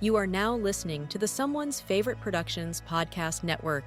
You are now listening to the Someone's Favorite Productions podcast network.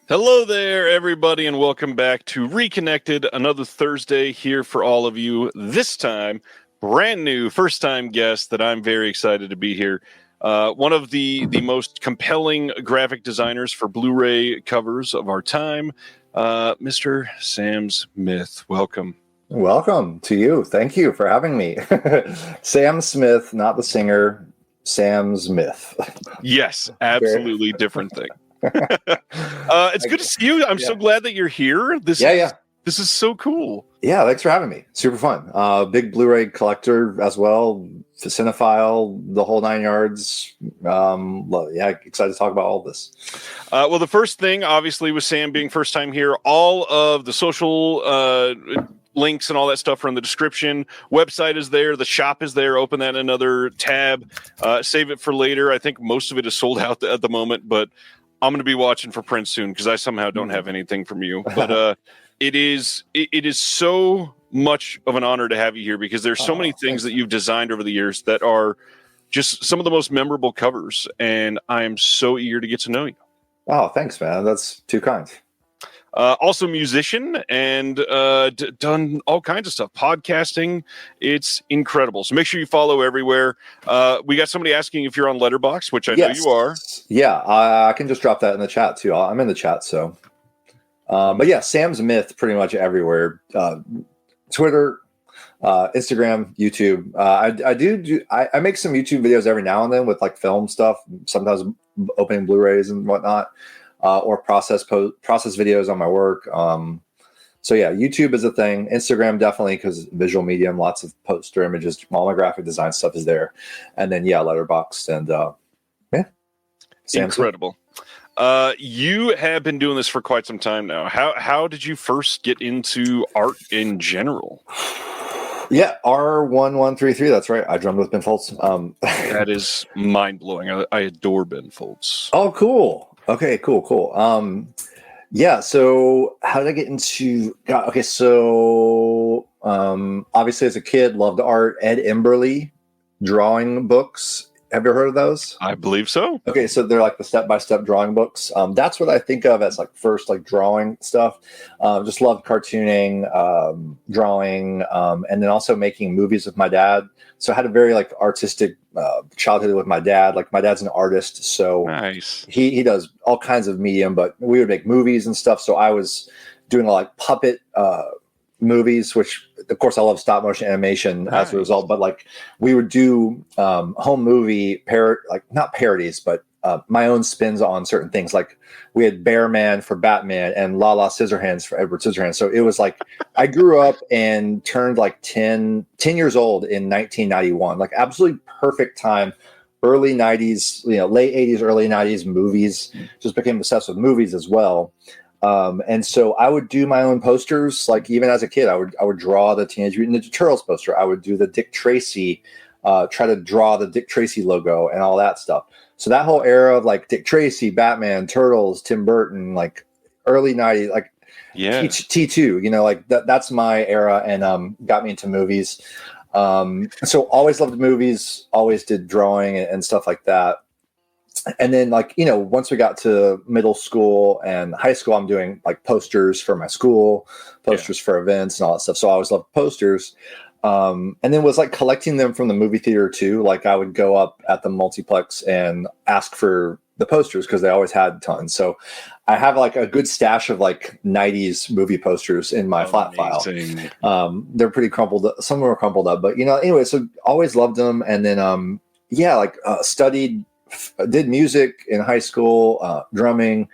Hello there, everybody, and welcome back to Reconnected. Another Thursday here for all of you. This time, brand new, first-time guest that I'm very excited to be here. One of the most compelling graphic designers for Blu-ray covers of our time, Mr. Sam Smith. Welcome. Welcome to you. Thank you for having me. Sam Smith, not the singer, Sam Smith. Yes, absolutely different thing. It's good to see you. I'm so glad that you're here. This is so cool. Yeah, thanks for having me. Super fun. Big Blu-ray collector as well, cinephile, the whole 9 yards. Excited to talk about all this. Well, the first thing, obviously, with Sam being first time here, all of the social links and all that stuff are in the description. Website is there. The shop is there. Open that in another tab. Save it for later. I think most of it is sold out at the moment, but I'm going to be watching for prints soon because I somehow don't have anything from you. But it is so much of an honor to have you here because there's so many things that you've designed over the years that are just some of the most memorable covers, and I am so eager to get to know you. Oh, thanks, man. That's too kind. Also musician and done all kinds of stuff. Podcasting. It's incredible. So make sure you follow everywhere. We got somebody asking if you're on Letterboxd, which I know you are. Yeah, I can just drop that in the chat too. I'm in the chat, so. But yeah, Sam Smith pretty much everywhere. Twitter, Instagram, YouTube. I make some YouTube videos every now and then with like film stuff, sometimes opening Blu-rays and whatnot. Or process videos on my work. So yeah, YouTube is a thing. Instagram definitely because visual medium, lots of poster images, all my graphic design stuff is there. And then Letterboxd and incredible. You have been doing this for quite some time now. How did you first get into art in general? Yeah, R1133. That's right. I drummed with Ben Folds. That is mind blowing. I adore Ben Folds. Oh, cool. Okay, cool. So how did I get into obviously as a kid loved art. Ed Emberley drawing books. Have you heard of those? I believe so. Okay, so they're like the step-by-step drawing books. That's what I think of as like first like drawing stuff. Just loved cartooning, drawing, and then also making movies with my dad. So I had a very like artistic childhood with my dad. Like my dad's an artist, so nice. He does all kinds of medium, but we would make movies and stuff. So I was doing like puppet movies, which of course I love stop motion animation as a result, but like we would do home movie not parodies, but my own spins on certain things. Like we had Bear Man for Batman and La La Scissorhands for Edward Scissorhands. So it was like I grew up and turned like 10 years old in 1991, like absolutely perfect time. Early 90s, late 80s, early 90s movies. Just became obsessed with movies as well. And so I would do my own posters. Like even as a kid, I would draw the Teenage Mutant Ninja Turtles poster. I would do the Dick Tracy, try to draw the Dick Tracy logo and all that stuff. So that whole era of like Dick Tracy, Batman, Turtles, Tim Burton, like early 90s, like T2, like that's my era and got me into movies. So always loved movies, always did drawing and stuff like that. And then once we got to middle school and high school, I'm doing like posters for my school, posters for events and all that stuff. So I always loved posters. And then was like collecting them from the movie theater too. Like I would go up at the multiplex and ask for the posters because they always had tons. So I have like a good stash of like 90s movie posters in my flat file. They're pretty crumpled up. Some of them are crumpled up, but anyway, so always loved them. And then, studied, did music in high school, drumming,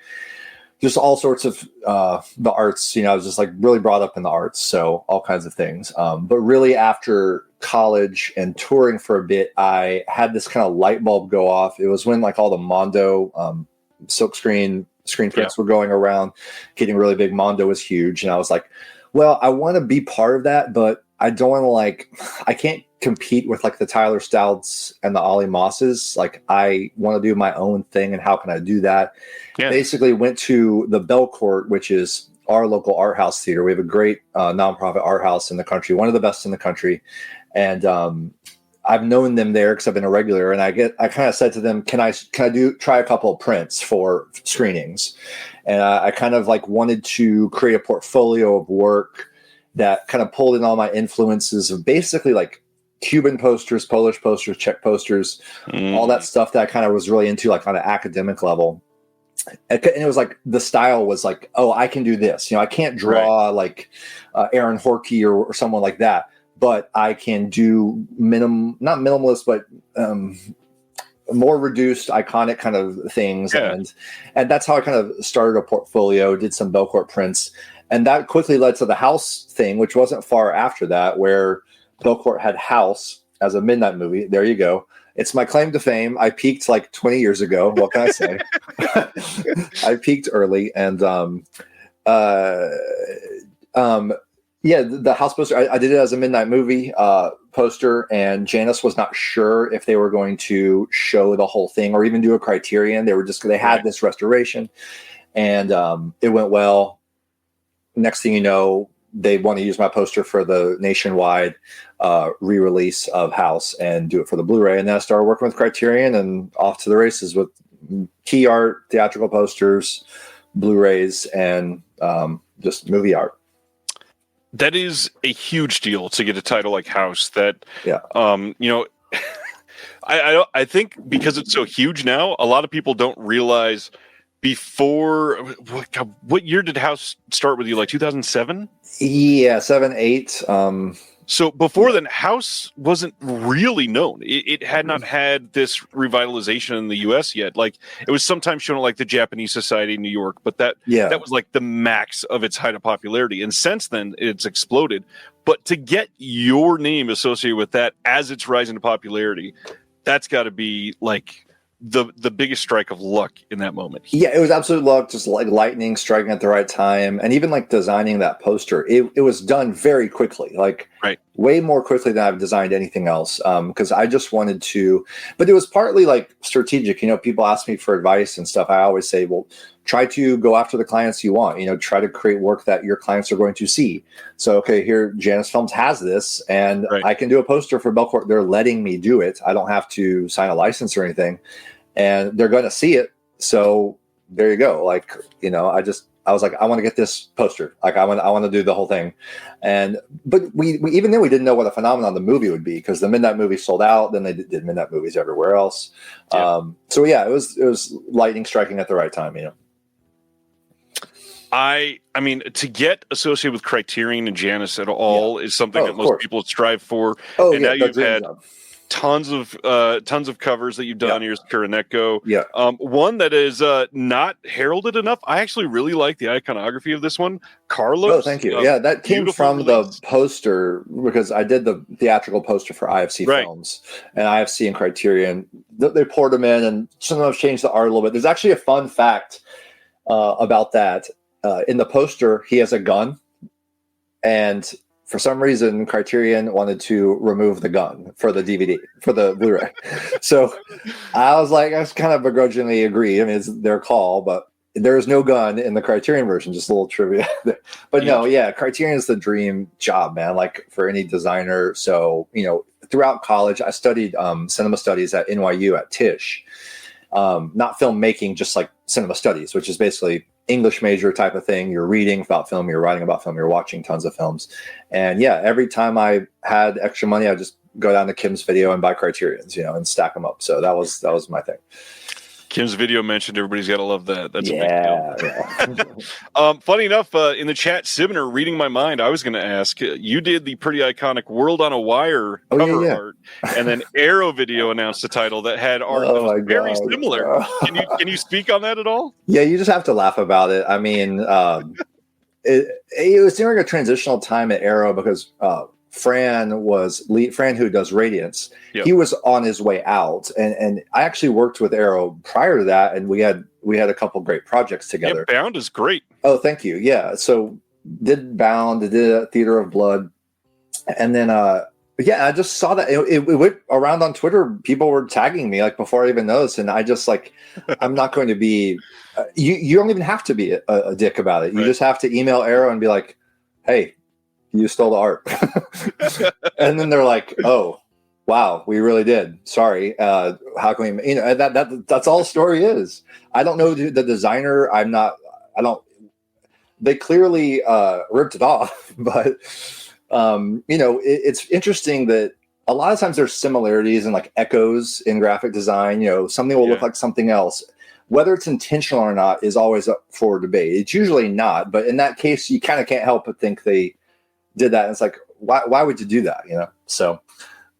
just all sorts of the arts. I was just like really brought up in the arts, so all kinds of things. But really, after college and touring for a bit, I had this kind of light bulb go off. It was when like all the Mondo silkscreen screen prints were going around, getting really big. Mondo was huge, and I was like, well, I want to be part of that, but I don't want to I can't compete with like the Tyler Stouts and the Ollie Mosses. Like, I want to do my own thing, and how can I do that? Yeah. Basically went to the Belcourt, which is our local art house theater. We have a great nonprofit art house in the country, one of the best in the country. And I've known them there because I've been a regular, and I kind of said to them, can I try a couple of prints for screenings? And I kind of like wanted to create a portfolio of work that kind of pulled in all my influences of basically like Cuban posters, Polish posters, Czech posters, all that stuff that I kind of was really into, like on an academic level. And it was like, the style was like, oh, I can do this. I can't draw like Aaron Horkey or someone like that, but I can do not minimalist, but more reduced, iconic kind of things. Yeah. And that's how I kind of started a portfolio, did some Belcourt prints. And that quickly led to the House thing, which wasn't far after that, where Belcourt had House as a midnight movie. There you go. It's my claim to fame. I peaked like 20 years ago. What can I say? I peaked early. And the House poster, I did it as a midnight movie poster, and Janus was not sure if they were going to show the whole thing or even do a Criterion. They had this restoration, and it went well. Next thing you know, they want to use my poster for the nationwide re-release of House and do it for the Blu-ray. And then I started working with Criterion, and off to the races with key art, theatrical posters, Blu-rays, and just movie art. That is a huge deal to get a title like House. That, I think because it's so huge now, a lot of people don't realize. Before, what year did House start with you? Like 2007? Yeah, 7, 8. So before then, House wasn't really known. It had not had this revitalization in the U.S. yet. Like, it was sometimes shown at like the Japanese Society in New York, but that was like the max of its height of popularity. And since then, it's exploded. But to get your name associated with that as it's rising to popularity, that's got to be like the biggest strike of luck in that moment. Yeah, it was absolute luck, just like lightning striking at the right time. And even like designing that poster, it was done very quickly, like way more quickly than I've designed anything else. Because I just wanted to, but it was partly like strategic. People ask me for advice and stuff. I always say, well, try to go after the clients you want, try to create work that your clients are going to see. So, okay, here, Janus Films has this, and I can do a poster for Belcourt. They're letting me do it. I don't have to sign a license or anything, and they're going to see it. So there you go. Like, I was like, I want to get this poster. Like, I want to do the whole thing. But we even then we didn't know what a phenomenon the movie would be, because the midnight movie sold out. Then they did midnight movies everywhere else. Yeah. So yeah, it was lightning striking at the right time. I mean, to get associated with Criterion and Janus at all is something that most people strive for. Oh, and now you've had tons of covers that you've done. Here's Kuroneko. Yeah. One that is not heralded enough. I actually really like the iconography of this one. Carlos. Oh, thank you. That came from the poster, because I did the theatrical poster for IFC Films, and IFC and Criterion. They poured them in, and some of them have changed the art a little bit. There's actually a fun fact about that. In the poster, he has a gun, and for some reason, Criterion wanted to remove the gun for the DVD, for the Blu-ray. So I was kind of begrudgingly agree. I mean, it's their call, but there is no gun in the Criterion version. Just a little trivia. But Criterion is the dream job, man, like for any designer. So, throughout college, I studied cinema studies at NYU at Tisch. Not filmmaking, just like cinema studies, which is basically English major type of thing. You're reading about film, you're writing about film, you're watching tons of films. And every time I had extra money, I just go down to Kim's Video and buy Criterions, and stack them up. So that was my thing. Kim's video mentioned. Everybody's got to love that. That's a big deal. Yeah. Funny enough, in the chat, Sibner, reading my mind, I was going to ask, you did the pretty iconic World on a Wire cover art, and then Arrow Video announced a title that had art that was very similar. Can you speak on that at all? Yeah, you just have to laugh about it. I mean, it was during a transitional time at Arrow because Fran, who does Radiance, he was on his way out, and I actually worked with Arrow prior to that, and we had a couple great projects together. Yeah, Bound is great. Oh, thank you. Yeah, so did Bound, did Theater of Blood, and then I just saw that it went around on Twitter. People were tagging me like before I even noticed, and I just like I'm not going to be. You don't even have to be a dick about it. You just have to email Arrow and be like, "Hey, you stole the art." And then they're like, "Oh, wow, we really did. Sorry. How can we?" That's all the story is. I don't know the designer. I don't. They clearly ripped it off, but it's interesting that a lot of times there's similarities and like echoes in graphic design. Something will look like something else. Whether it's intentional or not is always up for debate. It's usually not, but in that case, you kind of can't help but think they did that. And it's like, why would you do that? So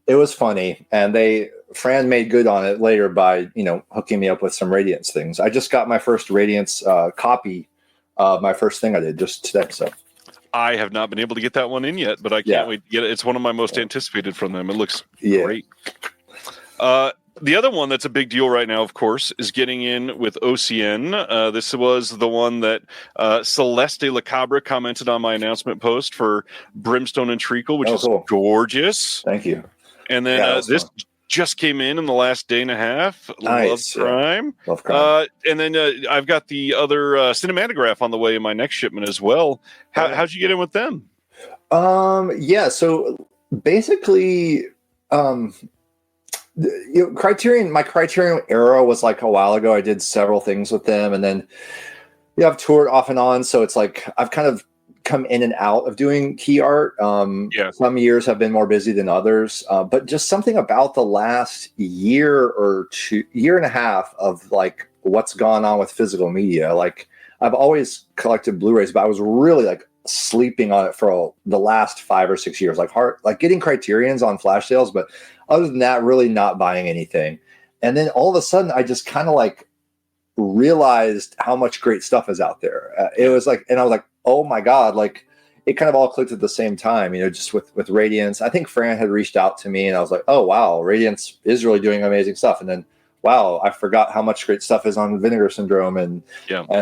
it was funny. And Fran made good on it later by, hooking me up with some Radiance things. I just got my first Radiance copy of my first thing I did just today. So I have not been able to get that one in yet, but I can't wait to get it. It's one of my most anticipated from them. It looks great. The other one that's a big deal right now, of course, is getting in with OCN. This was the one that Celeste La Cabra commented on my announcement post for Brimstone and Treacle, which is gorgeous. Thank you. And then this just came in the last day and a half. Nice. Love Crime. Love Crime. And then I've got the other Cinematograph on the way in my next shipment as well. How'd you get in with them? So basically... my Criterion era was like a while ago. I did several things with them, and then I've toured off and on. So it's like I've kind of come in and out of doing key art. Some years have been more busy than others, but just something about the last year and a half of like what's gone on with physical media. Like I've always collected Blu-rays, but I was really like sleeping on it for the last 5 or 6 years, like getting Criterions on flash sales, but other than that, really not buying anything. And then all of a sudden, I just kind of like realized how much great stuff is out there. It was like, and I was like, oh my God, like it kind of all clicked at the same time, just with Radiance. I think Fran had reached out to me and I was like, oh wow, Radiance is really doing amazing stuff. And then, wow, I forgot how much great stuff is on Vinegar Syndrome and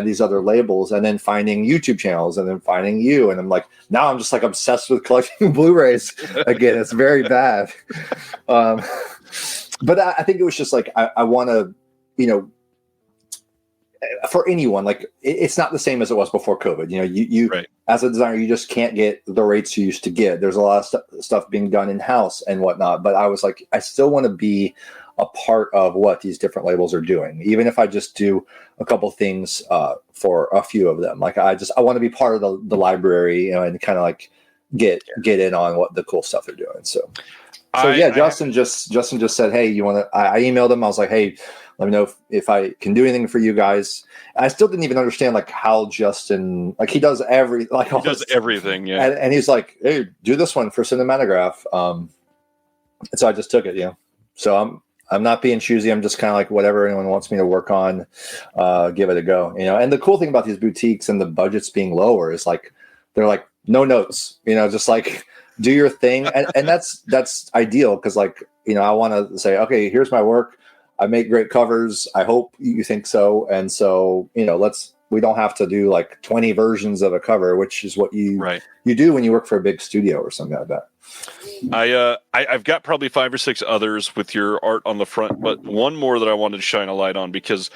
these other labels, and then finding YouTube channels and then finding you. And I'm like, now I'm just like obsessed with collecting Blu-rays again. It's very bad. But I think it was just like, I want to, for anyone, like it's not the same as it was before COVID. You as a designer, you just can't get the rates you used to get. There's a lot of stuff being done in-house and whatnot. But I was like, I still want to be a part of what these different labels are doing, even if I just do a couple things for a few of them. Like I want to be part of the library, and kind of like get in on what the cool stuff they're doing. So Justin just said, hey, you want to? I emailed him. I was like, hey, let me know if I can do anything for you guys. And I still didn't even understand like how Justin, like he does everything. Yeah. And he's like, hey, do this one for Cinematograph. And so I just took it. So I'm not being choosy. I'm just kind of like whatever anyone wants me to work on, give it a go. And the cool thing about these boutiques and the budgets being lower is like they're like no notes. Just like do your thing, and that's ideal because like I want to say, okay, here's my work. I make great covers. I hope you think so. And so we don't have to do like 20 versions of a cover, which is what you do when you work for a big studio or something like that. I've got probably 5 or 6 others with your art on the front, but one more that I wanted to shine a light on because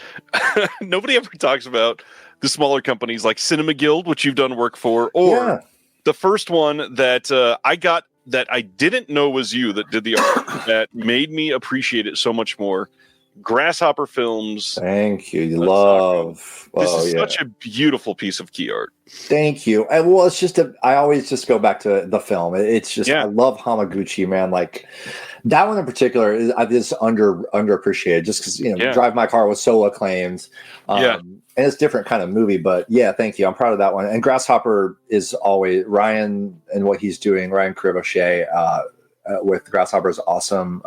nobody ever talks about the smaller companies like Cinema Guild, which you've done work for, or the first one that I got that I didn't know was you that did the art that made me appreciate it so much more. Grasshopper Films. Thank you. This is such a beautiful piece of key art. Thank you. And it's just I always just go back to the film. It's just I love Hamaguchi, man. Like That one in particular is underappreciated just because, Drive My Car was so acclaimed. And it's a different kind of movie, but yeah, thank you. I'm proud of that one. And Grasshopper is always Ryan and what he's doing. Ryan Cribochet with Grasshopper is awesome.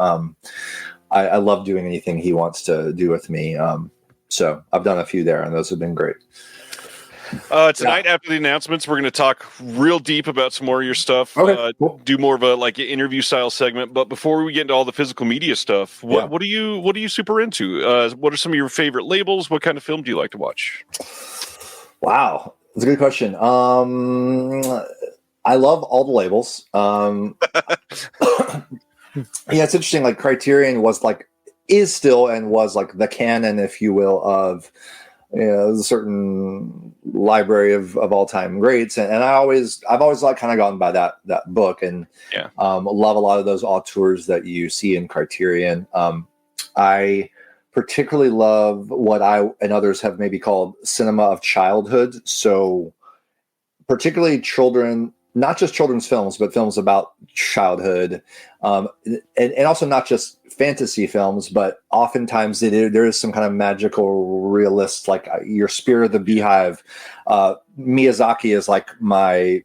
I love doing anything he wants to do with me. So I've done a few there, and those have been great. Tonight after the announcements, we're going to talk real deep about some more of your stuff. Okay, cool. Do more of a interview style segment. But before we get into all the physical media stuff, what are you super into? What are some of your favorite labels? What kind of film do you like to watch? Wow, that's a good question. I love all the labels. Yeah, it's interesting. Like Criterion is still the canon, if you will, of a certain library of all time greats, and I've always kind of gone by that book, and love a lot of those auteurs that you see in Criterion. I particularly love what I and others have maybe called cinema of childhood. So particularly children. Not just children's films, but films about childhood, and also not just fantasy films, but oftentimes there is some kind of magical realist, like your Spirit of the Beehive. Miyazaki is like my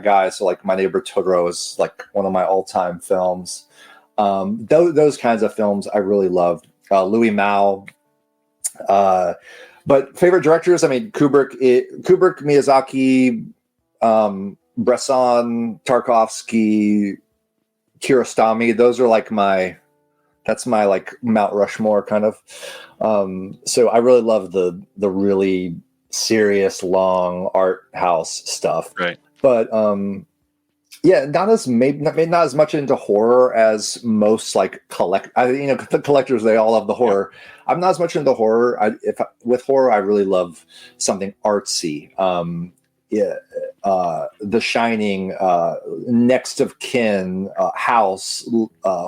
guy. So like My Neighbor Totoro is like one of my all-time films. Those kinds of films I really love. Louis Malle. But favorite directors, I mean, Kubrick, Miyazaki, Bresson, Tarkovsky, Kiarostami. Those are that's my like Mount Rushmore kind of. So I really love the really serious, long art house stuff. Right. But not as much into horror as most the collectors. They all love the horror. Yeah. I'm not as much into horror. With horror, I really love something artsy. The Shining, Next of Kin, House,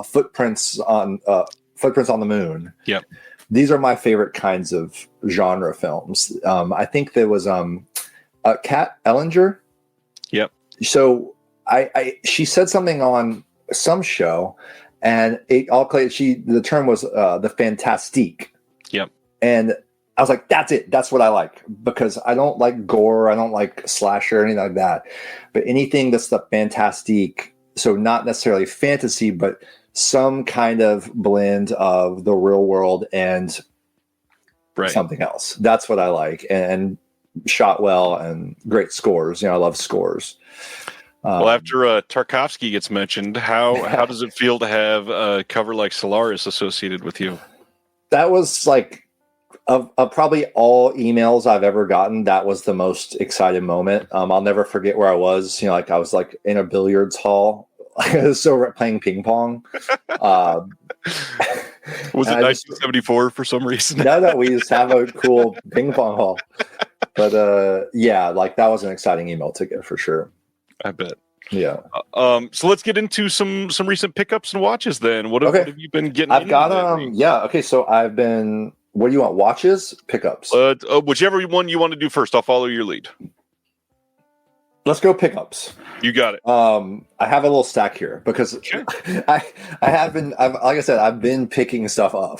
Footprints on the Moon. Yep. These are my favorite kinds of genre films. I think there was Kat Ellinger. Yep. So she said something on some show, and the term was the fantastique. Yep. And I was like, that's it. That's what I like, because I don't like gore. I don't like slasher or anything like that. But anything that's the fantastique, so not necessarily fantasy, but some kind of blend of the real world and something else. That's what I like. And shot well and great scores. I love scores. Well, after Tarkovsky gets mentioned, how does it feel to have a cover like Solaris associated with you? That was like, Of probably all emails I've ever gotten, that was the most exciting moment. I'll never forget where I was. I was like in a billiards hall, so playing ping pong. Was it 1974 for some reason? No, we just have a cool ping pong hall. But that was an exciting email to get for sure. I bet. Yeah. So let's get into some recent pickups and watches then. What have you been getting? I've got Okay, so I've been. What do you want? Watches? Pickups? Whichever one you want to do first. I'll follow your lead. Let's go pickups. You got it. I have a little stack here because I've been picking stuff up.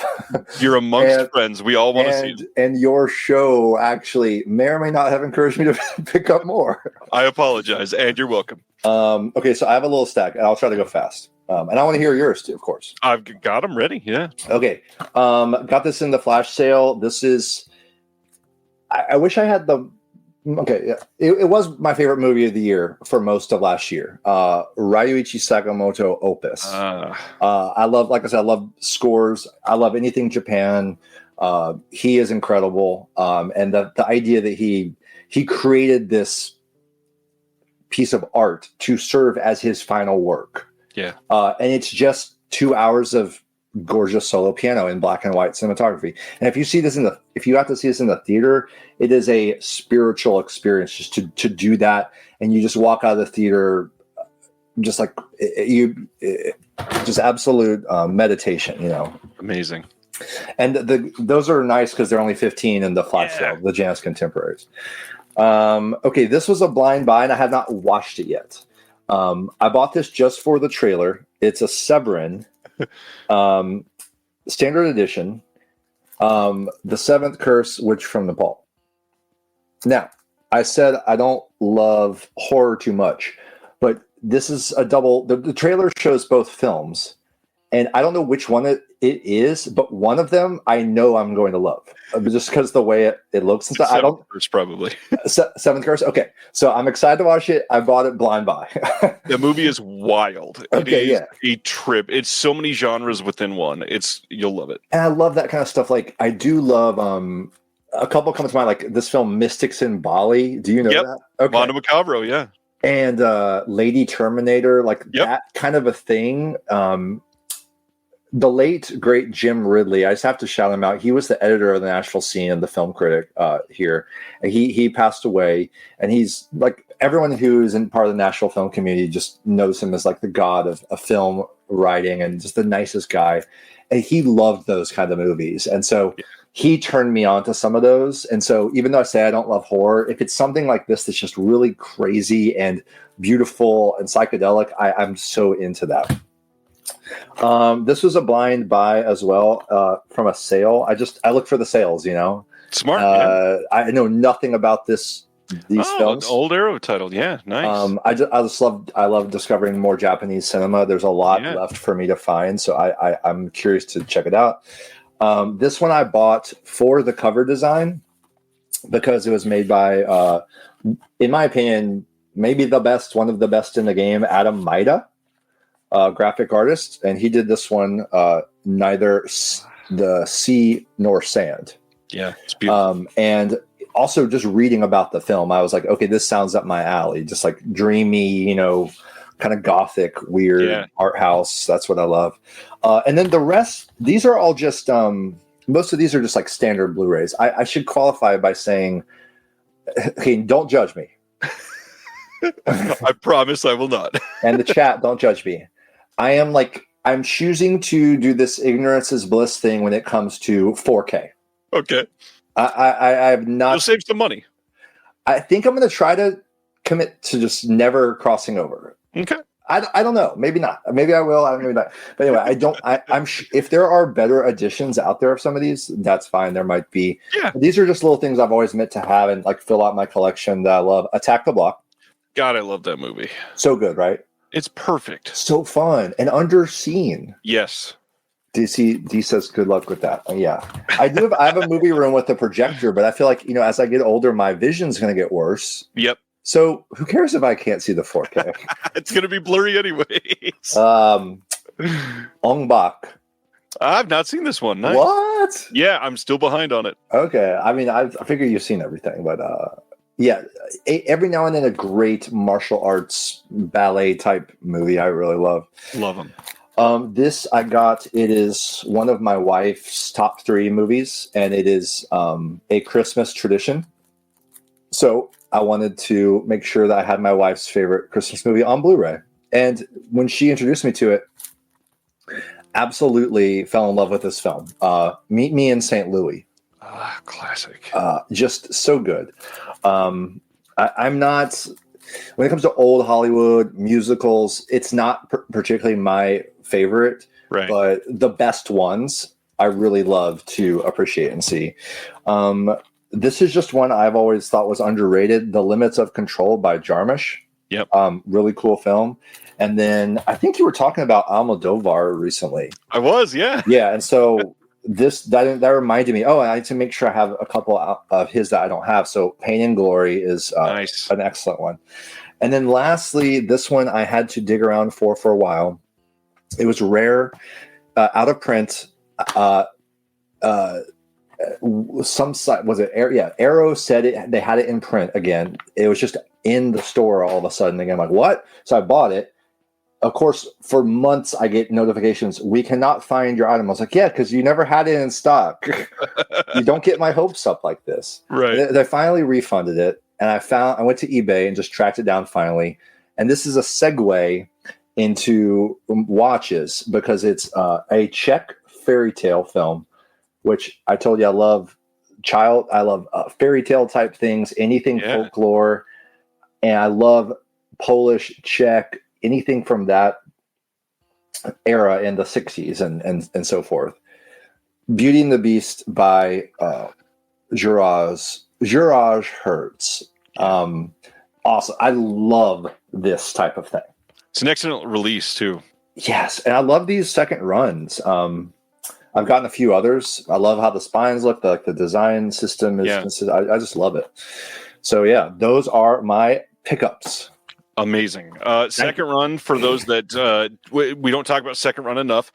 You're amongst friends. We all want to see it. And your show actually may or may not have encouraged me to pick up more. I apologize, and you're welcome. Okay, so I have a little stack, and I'll try to go fast. And I want to hear yours too, of course. I've got them ready. Yeah. Okay. Got this in the flash sale. This is. I wish I had the. Okay, yeah. It was my favorite movie of the year for most of last year. Ryuichi Sakamoto Opus. I love scores. I love anything Japan. He is incredible. And the idea that he created this piece of art to serve as his final work. Yeah. And it's just 2 hours of gorgeous solo piano in black and white cinematography. And if you have to see this in the theater, it is a spiritual experience just to do that. And you just walk out of the theater, just like just absolute meditation, Amazing. And those are nice because they're only 15 in the flash sale, the Janus Contemporaries. Okay. This was a blind buy and I have not watched it yet. I bought this just for the trailer. It's a Severin standard edition. The Seventh Curse, Witch from Nepal. Now, I said I don't love horror too much, but this is a double. The trailer shows both films, and I don't know which one it is, but one of them I know I'm going to love, just because the way it looks and stuff. I don't. Curse, probably. Seventh Curse. Okay, so I'm excited to watch it. I bought it blind buy. The movie is wild. Okay, it is a trip. It's so many genres within one. You'll love it. And I love that kind of stuff. Like I do love. A couple come to mind, like this film Mystics in Bali. Do you know that? Okay. Mondo Macabro, yeah. And Lady Terminator, like that kind of a thing. The late, great Jim Ridley, I just have to shout him out. He was the editor of the Nashville Scene and the film critic here. He passed away, and he's like everyone who's in part of the Nashville film community just knows him as like the god of film writing and just the nicest guy. And he loved those kind of movies. And so he turned me on to some of those. And so even though I say I don't love horror, if it's something like this that's just really crazy and beautiful and psychedelic, I'm so into that. This was a blind buy as well from a sale. I look for the sales, Smart. I know nothing about these films. Old Arrow title, yeah, nice. I love discovering more Japanese cinema. There's a lot left for me to find, so I'm curious to check it out. This one I bought for the cover design because it was made by, in my opinion, maybe one of the best in the game, Adam Maida, graphic artist, and he did this one, Neither the Sea Nor Sand. Yeah, it's beautiful. And also just reading about the film, I was like, okay, this sounds up my alley. Just like dreamy, kind of gothic, weird art house. That's what I love. And then the rest, these are all just, most of these are just like standard Blu-rays. I should qualify by saying, okay, don't judge me. I promise I will not. And the chat, don't judge me. I'm choosing to do this ignorance is bliss thing when it comes to 4K. Okay. I have not. You'll save some money. I think I'm going to try to commit to just never crossing over. Okay. I don't know. Maybe not. Maybe I will. Maybe not. But anyway, I'm if there are better editions out there of some of these, that's fine. There might be. Yeah. These are just little things I've always meant to have and like fill out my collection that I love. Attack the Block. God, I love that movie. So good, right? It's perfect. So fun and underseen. Yes. D says good luck with that. Yeah. I have a movie room with a projector, but I feel like, as I get older, my vision's going to get worse. Yep. So who cares if I can't see the 4K? It's going to be blurry anyways. Ong Bak. I've not seen this one. Nice. What? Yeah, I'm still behind on it. Okay. I mean, I figure you've seen everything, but yeah, every now and then a great martial arts ballet type movie I really love. Love them. This I got, it is one of my wife's top 3 movies, and it is a Christmas tradition. So I wanted to make sure that I had my wife's favorite Christmas movie on Blu-ray. And when she introduced me to it, absolutely fell in love with this film. Meet Me in St. Louis. Classic. Just so good. I'm not, when it comes to old Hollywood musicals, it's not particularly my favorite, right? But the best ones I really love to appreciate and see. This is just one I've always thought was underrated. The Limits of Control by Jarmusch. Yep. Really cool film. And then I think you were talking about Almodovar recently. I was, yeah. Yeah, and so that reminded me, I need to make sure I have a couple of his that I don't have. So Pain and Glory is nice. An excellent one. And then lastly, this one I had to dig around for a while. It was rare, out of print. Some site was it? Arrow said it. They had it in print again. It was just in the store all of a sudden again. I'm like, what? So I bought it. Of course, for months I get notifications. We cannot find your item. I was like, yeah, because you never had it in stock. You don't get my hopes up like this. Right. They finally refunded it, and I went to eBay and just tracked it down finally. And this is a segue into watches because it's a Czech fairy tale film, which I told you I love. I love fairy tale type things, anything folklore, and I love Polish, Czech, anything from that era in the 60s and so forth. Beauty and the Beast by Juraj Hertz. Awesome. I love this type of thing. It's an excellent release too. Yes, and I love these second runs. I've gotten a few others. I love how the spines look, the design system is. I just love it. So yeah, those are my pickups. Amazing. Second run, for those that we don't talk about second run enough,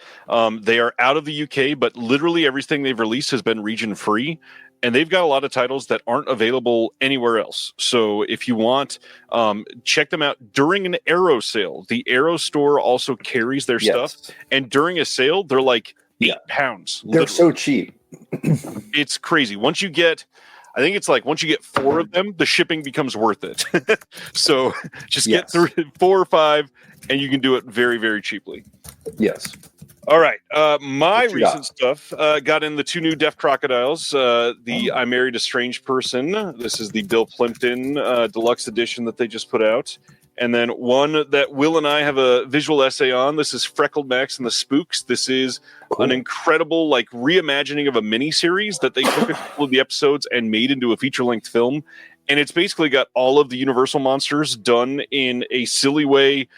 they are out of the UK, but literally everything they've released has been region free. And they've got a lot of titles that aren't available anywhere else. So if you want, check them out during an Arrow sale. The Arrow store also carries their stuff. And during a sale, they're like £8. They're literally. so cheap. It's crazy. Once you get 4 of them, the shipping becomes worth it. So just get through 4 or 5 and you can do it very, very cheaply. Yes. All right. My recent stuff got in the 2 new Deaf Crocodiles. I Married a Strange Person. This is the Bill Plimpton deluxe edition that they just put out. And then one that Will and I have a visual essay on. This is Freckled Max and the Spooks. This is an incredible reimagining of a miniseries that they took a couple of the episodes and made into a feature-length film. And it's basically got all of the Universal monsters done in a silly way.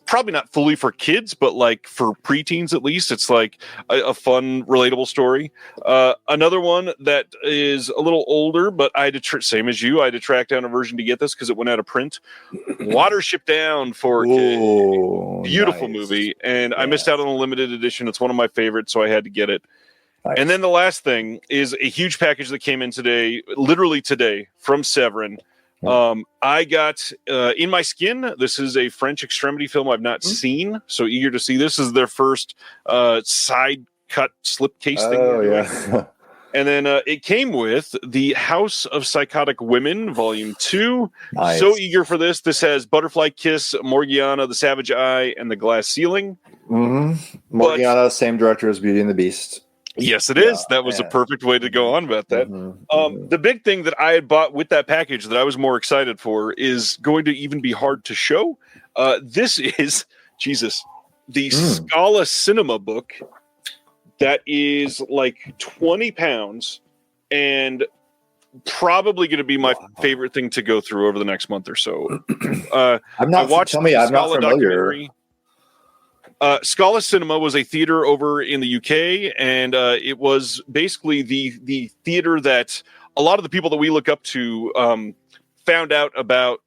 Probably not fully for kids, but for preteens at least. It's a fun, relatable story. Another one that is a little older, but I had to same as you. I had to track down a version to get this because it went out of print. Watership Down for kids. Beautiful movie, and I missed out on the limited edition. It's one of my favorites, so I had to get it. Nice. And then the last thing is a huge package that came in today, literally today, from Severin. I got In My Skin. This is a French extremity film I've not seen, so eager to see. This is their first side cut slipcase thing. Oh, yeah. And then it came with The House of Psychotic Women, Volume 2. Nice. So eager for this. This has Butterfly Kiss, Morgiana, The Savage Eye, and The Glass Ceiling. Mm-hmm. Morgiana, same director as Beauty and the Beast. Yes, it is. That was a perfect way to go on about that. The big thing that I had bought with that package that I was more excited for is going to even be hard to show. This is, the Scala Cinema book that is £20 and probably going to be my favorite thing to go through over the next month or so. I'm not familiar. Scala Cinema was a theater over in the UK, and it was basically the theater that a lot of the people that we look up to found out about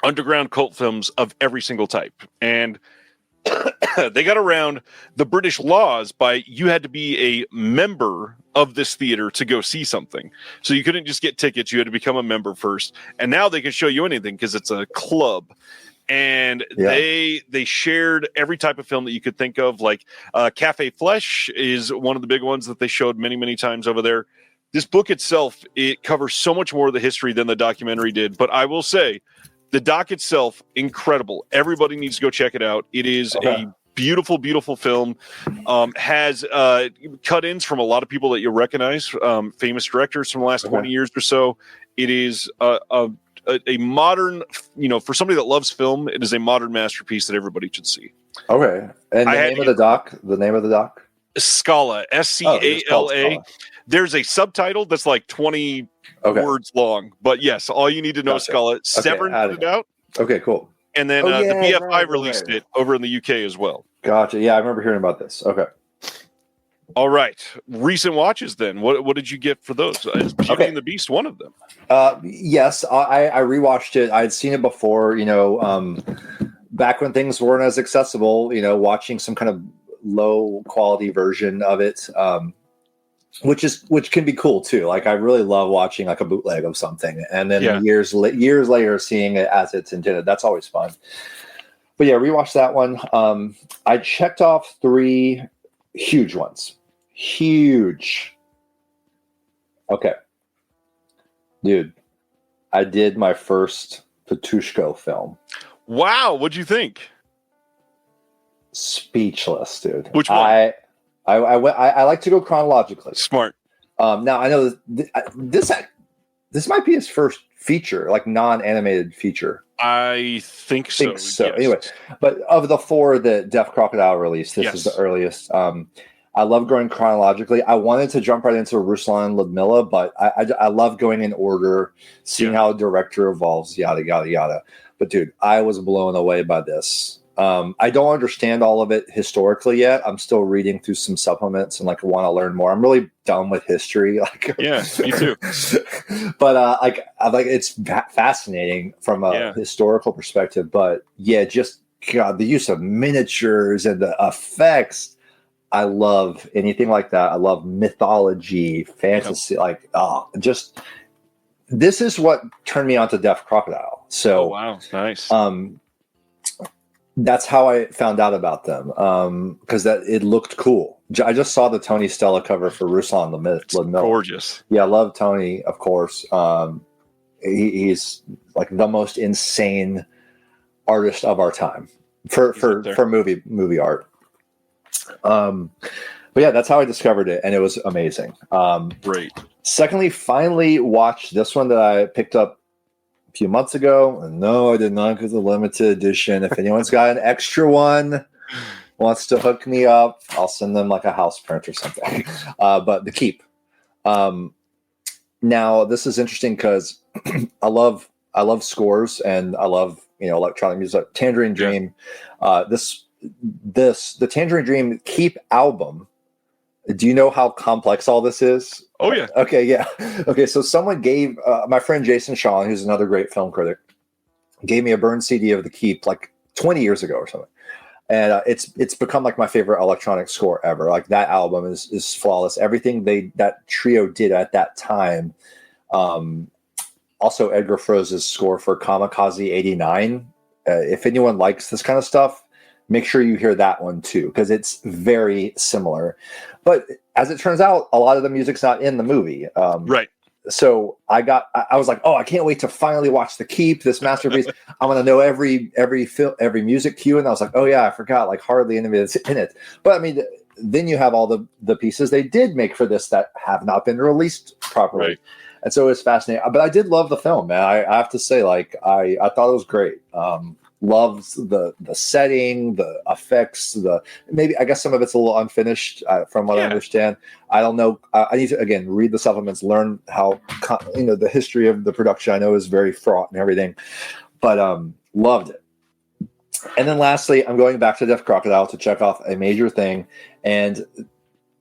underground cult films of every single type. And they got around the British laws by you had to be a member of this theater to go see something. So you couldn't just get tickets. You had to become a member first. And now they can show you anything because it's a club. And they shared every type of film that you could think of. Cafe Flesh is one of the big ones that they showed many, many times over there. This book itself, it covers so much more of the history than the documentary did. But I will say, the doc itself, incredible. Everybody needs to go check it out. It is a beautiful, beautiful film. Has cut-ins from a lot of people that you'll recognize, famous directors from the last 20 years or so. It is a modern, for somebody that loves film, it is a modern masterpiece that everybody should see. Okay. And the name of the doc? Scala, Scala. There's a subtitle that's 20 words long, but yes, all you need to know is Scala. Severin put it out. Okay, cool. And then the BFI released it over in the UK as well. Gotcha. Yeah, I remember hearing about this. Okay. All right. Recent watches then. What did you get for those? Is Beauty and the Beast one of them? Yes, I rewatched it. I'd seen it before, back when things weren't as accessible, watching some kind of low quality version of it, which can be cool too. I really love watching a bootleg of something and then years later seeing it as it's intended. That's always fun. But yeah, rewatched that one. I checked off 3 huge ones. Huge. Okay. Dude, I did my first Patushko film. Wow. What'd you think? Speechless, dude. Which one? I like to go chronologically. Smart. Now I know this might be his first feature, like non-animated feature. I think so. Yes. Anyway, but of the 4 that Deaf Crocodile released, this is the earliest. I love going chronologically. I wanted to jump right into Ruslan and Ludmilla, but I love going in order, seeing how a director evolves, yada, yada, yada. But dude, I was blown away by this. I don't understand all of it historically yet. I'm still reading through some supplements and like want to learn more. I'm really dumb with history. Like, yeah, me too. But I like it's fascinating from a historical perspective. But yeah, just God, the use of miniatures and the effects. I love anything like that. I love mythology, fantasy. Like, just this is what turned me on to Deaf Crocodile. So, wow, nice. That's how I found out about them, because that it looked cool. I just saw the Tony Stella cover for Ruslan Ludmilla. Gorgeous. Yeah, I love Tony, of course. He's like the most insane artist of our time for movie art. But yeah, that's how I discovered it, and it was amazing. Great. Secondly, finally watched this one that I picked up a few months ago. And no, I did not get the limited edition. If anyone's got an extra one, wants to hook me up, I'll send them like a house print or something. But The Keep. Now this is interesting because I love scores and I love electronic music. Tangerine Dream. The Tangerine Dream Keep album. Do you know how complex all this is? Oh, yeah. Okay, yeah. Okay, so someone gave my friend Jason Shaw, who's another great film critic, gave me a burned CD of The Keep like 20 years ago or something. And it's become like my favorite electronic score ever. Like that album is flawless. Everything that trio did at that time. Also, Edgar Froese's score for Kamikaze 89. If anyone likes this kind of stuff, make sure you hear that one too, because it's very similar. But as it turns out, a lot of the music's not in the movie. Right. So I was like, oh, I can't wait to finally watch The Keep, this masterpiece. I want to know every music cue. And I was like, oh yeah, I forgot like hardly any of it's in it. But I mean, then you have all the pieces they did make for this that have not been released properly. Right. And so it's fascinating. But I did love the film, man. I have to say, like, I thought it was great. Loves the setting, the effects, I guess some of it's a little unfinished from what I understand. I don't know. I need to again read the supplements, learn how the history of the production. I know is very fraught and everything, but loved it. And then lastly, I'm going back to Deaf Crocodile to check off a major thing, and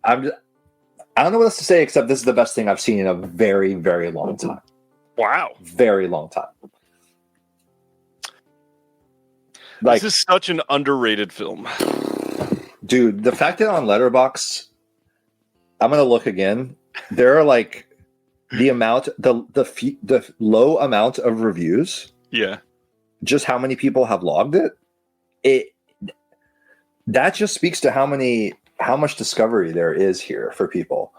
I don't know what else to say except this is the best thing I've seen in a very, very long time. Wow, very long time. Like, this is such an underrated film. Dude, the fact that on Letterboxd, I'm going to look again. There are like the low amount of reviews. Yeah. Just how many people have logged it. That just speaks to how much discovery there is here for people.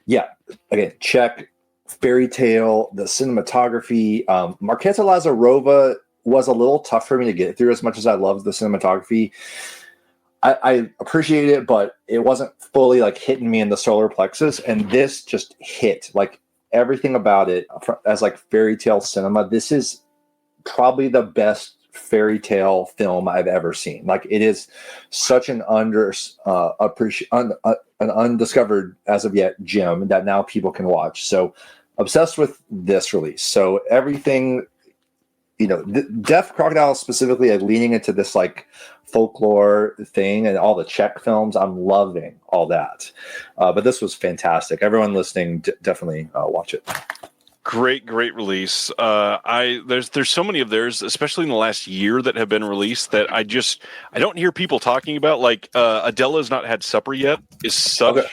Yeah. Again, check Fairy Tale, the cinematography. Marketa Lazarova was a little tough for me to get through as much as I loved the cinematography. I appreciate it, but it wasn't fully like hitting me in the solar plexus. And this just hit like everything about it as like fairy tale cinema. This is probably the best fairy tale film I've ever seen. Like it is such an undiscovered as of yet gem that now people can watch. So obsessed with this release. So everything, Deaf Crocodile specifically leaning into this like folklore thing and all the Czech films. I'm loving all that. But this was fantastic. Everyone listening, definitely watch it. Great release. There's so many of theirs, especially in the last year, that have been released that I don't hear people talking about. Like Adela's Not Had Supper Yet is such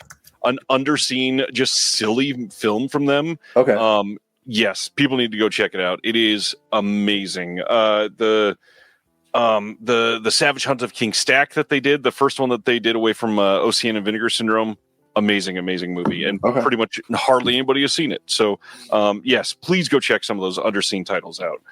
an underseen, just silly film from them. Okay. Yes, people need to go check it out. It is amazing. The Savage Hunt of King Stack that they did, the first one that they did away from Ocean and Vinegar Syndrome, amazing movie, and pretty much hardly anybody has seen it. So yes, please go check some of those underseen titles out.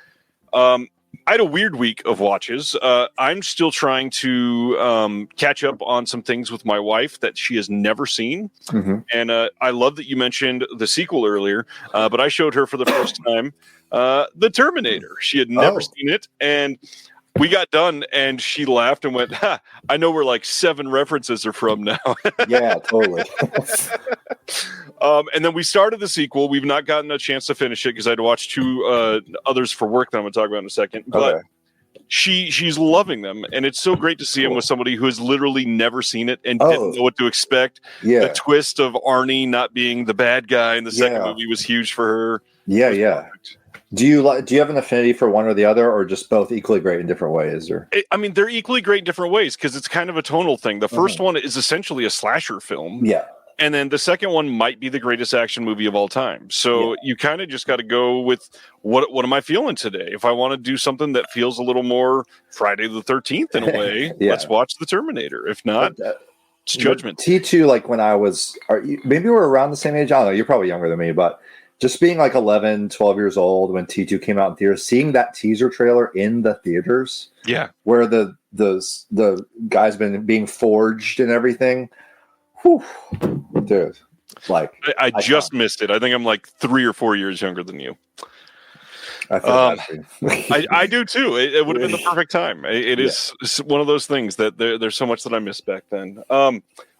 I had a weird week of watches. I'm still trying to catch up on some things with my wife that she has never seen. Mm-hmm. And I love that you mentioned the sequel earlier, but I showed her for the first time The Terminator. She had never seen it. And we got done and she laughed and went, ha, I know where like 7 references are from now. Yeah, totally. And then we started the sequel. We've not gotten a chance to finish it because I had to watch 2 others for work that I'm going to talk about in a second. But she's loving them. And it's so great to see him with somebody who has literally never seen it and didn't know what to expect. Yeah. The twist of Arnie not being the bad guy in the second movie was huge for her. Yeah. Perfect. Do you have an affinity for one or the other, or just both equally great in different ways? Or I mean, they're equally great in different ways because it's kind of a tonal thing. The first one is essentially a slasher film. Yeah. And then the second one might be the greatest action movie of all time. So you kind of just got to go with what am I feeling today? If I want to do something that feels a little more Friday the 13th in a way, let's watch The Terminator. If not, it's Judgment. T2, like when I was, maybe we're around the same age. I don't know. You're probably younger than me, but just being like 11, 12 years old when T2 came out in theaters, seeing that teaser trailer in the theaters, where the guy's been being forged and everything. Whew, dude, like I just missed it. I think I'm like 3 or 4 years younger than you. I do too. It would have been the perfect time. It is one of those things that there's so much that I missed back then.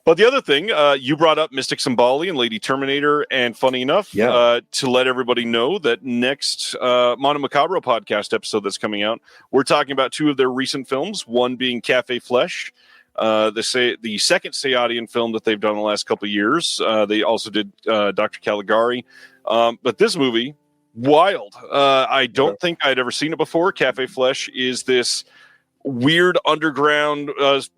But the other thing, you brought up Mystic Symboli and Lady Terminator, and funny enough, to let everybody know that next Mono Macabro podcast episode that's coming out, we're talking about 2 of their recent films, one being Cafe Flesh, the second Sayadian film that they've done in the last couple of years. They also did Dr. Caligari. But this movie, wild. I don't think I'd ever seen it before. Cafe Flesh is this weird underground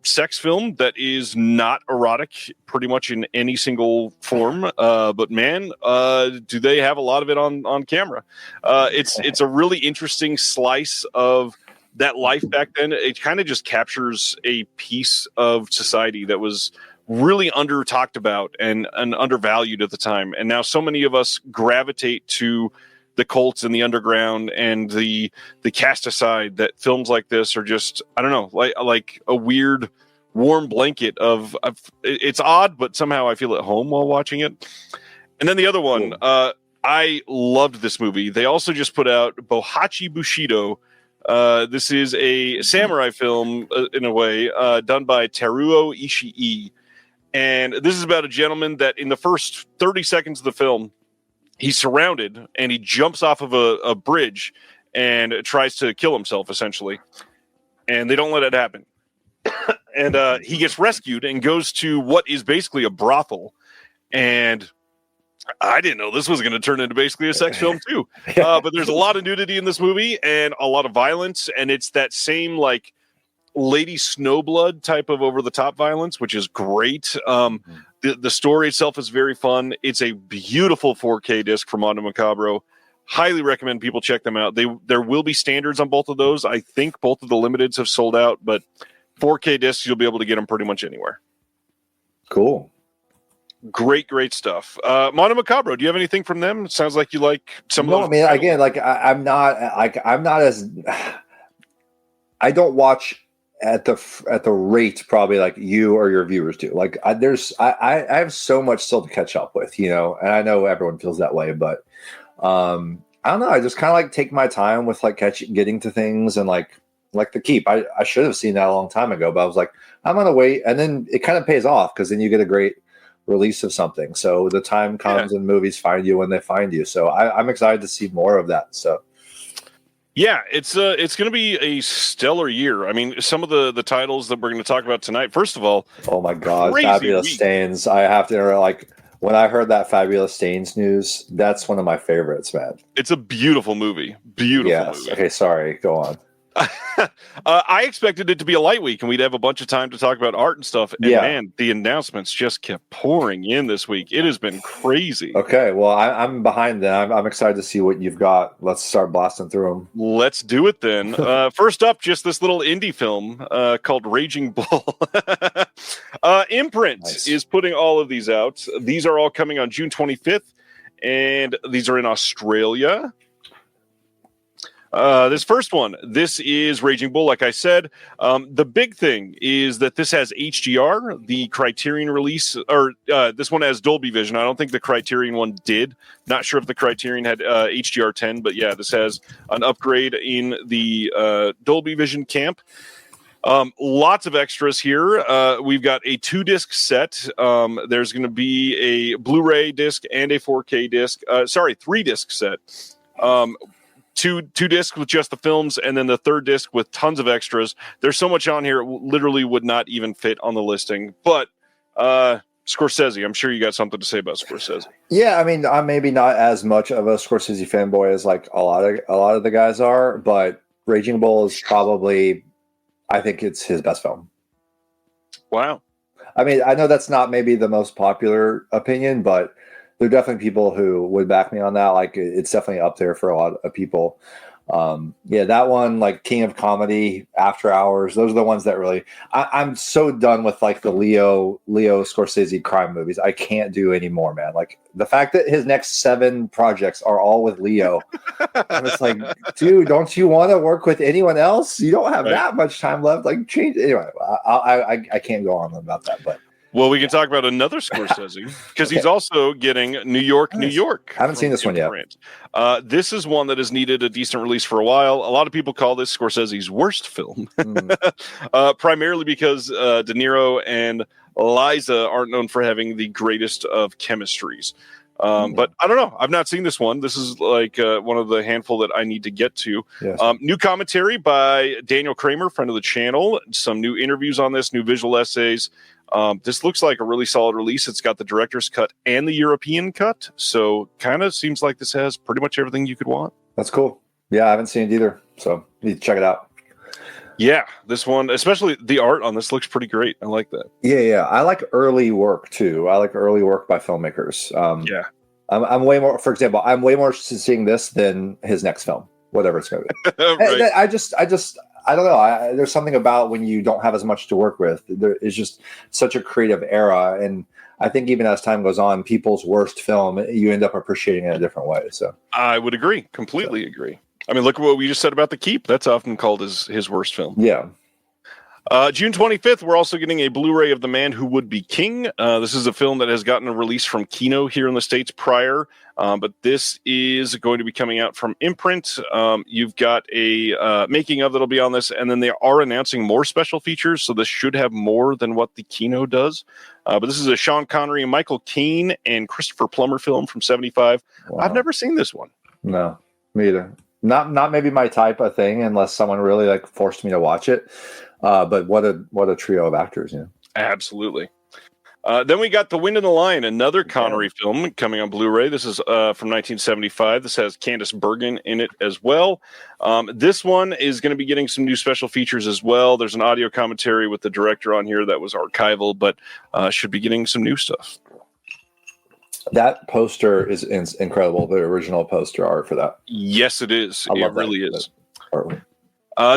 sex film that is not erotic pretty much in any single form. But man, do they have a lot of it on camera. It's a really interesting slice of that life back then. It kind of just captures a piece of society that was really under talked about and undervalued at the time. And now so many of us gravitate to the cults and the underground and the cast aside that films like this are just, I don't know, like a weird warm blanket of it's odd, but somehow I feel at home while watching it. And then the other one, I loved this movie. They also just put out Bohachi Bushido. This is a samurai film in a way, done by Teruo Ishii. And this is about a gentleman that in the first 30 seconds of the film, he's surrounded and he jumps off of a bridge and tries to kill himself, essentially. And they don't let it happen. And he gets rescued and goes to what is basically a brothel. And I didn't know this was going to turn into basically a sex film too. But there's a lot of nudity in this movie and a lot of violence. And it's that same like Lady Snowblood type of over-the-top violence, which is great. The story itself is very fun. It's a beautiful 4K disc from Mondo Macabro. Highly recommend people check them out. There will be standards on both of those. I think both of the limiteds have sold out, but 4K discs, you'll be able to get them pretty much anywhere. Cool. Great stuff. Mono Macabro, do you have anything from them? It sounds like you like some of those. No, I mean, again, like I'm not as I don't watch at the rate probably like you or your viewers do. Like I have so much still to catch up with, you know, and I know everyone feels that way, but I don't know. I just kind of like take my time with like getting to things and like The Keep. I should have seen that a long time ago, but I was like, I'm gonna wait, and then it kind of pays off because then you get a great release of something. So the time comes and movies find you when they find you. So I'm excited to see more of that. So. Yeah, it's going to be a stellar year. I mean, some of the titles that we're going to talk about tonight. First of all, oh my God, Fabulous Stains! I have to like when I heard that Fabulous Stains news, that's one of my favorites, man. It's a beautiful movie. Beautiful movie. Okay, sorry. Go on. I expected it to be a light week and we'd have a bunch of time to talk about art and stuff. And man, the announcements just kept pouring in this week. It has been crazy. Okay, well, I'm behind then. I'm excited to see what you've got. Let's start blasting through them. Let's do it then. First up, just this little indie film called Raging Bull. Imprint is putting all of these out. These are all coming on June 25th, and these are in Australia. This first one, this is Raging Bull, like I said. The big thing is that this has HDR. The Criterion release, or this one has Dolby Vision. I don't think the Criterion one did. Not sure if the Criterion had HDR 10, but yeah, this has an upgrade in the Dolby Vision camp. Lots of extras here. We've got a 2-disc set. There's going to be a Blu-ray disc and a 4K disc. 3-disc set. Two discs with just the films, and then the third disc with tons of extras. There's so much on here, it literally would not even fit on the listing. But Scorsese, I'm sure you got something to say about Scorsese. Yeah, I mean, I'm maybe not as much of a Scorsese fanboy as like a lot of the guys are, but Raging Bull is probably, I think it's his best film. Wow. I mean, I know that's not maybe the most popular opinion, but there are definitely people who would back me on that. Like, it's definitely up there for a lot of people. Yeah, that one, like King of Comedy, After Hours, those are the ones that really. I'm so done with like the Leo Scorsese crime movies. I can't do anymore, man. Like the fact that his next 7 projects are all with Leo, I'm just like, dude, don't you want to work with anyone else? You don't have that much time left. Like, change anyway. I can't go on about that, but. Well, we can talk about another Scorsese because he's also getting New York, New York. I haven't seen this one yet. This is one that has needed a decent release for a while. A lot of people call this Scorsese's worst film, primarily because De Niro and Liza aren't known for having the greatest of chemistries. But I don't know. I've not seen this one. This is like one of the handful that I need to get to. Yes. New commentary by Daniel Kramer, friend of the channel. Some new interviews on this, new visual essays. This looks like a really solid release. It's got the director's cut and the European cut. So kind of seems like this has pretty much everything you could want. That's cool. Yeah, I haven't seen it either. So need to check it out. Yeah, this one, especially the art on this looks pretty great. I like that. Yeah. I like early work too. I like early work by filmmakers. Yeah. I'm way more, for example, I'm way more interested in seeing this than his next film, whatever it's going to be. Right. I don't know. There's something about when you don't have as much to work with. There is just such a creative era. And I think even as time goes on, people's worst film, you end up appreciating it in a different way. So I would agree. Completely agree. I mean, look at what we just said about The Keep. That's often called his worst film. Yeah. June 25th, we're also getting a Blu-ray of The Man Who Would Be King. This is a film that has gotten a release from Kino here in the States prior, but this is going to be coming out from Imprint. You've got a making of that'll be on this, and then they are announcing more special features, so this should have more than what the Kino does. But this is a Sean Connery, Michael Caine, and Christopher Plummer film from 1975. Wow. I've never seen this one. No, me either. Not maybe my type of thing, unless someone really like forced me to watch it. But what a trio of actors, yeah. Absolutely. Then we got The Wind and the Lion, another Connery film coming on Blu-ray. This is from 1975. This has Candice Bergen in it as well. This one is going to be getting some new special features as well. There's an audio commentary with the director on here that was archival, but should be getting some new stuff. That poster is incredible. The original poster art for that. Yes, it is. It really is.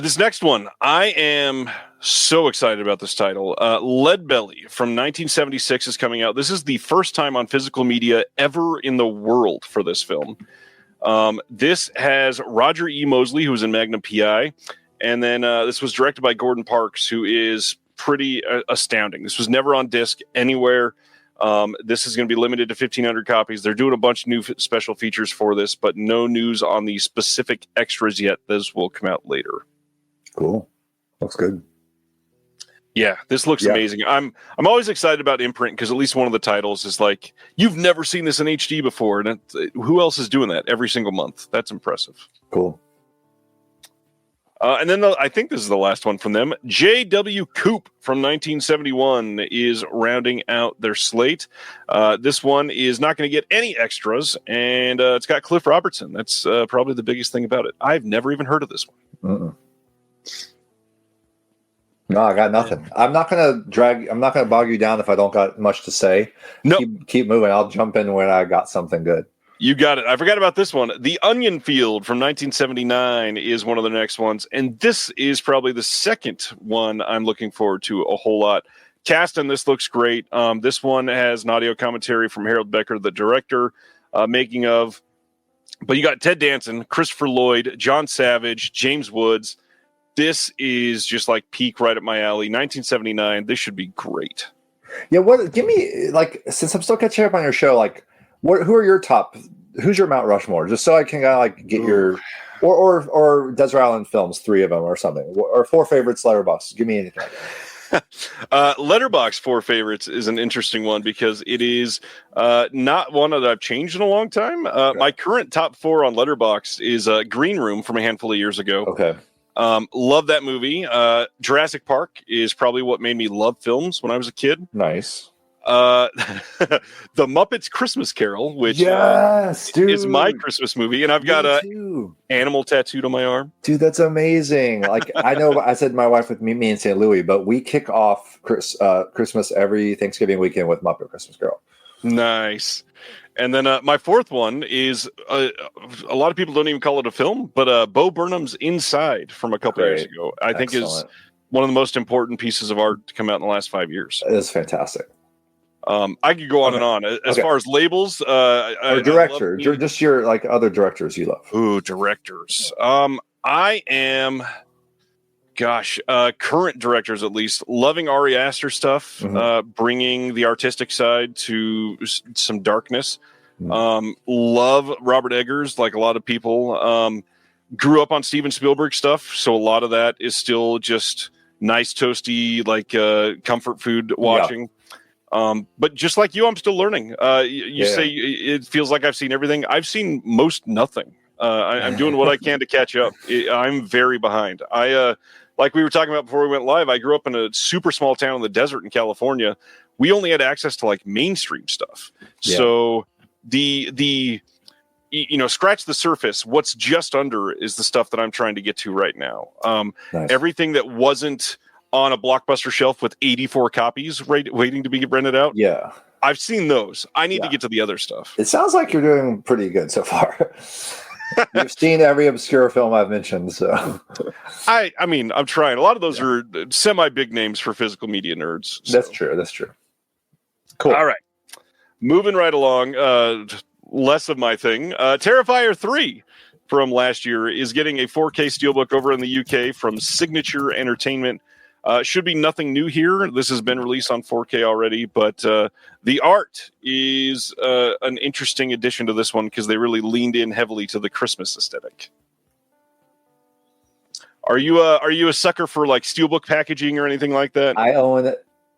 This next one, I am so excited about this title. Leadbelly from 1976 is coming out. This is the first time on physical media ever in the world for this film. This has Roger E. Mosley, who was in Magnum P.I., and then this was directed by Gordon Parks, who is pretty astounding. This was never on disc anywhere. This is going to be limited to 1,500 copies. They're doing a bunch of new special features for this, but no news on the specific extras yet. This will come out later. Cool. Looks good. Yeah, this looks amazing. I'm always excited about Imprint because at least one of the titles is like, you've never seen this in HD before. And who else is doing that every single month? That's impressive. Cool. And then I think this is the last one from them. J.W. Coop from 1971 is rounding out their slate. This one is not going to get any extras, and it's got Cliff Robertson. That's probably the biggest thing about it. I've never even heard of this one. No, I got nothing. I'm not going to bog you down if I don't got much to say. No, keep moving. I'll jump in when I got something good. You got it. I forgot about this one. The Onion Field from 1979 is one of the next ones. And this is probably the second one I'm looking forward to a whole lot. Cast in this looks great. This one has an audio commentary from Harold Becker, the director, making of. But you got Ted Danson, Christopher Lloyd, John Savage, James Woods. This is just like peak right up my alley. 1979. This should be great. Yeah, give me, like, since I'm still catching up on your show, like, who are your top? Who's your Mount Rushmore? Just so I can kind of like get your, or Desert Island Films, 3 of them or something, or 4 favorites Letterboxd. Give me anything. Letterboxd 4 favorites is an interesting one because it is not one that I've changed in a long time. Okay. My current top 4 on Letterboxd is Green Room from a handful of years ago. Okay. Love that movie. Jurassic Park is probably what made me love films when I was a kid. Nice. The Muppets Christmas Carol, which is my Christmas movie, and I've got animal tattooed on my arm. Dude, that's amazing. Like, I know I said my wife with me in St. Louis, but we kick off Christmas every Thanksgiving weekend with Muppet Christmas Carol. Nice. And then my 4th one is a lot of people don't even call it a film, but Bo Burnham's Inside from a couple years ago, I think is one of the most important pieces of art to come out in the last 5 years. It's fantastic. I could go on and on. As far as labels, or director, just your like other directors you love. Ooh, directors. I am, current directors at least, loving Ari Aster stuff, bringing the artistic side to some darkness. Love Robert Eggers, like a lot of people. Grew up on Steven Spielberg stuff, so a lot of that is still just nice, toasty, like comfort food watching. Yeah. But just like you, I'm still learning. You say it feels like I've seen everything. I've seen most nothing. I'm doing what I can to catch up. I'm very behind. Like we were talking about before we went live, I grew up in a super small town in the desert in California. We only had access to like mainstream stuff. Yeah. So the scratch the surface. What's just under is the stuff that I'm trying to get to right now. Nice. Everything that wasn't on a Blockbuster shelf with 84 copies waiting to be rented out. Yeah. I've seen those. I need to get to the other stuff. It sounds like you're doing pretty good so far. You've seen every obscure film I've mentioned, so. I mean, I'm trying. A lot of those are semi-big names for physical media nerds. So. That's true. Cool. All right. Moving right along, less of my thing. Terrifier 3 from last year is getting a 4K steelbook over in the UK from Signature Entertainment. Should be nothing new here. This has been released on 4K already, but the art is an interesting addition to this one because they really leaned in heavily to the Christmas aesthetic. Are you a sucker for like steelbook packaging or anything like that? I own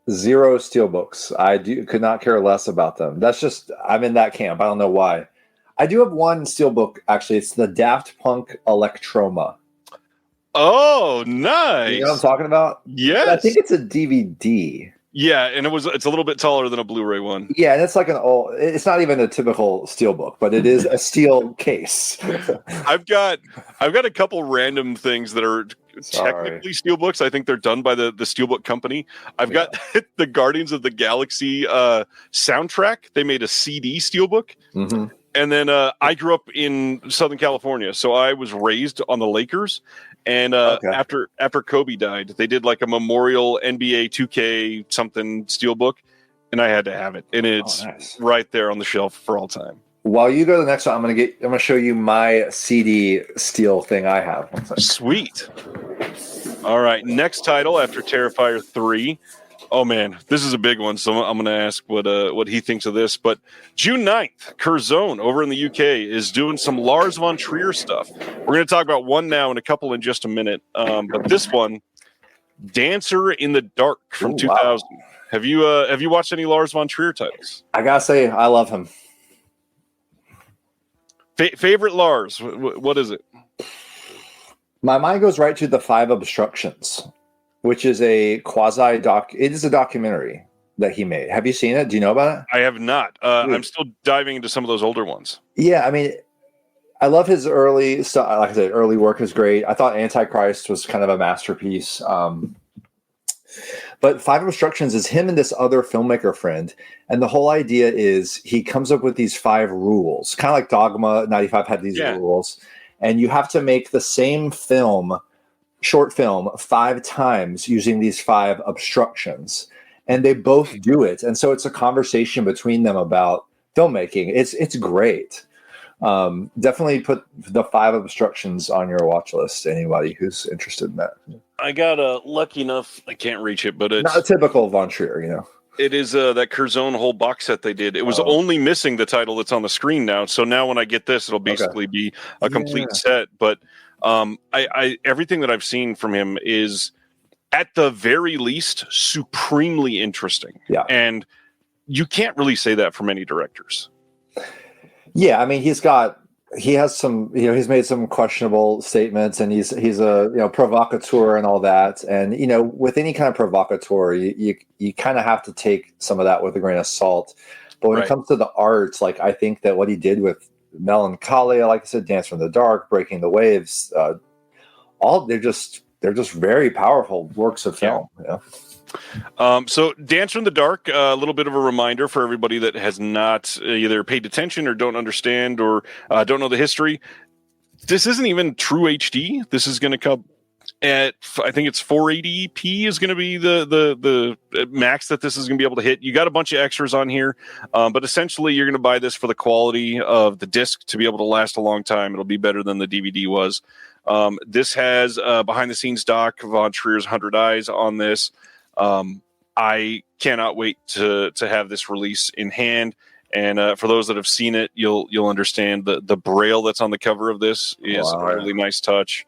0 steelbooks. I could not care less about them. That's just, I'm in that camp. I don't know why. I do have one steelbook actually. It's the Daft Punk Electroma. Oh, nice. You know what I'm talking about? Yes. I think it's a DVD. Yeah, and it's a little bit taller than a Blu-ray one. Yeah, and it's like it's not even a typical steelbook, but it is a steel case. I've got a couple random things that are technically steelbooks. I think they're done by the steelbook company. I've got the Guardians of the Galaxy soundtrack. They made a CD steelbook. Mm-hmm. And then I grew up in Southern California, so I was raised on the Lakers. And after Kobe died, they did like a memorial NBA 2K something steelbook, and I had to have it. And it's right there on the shelf for all time. While you go to the next one, I'm gonna show you my CD steel thing I have. Sweet. All right, next title after Terrifier 3. Oh man, this is a big one, so I'm going to ask what he thinks of this. But June 9th, Curzon over in the UK is doing some Lars von Trier stuff. We're going to talk about one now and a couple in just a minute. But this one, Dancer in the Dark from 2000. Wow. Have you watched any Lars von Trier titles? I gotta say, I love him. Favorite Lars? What is it? My mind goes right to The Five Obstructions, which is a it is a documentary that he made. Have you seen it? Do you know about it? I have not. I'm still diving into some of those older ones. Yeah, I mean, I love his early stuff. Like I said, early work is great. I thought Antichrist was kind of a masterpiece. But Five Obstructions is him and this other filmmaker friend. And the whole idea is he comes up with these 5 rules, kind of like Dogma 95 had these rules. And you have to make the same short film 5 times using these 5 obstructions, and they both do it. And so it's a conversation between them about filmmaking. It's great. Definitely put the 5 obstructions on your watch list. Anybody who's interested in that. I got lucky enough. I can't reach it, but it's Not a typical Von Trier, you know. It is that Curzon whole box set they did. It was only missing the title that's on the screen now. So now when I get this, it'll basically be a complete set. But I everything that I've seen from him is, at the very least, supremely interesting. Yeah. And you can't really say that for many directors. Yeah, I mean, he has some, you know, he's made some questionable statements, and he's a, you know, provocateur and all that. And, you know, with any kind of provocateur, you kind of have to take some of that with a grain of salt. But when it comes to the art, like, I think that what he did with Melancholia, like I said, Dance from the Dark, Breaking the Waves, they're just very powerful works of film. Yeah. So Dance from the Dark, a little bit of a reminder for everybody that has not either paid attention or don't understand or don't know the history. This isn't even true HD. This is going to come at, I think it's 480p is going to be the max that this is going to be able to hit. You got a bunch of extras on here, but essentially you're going to buy this for the quality of the disc to be able to last a long time. It'll be better than the DVD was. This has behind the scenes doc, Von Trier's 100 Eyes on this. I cannot wait to have this release in hand. And for those that have seen it, you'll understand the braille that's on the cover of this is a really nice touch.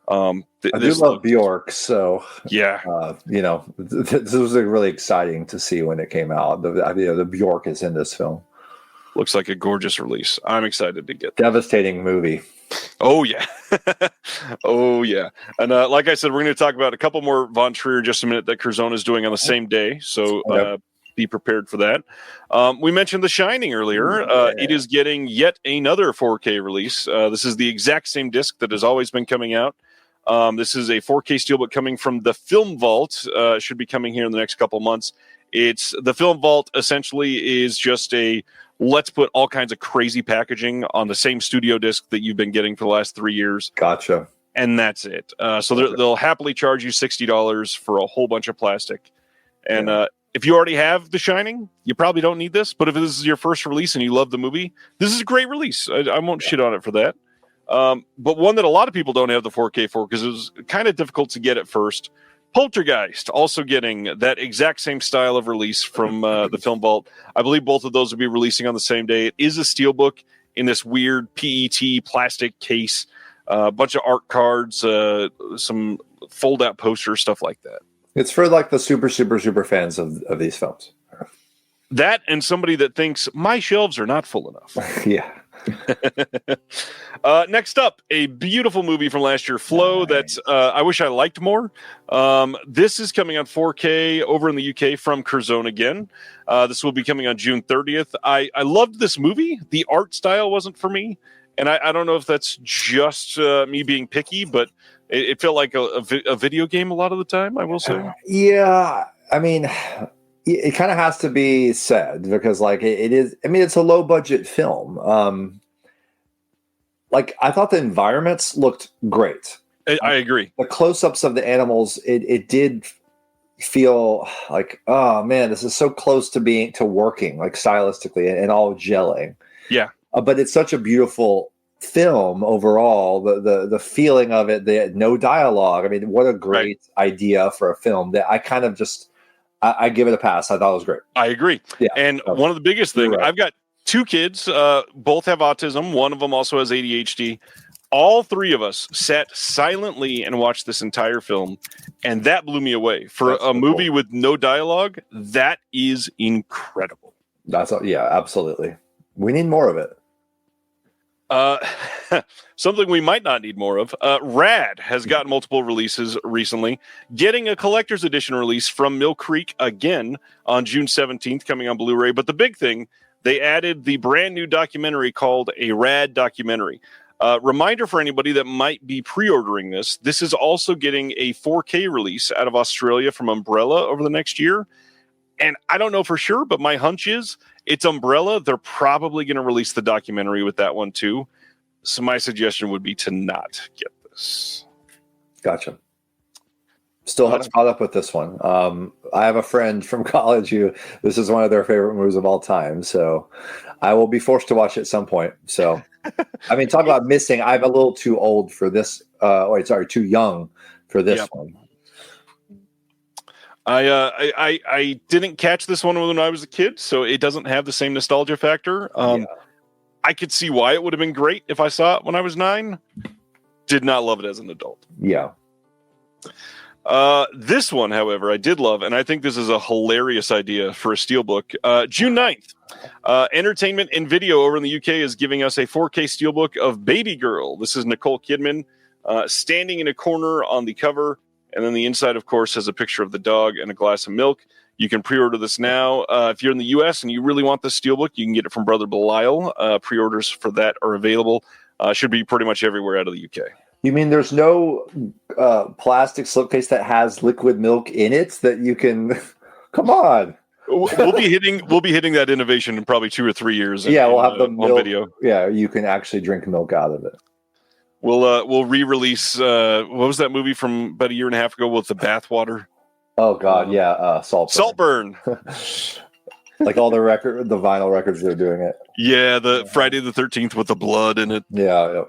I do love Bjork, so yeah, you know, this was really exciting to see when it came out. The Bjork is in this film. Looks like a gorgeous release. I'm excited to get devastating movie. Oh yeah. Oh yeah. And like I said, we're going to talk about a couple more Von Trier in just a minute that Curzon is doing on the same day. So be prepared for that. We mentioned The Shining earlier. It is getting yet another 4K release. This is the exact same disc that has always been coming out. This is a 4K steelbook coming from the Film Vault. Should be coming here in the next couple months. It's the Film Vault essentially is just let's put all kinds of crazy packaging on the same studio disc that you've been getting for the last 3 years. Gotcha. And that's it. So they'll happily charge you $60 for a whole bunch of plastic. And if you already have The Shining, you probably don't need this. But if this is your first release and you love the movie, this is a great release. I won't shit on it for that. But one that a lot of people don't have the 4K for because it was kind of difficult to get at first. Poltergeist, also getting that exact same style of release from the Film Vault. I believe both of those will be releasing on the same day. It is a steelbook in this weird PET plastic case, a bunch of art cards, some fold-out posters, stuff like that. It's for like the super fans of these films. That and somebody that thinks my shelves are not full enough. Yeah. Next up, a beautiful movie from last year, Flow, that I wish I liked more. This is coming on 4K over in the UK from Curzon again. This will be coming on June 30th. I loved this movie. The art style wasn't for me, and I don't know if that's just me being picky, but it felt like a video game a lot of the time, I will say. Yeah, I mean, it kind of has to be said because, like, it is. I mean, it's a low budget film. Like, I thought the environments looked great. I agree. The close-ups of the animals, it did feel like, oh man, this is so close to working, like stylistically and all gelling. Yeah. But it's such a beautiful film overall. The feeling of it, no dialogue. I mean, what a great idea for a film that I kind of just. I give it a pass. I thought it was great. I agree. Yeah. And one of the biggest things, I've got 2 kids, both have autism. One of them also has ADHD. All 3 of us sat silently and watched this entire film, and that blew me away. For a movie with no dialogue, that is incredible. Absolutely. We need more of it. Something we might not need more of. Rad has gotten multiple releases recently, getting a collector's edition release from Mill Creek again on June 17th, coming on Blu-ray. But the big thing, they added the brand new documentary called A Rad Documentary. Reminder for anybody that might be pre-ordering this, this is also getting a 4K release out of Australia from Umbrella over the next year. And I don't know for sure, but my hunch is it's Umbrella. They're probably going to release the documentary with that one too. So my suggestion would be to not get this. Gotcha. Still haven't caught up with this one. I have a friend from college who this is one of their favorite movies of all time. So I will be forced to watch it at some point. So, I mean, talk about missing. I'm a little too old for this. Too young for this one. I didn't catch this one when I was a kid, so it doesn't have the same nostalgia factor. I could see why it would have been great if I saw it when I was 9. Did not love it as an adult. Yeah. This one, however, I did love, and I think this is a hilarious idea for a steelbook. June 9th, Entertainment and Video over in the UK is giving us a 4K steelbook of Baby Girl. This is Nicole Kidman standing in a corner on the cover, and then the inside, of course, has a picture of the dog and a glass of milk. You can pre-order this now. If you're in the US and you really want this steelbook, you can get it from Brother Belial. Pre-orders for that are available. Should be pretty much everywhere out of the UK. You mean there's no plastic slipcase that has liquid milk in it that you can? Come on. We'll be hitting that innovation in probably 2 or 3 years. We'll have the milk video. Yeah, you can actually drink milk out of it. We'll re-release. What was that movie from about a year and a half ago with the bathwater? Oh God, Saltburn. Like all the vinyl records, they're doing it. Yeah, the Friday the 13th with the blood in it. Yeah.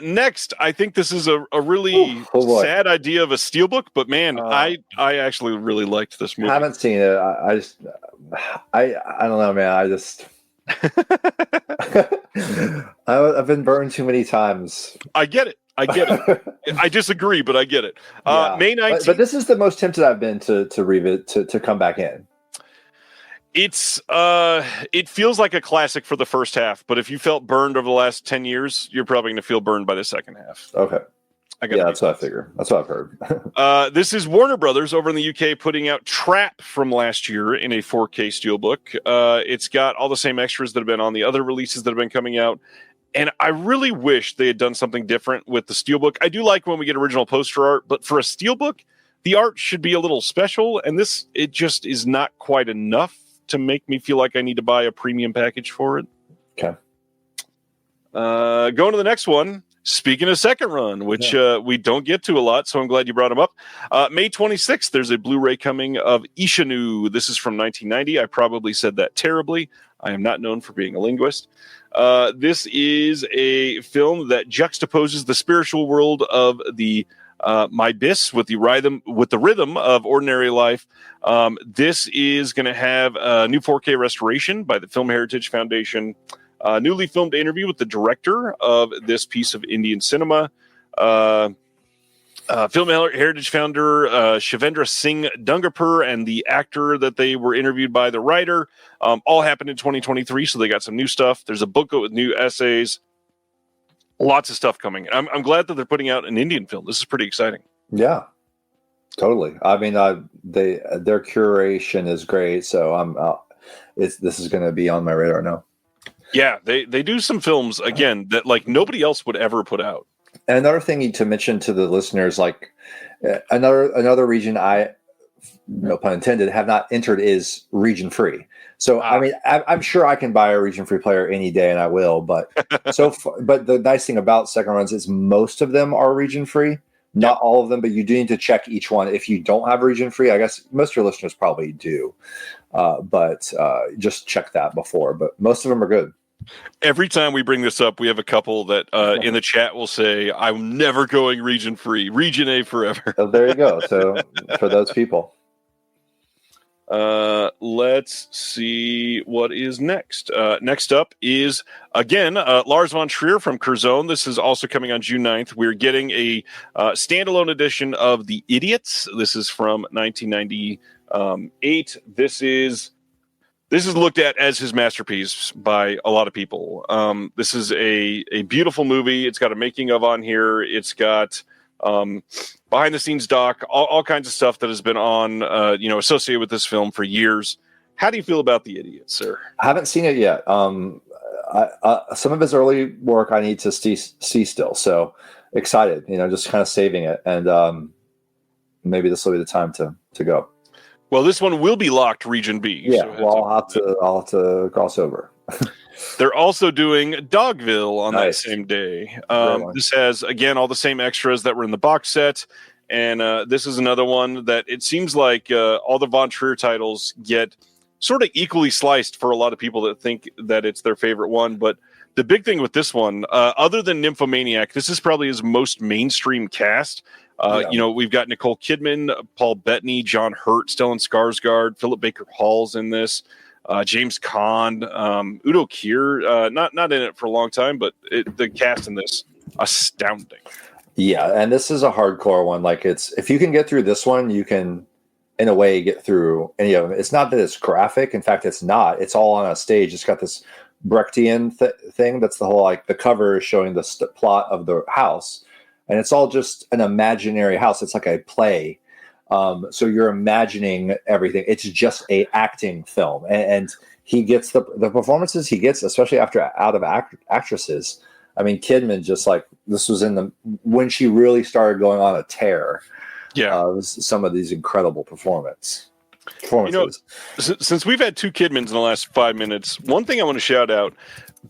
Next, I think this is a really sad idea of a steelbook, but man, I actually really liked this movie. I haven't seen it. I don't know, man. I've been burned too many times. I get it. I disagree, but I get it. May 19th. But this is the most tempted I've been to revisit to come back in. It feels like a classic for the first half, but if you felt burned over the last 10 years, you're probably going to feel burned by the second half. Okay. That's what I figure. That's what I've heard. This is Warner Brothers over in the UK putting out Trap from last year in a 4K steelbook. It's got all the same extras that have been on the other releases that have been coming out. And I really wish they had done something different with the steelbook. I do like when we get original poster art, but for a steelbook, the art should be a little special. And it just is not quite enough to make me feel like I need to buy a premium package for it. Okay. Going to the next one. Speaking of second run, which we don't get to a lot, so I'm glad you brought them up. May 26th, there's a Blu-ray coming of Ishanu. This is from 1990. I probably said that terribly. I am not known for being a linguist. This is a film that juxtaposes the spiritual world of the Mybis with the rhythm of ordinary life. This is going to have a new 4K restoration by the Film Heritage Foundation. Newly filmed interview with the director of this piece of Indian cinema. Film Heritage founder Shivendra Singh Dungarpur and the actor that they were interviewed by, the writer, all happened in 2023, so they got some new stuff. There's a booklet with new essays. Lots of stuff coming. I'm glad that they're putting out an Indian film. This is pretty exciting. Yeah, totally. I mean, their curation is great, so this is going to be on my radar now. Yeah, they do some films again that like nobody else would ever put out. And another thing to mention to the listeners, like another region I, no pun intended, have not entered is region free. So I mean, I'm sure I can buy a region free player any day, and I will. But but the nice thing about second runs is most of them are region free. Not all of them, but you do need to check each one. If you don't have region free, I guess most of your listeners probably do. But just check that before. But most of them are good. Every time we bring this up, we have a couple that in the chat will say, I'm never going region free, region A forever. So there you go. So for those people. Let's see what is next. Next up is, again, Lars von Trier from Curzon. This is also coming on June 9th. We're getting a standalone edition of The Idiots. This is from 1998. This is looked at as his masterpiece by a lot of people. This is a beautiful movie. It's got a making of on here. It's got behind the scenes doc, all kinds of stuff that has been on, associated with this film for years. How do you feel about The Idiot, sir? I haven't seen it yet. Some of his early work I need to see still. So excited, just kind of saving it. And maybe this will be the time to go. Well, this one will be locked region B. Yeah, so I'll have to cross over. They're also doing Dogville on that same day. This has, again, all the same extras that were in the box set. And this is another one that it seems like all the Von Trier titles get sort of equally sliced for a lot of people that think that it's their favorite one. But the big thing with this one, other than Nymphomaniac, this is probably his most mainstream cast. We've got Nicole Kidman, Paul Bettany, John Hurt, Stellan Skarsgård, Philip Baker Hall's in this, James Caan, Udo Kier, not in it for a long time, but the cast in this, astounding. Yeah, and this is a hardcore one. Like, if you can get through this one, you can, in a way, get through any of them. It's not that it's graphic. In fact, it's not. It's all on a stage. It's got this Brechtian thing. That's the whole, like, the cover is showing the plot of the house. And it's all just an imaginary house. It's like a play. So you're imagining everything. It's just a acting film. And he gets the performances he gets, especially after out of actresses. I mean, Kidman, just like, this was when she really started going on a tear. Yeah. Some of these incredible performances. Since we've had two Kidmans in the last 5 minutes, one thing I want to shout out,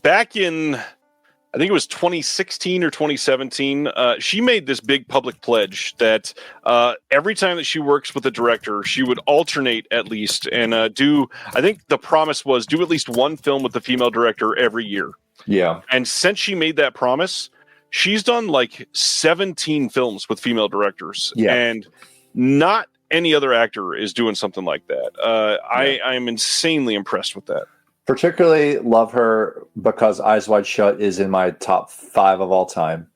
back in, I think it was 2016 or 2017, she made this big public pledge that every time that she works with a director, she would alternate at least and I think the promise was do at least one film with the female director every year. Yeah. And since she made that promise, she's done like 17 films with female directors. Yeah. And not any other actor is doing something like that. I am insanely impressed with that. Particularly love her because Eyes Wide Shut is in my top 5 of all time.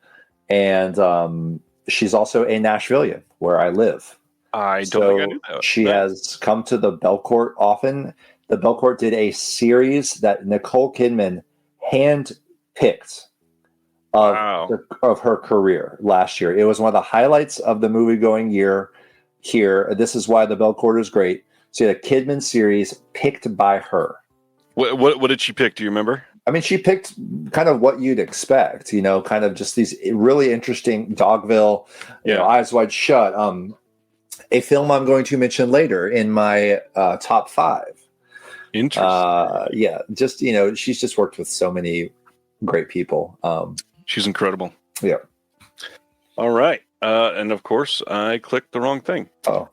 And she's also a Nashvilleian where I live. I don't think I knew that. She has come to the Belcourt often. The Belcourt did a series that Nicole Kidman hand-picked of her career last year. It was one of the highlights of the movie-going year here. This is why the Belcourt is great. So the Kidman series picked by her. What did she pick? Do you remember? I mean, she picked kind of what you'd expect, kind of just these really interesting Dogville, Eyes Wide Shut. A film I'm going to mention later in my top 5. Interesting. She's just worked with so many great people. She's incredible. Yeah. All right. And of course, I clicked the wrong thing. Oh.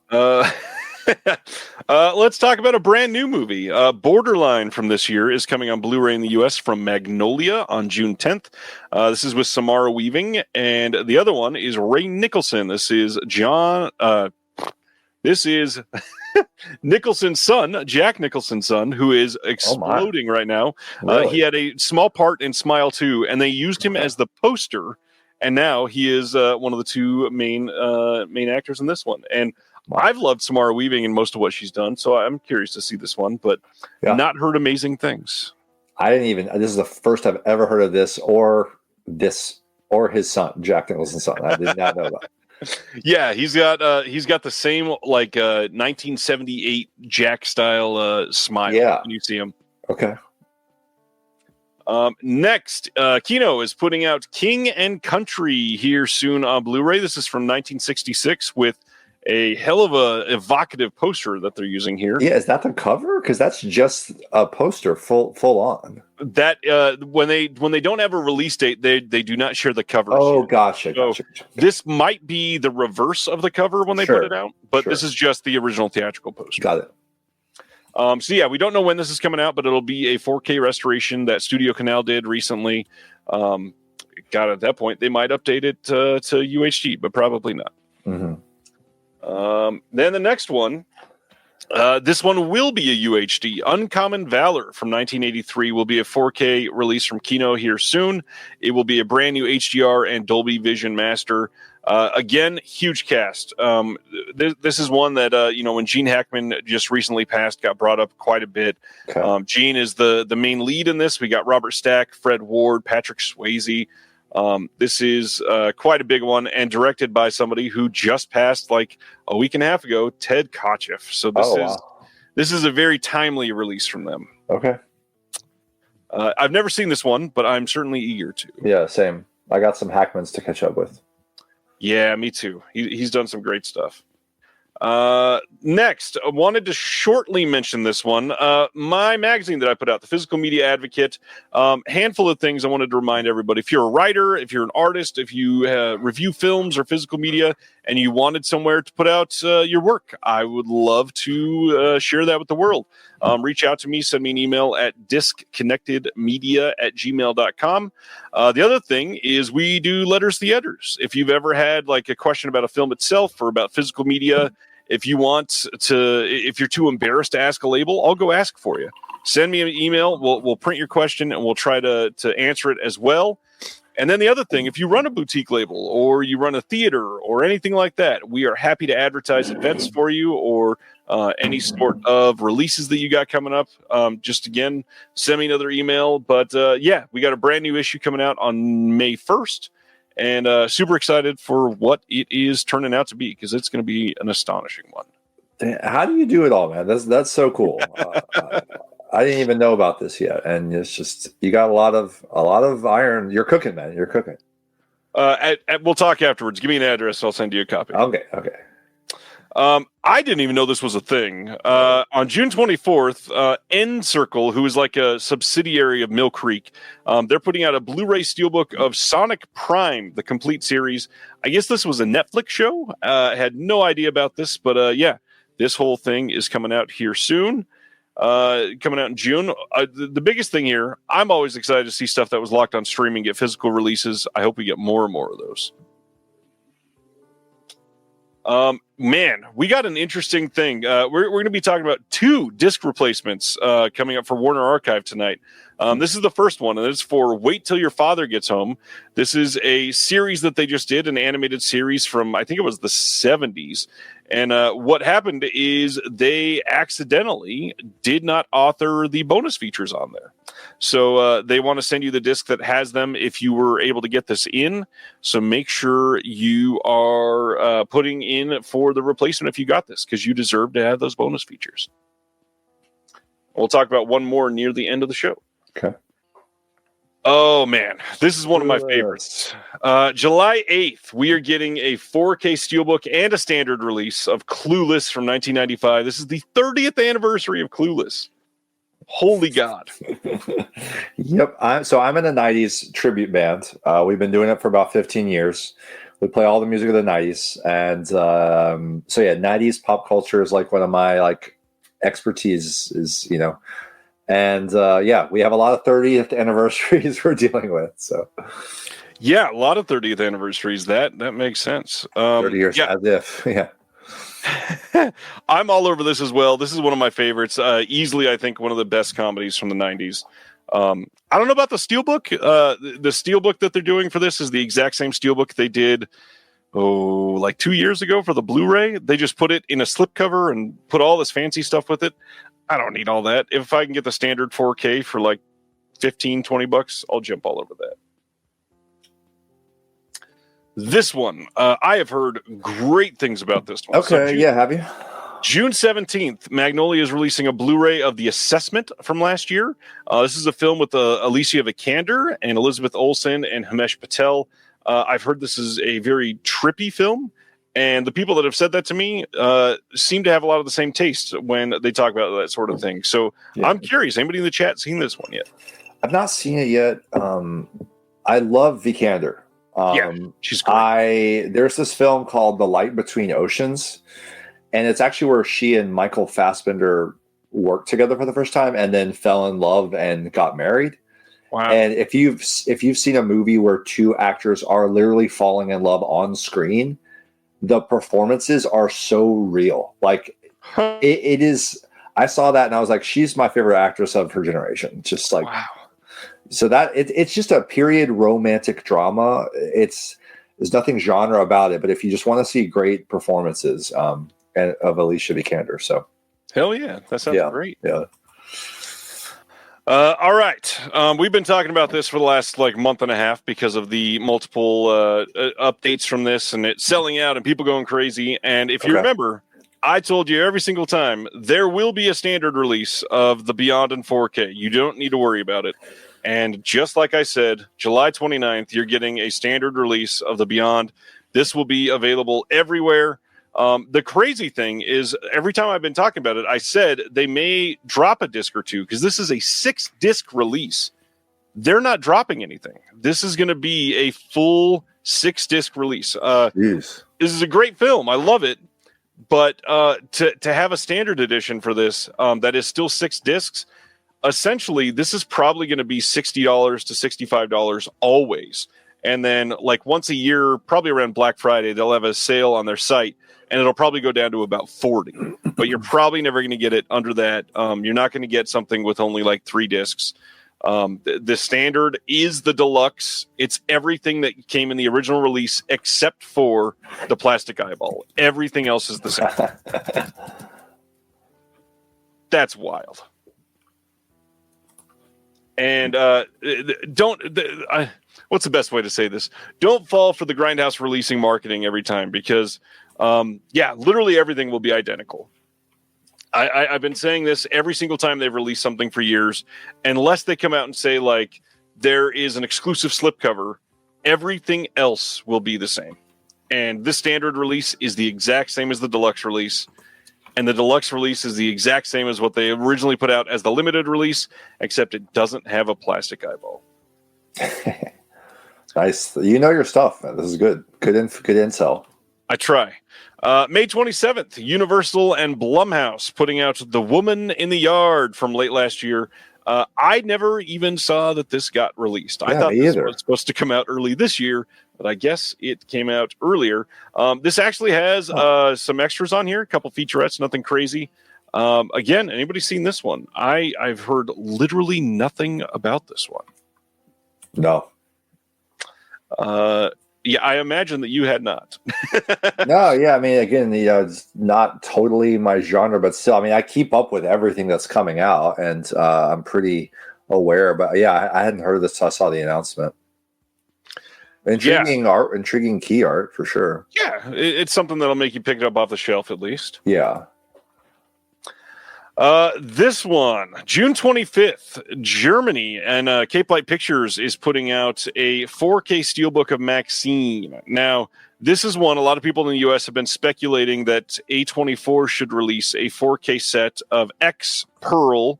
Let's talk about a brand new movie. Borderline from this year is coming on Blu-ray in the U.S. from Magnolia on June 10th. This is with Samara Weaving, and the other one is Ray Nicholson. This is Nicholson's son, Jack Nicholson's son, who is exploding right now. Really? He had a small part in Smile 2, and they used him as the poster, and now he is one of the two main actors in this one. And I've loved Samara Weaving in most of what she's done, so I'm curious to see this one, but not heard amazing things. This is the first I've ever heard of this or his son, Jack Nicholson's son. I did not know that. Yeah, he's got the same 1978 Jack style smile. Yeah, when you see him. Okay. Next, Kino is putting out King and Country here soon on Blu-ray. This is from 1966 with a hell of a evocative poster that they're using here. Yeah, is that the cover? Because that's just a poster, full on. That when they don't have a release date, they do not share the cover. Oh, gotcha. This might be the reverse of the cover when they put it out, but this is just the original theatrical poster. Got it. So yeah, we don't know when this is coming out, but it'll be a 4K restoration that Studio Canal did recently. At that point, they might update it to UHD, but probably not. Mm-hmm. Then the next one, this one will be a UHD. Uncommon Valor from 1983 will be a 4K release from Kino here soon. It will be a brand new HDR and Dolby Vision master. Again, huge cast. This is one that, when Gene Hackman just recently passed, got brought up quite a bit. Okay. Gene is the main lead in this. We got Robert Stack, Fred Ward, Patrick Swayze. This is quite a big one and directed by somebody who just passed like a week and a half ago, Ted Kotcheff. So this is a very timely release from them. Okay. I've never seen this one, but I'm certainly eager to. Yeah, same. I got some Hackmans to catch up with. Yeah, me too. He's done some great stuff. Next, I wanted to shortly mention this one. My magazine that I put out, the Physical Media Advocate, handful of things I wanted to remind everybody. If you're a writer, if you're an artist, if you review films or physical media, and you wanted somewhere to put out your work, I would love to share that with the world. Reach out to me, send me an email at disconnectedmedia@gmail.com. The other thing is we do letters to the editors. If you've ever had like a question about a film itself or about physical media, if you're too embarrassed to ask a label, I'll go ask for you. Send me an email. We'll print your question and we'll try to answer it as well. And then the other thing, if you run a boutique label or you run a theater or anything like that, we are happy to advertise events for you or any sort of releases that you got coming up. Just again, send me another email. But yeah, we got a brand new issue coming out on May 1st. And super excited for what it is turning out to be because it's going to be an astonishing one. How do you do it all, man? That's so cool. I didn't even know about this yet, and it's just you got a lot of iron. You're cooking, man. You're cooking. We'll talk afterwards. Give me an address. I'll send you a copy. Okay. I didn't even know this was a thing. On June 24th, N Circle, who is like a subsidiary of Mill Creek, they're putting out a Blu-ray steelbook of Sonic Prime, the complete series. I guess this was a Netflix show. I had no idea about this, but yeah, this whole thing is coming out here soon. Coming out in June. The biggest thing here, I'm always excited to see stuff that was locked on streaming get physical releases. I hope we get more and more of those. Man, we got an interesting thing. We're going to be talking about 2 disc replacements coming up for Warner Archive tonight. This is the first one, and it's for Wait Till Your Father Gets Home. This is a series that they just did, an animated series from, I think it was the 70s. And what happened is they accidentally did not author the bonus features on there. So they want to send you the disc that has them if you were able to get this in. So make sure you are putting in for the replacement if you got this, because you deserve to have those bonus features. We'll talk about one more near the end of the show. Okay. Oh, man. This is one of my favorites. July 8th, we are getting a 4K steelbook and a standard release of Clueless from 1995. This is the 30th anniversary of Clueless. Holy God. Yep. I'm in a 90s tribute band. We've been doing it for about 15 years. We play all the music of the 90s. And so, yeah, 90s pop culture is like one of my like expertise is, you know. And yeah, we have a lot of 30th anniversaries we're dealing with. So, yeah, a lot of 30th anniversaries. That makes sense. 30 years, yeah. as if, yeah. I'm all over this as well. This is one of my favorites. Easily, I think, one of the best comedies from the 90s. I don't know about the steelbook. The steelbook that they're doing for this is the exact same steelbook they did, like 2 years ago for the Blu-ray. They just put it in a slipcover and put all this fancy stuff with it. I don't need all that. If I can get the standard 4K for like $15-20, I'll jump all over that. This one, I have heard great things about this one. Okay, yeah, have you? June 17th, Magnolia is releasing a Blu-ray of The Assessment from last year. This is a film with Alicia Vikander and Elizabeth Olsen and Himesh Patel. I've heard this is a very trippy film. And the people that have said that to me seem to have a lot of the same taste when they talk about that sort of thing. So yeah. I'm curious. Anybody in the chat seen this one yet? I've not seen it yet. I love Vikander. Yeah, she's great. There's this film called The Light Between Oceans, and it's actually where she and Michael Fassbender worked together for the first time and then fell in love and got married. Wow. And if you've seen a movie where 2 actors are literally falling in love on screen, the performances are so real. Like it is. I saw that and I was like, she's my favorite actress of her generation. Just like, wow. So that it's just a period romantic drama. There's nothing genre about it, but if you just want to see great performances of Alicia Vikander, so hell yeah, that sounds great. Yeah. All right. We've been talking about this for the last month and a half because of the multiple updates from this and it selling out and people going crazy. And if you remember, I told you every single time there will be a standard release of the Beyond in 4K. You don't need to worry about it. And just like I said, July 29th, you're getting a standard release of the Beyond. This will be available everywhere. The crazy thing is, every time I've been talking about it, I said they may drop a disc or two because this is a 6-disc release. They're not dropping anything. This is going to be a full 6-disc release. This is a great film. I love it. But to have a standard edition for this that is still 6 discs, essentially, this is probably going to be $60 to $65 always. And then, like, once a year, probably around Black Friday, they'll have a sale on their site, and it'll probably go down to about 40. But you're probably never going to get it under that. You're not going to get something with only like 3 discs. The standard is the deluxe. It's everything that came in the original release except for the plastic eyeball. Everything else is the same. That's wild. And what's the best way to say this? Don't fall for the Grindhouse releasing marketing every time because, literally everything will be identical. I've been saying this every single time they've released something for years, unless they come out and say, like, there is an exclusive slipcover, everything else will be the same. And this standard release is the exact same as the deluxe release. And the deluxe release is the exact same as what they originally put out as the limited release, except it doesn't have a plastic eyeball. Nice. You know your stuff, man. This is good. Good intel. I try. May 27th, Universal and Blumhouse putting out The Woman in the Yard from late last year. I never even saw that this got released. I thought this was supposed to come out early this year, but I guess it came out earlier. This actually has some extras on here, a couple featurettes, nothing crazy. Again, anybody seen this one? I've heard literally nothing about this one. No. Yeah, I imagine that you had not. No, yeah. I mean, again, it's not totally my genre, but still, I mean, I keep up with everything that's coming out, and I'm pretty aware. But yeah, I hadn't heard of this. I saw the announcement. Intriguing art, intriguing key art for sure. Yeah, it's something that'll make you pick it up off the shelf at least. Yeah. This one, June 25th, Germany, and Cape Light Pictures is putting out a 4K steelbook of Maxine. Now, this is one a lot of people in the U.S. have been speculating that A24 should release a 4K set of X Pearl,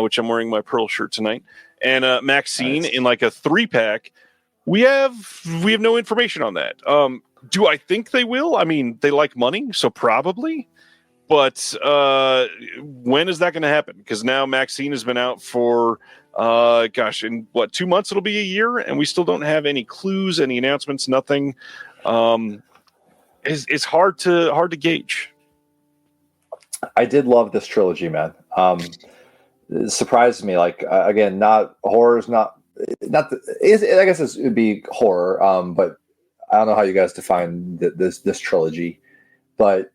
which I'm wearing my Pearl shirt tonight, and Maxine in like a 3-pack. We have no information on that. Do I think they will? I mean, they like money, so probably. But when is that going to happen? Because now Maxine has been out for, in 2 months it'll be a year, and we still don't have any clues, any announcements, nothing. It's hard to gauge. I did love this trilogy, man. It surprised me. Like again, not horrors, I guess it would be horror, but I don't know how you guys define this trilogy, but.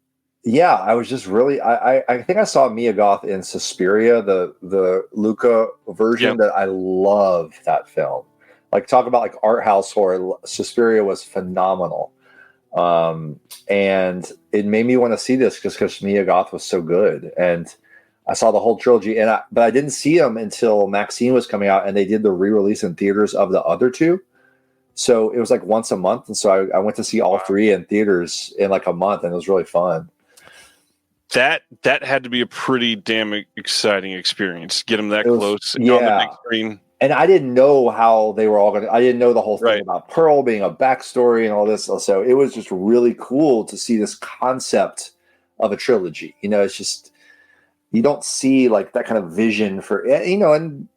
Yeah, I was just really. I think I saw Mia Goth in Suspiria, the Luca version. That I love that film. Like, talk about like art house horror. Suspiria was phenomenal, and it made me want to see this just because Mia Goth was so good. And I saw the whole trilogy, but I didn't see them until Maxine was coming out, and they did the re-release in theaters of the other two. So it was like once a month, and so I went to see all 3 in theaters in like a month, and it was really fun. That had to be a pretty damn exciting experience. Get them that close on the big screen. And I didn't know how they were all going to. I didn't know the whole thing about Pearl being a backstory and all this. So it was just really cool to see this concept of a trilogy. You know, it's just you don't see like that kind of vision for and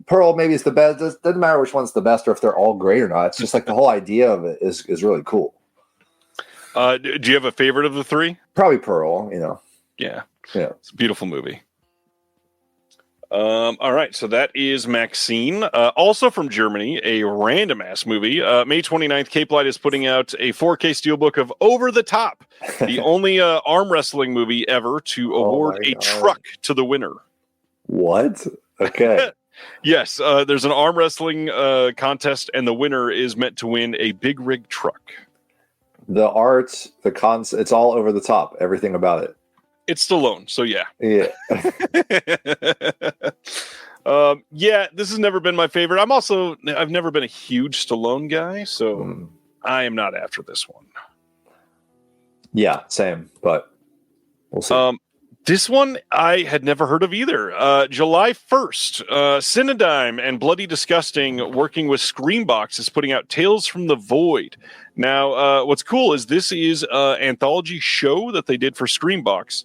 Pearl maybe it's the best. It doesn't matter which one's the best or if they're all great or not. It's just like the whole idea of it is really cool. Do you have a favorite of the 3? Probably Pearl, Yeah. It's a beautiful movie. All right, so that is Maxine. Also from Germany, a random ass movie. May 29th, Cape Light is putting out a 4K steelbook of Over the Top, the only arm wrestling movie ever to award a truck to the winner. What? Okay. Yes, there's an arm wrestling contest, and the winner is meant to win a big rig truck. The art, the concept, it's all over the top. Everything about it. It's Stallone, so yeah. Yeah. This has never been my favorite. I've never been a huge Stallone guy, so I am not after this one. Yeah, same, but we'll see. This one I had never heard of either. July 1st, Cinedigm and Bloody Disgusting, working with Screambox, is putting out Tales from the Void. Now, what's cool is this is an anthology show that they did for Screambox.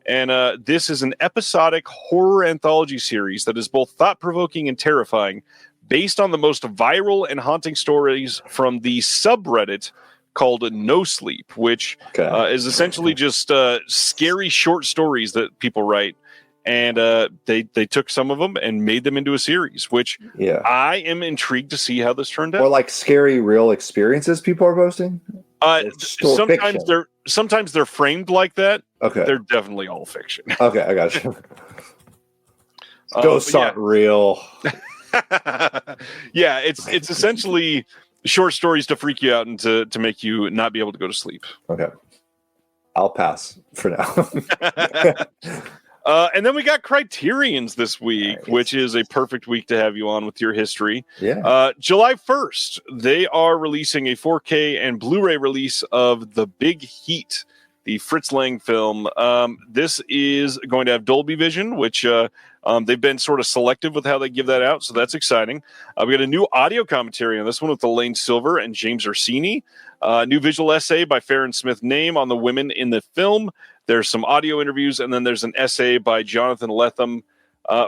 And this is an episodic horror anthology series that is both thought-provoking and terrifying, based on the most viral and haunting stories from the subreddit called No Sleep, which is essentially just scary short stories that people write. And they took some of them and made them into a series, which I am intrigued to see how this turned out. Or like scary real experiences people are posting? Sometimes they're framed like that. Okay. They're definitely all fiction. Okay, I got you. Ghosts aren't real. Yeah, it's essentially short stories to freak you out and to make you not be able to go to sleep. Okay. I'll pass for now. And then we got Criterion's this week, which is a perfect week to have you on with your history. Yeah. July 1st, they are releasing a 4K and Blu-ray release of The Big Heat, the Fritz Lang film. This is going to have Dolby Vision, which they've been sort of selective with how they give that out, so that's exciting. We got a new audio commentary on this one with Elaine Silver and James Orsini. New visual essay by Farron Smith Name on the women in the film. There's some audio interviews, and then there's an essay by Jonathan Lethem.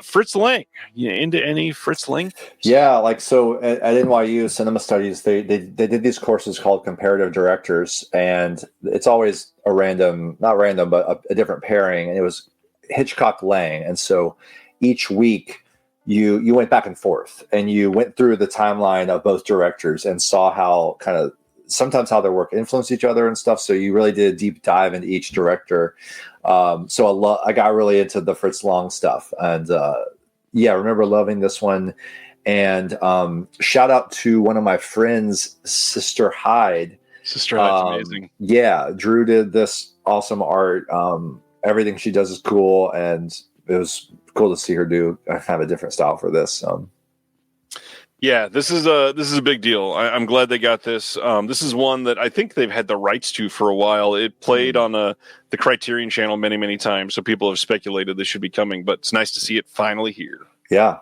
Fritz Lang. You into any Fritz Lang? Yeah, like so at NYU Cinema Studies, they did these courses called comparative directors, and it's always a different pairing, and it was Hitchcock Lang. And so each week you went back and forth, and you went through the timeline of both directors and saw how kind of sometimes how their work influenced each other and stuff. So you really did a deep dive into each director. So I got really into the Fritz Lang stuff, and I remember loving this one. And shout out to one of my friends, Sister Hyde. Sister Hyde's amazing. Yeah, Drew did this awesome art. Everything she does is cool, and it was cool to see her do have a different style for this. Yeah, this is a big deal. I'm glad they got this. This is one that I think they've had the rights to for a while. It played on the Criterion channel many, many times, so people have speculated this should be coming, but it's nice to see it finally here. Yeah,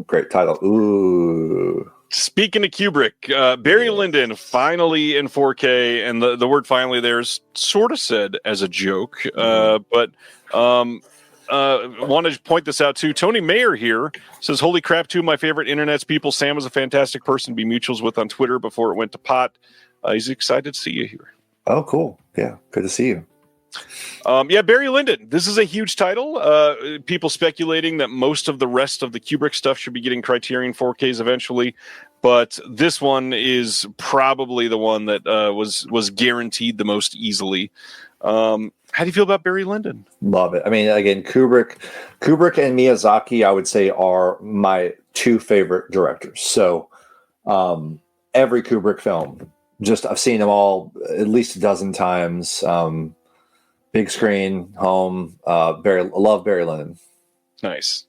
great title. Ooh. Speaking of Kubrick, Barry Lyndon finally in 4K, and the word finally there is sort of said as a joke, but wanted to point this out too. Tony Mayer here says, "Holy crap, two of my favorite internet's people. Sam was a fantastic person to be mutuals with on Twitter before it went to pot. He's excited to see you here." Oh, cool. Yeah, good to see you. Barry Lyndon. This is a huge title. People speculating that most of the rest of the Kubrick stuff should be getting Criterion 4Ks eventually, but this one is probably the one that was guaranteed the most easily. How do you feel about Barry Lyndon? Love it. I mean, again, Kubrick and Miyazaki, I would say, are my two favorite directors. So every Kubrick film, I've seen them all at least a dozen times. Big screen, home. I love Barry Lyndon. Nice.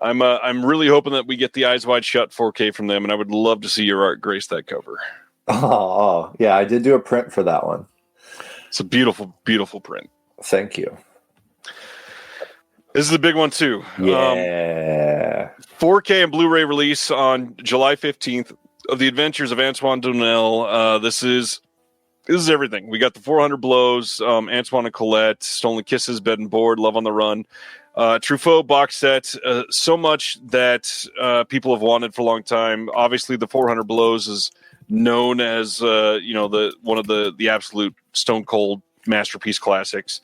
I'm really hoping that we get the Eyes Wide Shut 4K from them, and I would love to see your art grace that cover. Oh, yeah, I did do a print for that one. It's a beautiful, beautiful print. Thank you. This is a big one too. Yeah. 4K and Blu-ray release on July 15th of The Adventures of Antoine Donnell. This is everything. We got the 400 Blows, Antoine and Colette, Stolen Kisses, Bed and Board, Love on the Run, Truffaut box set. So much that people have wanted for a long time. Obviously, the 400 Blows is known as one of the absolute stone cold masterpiece classics.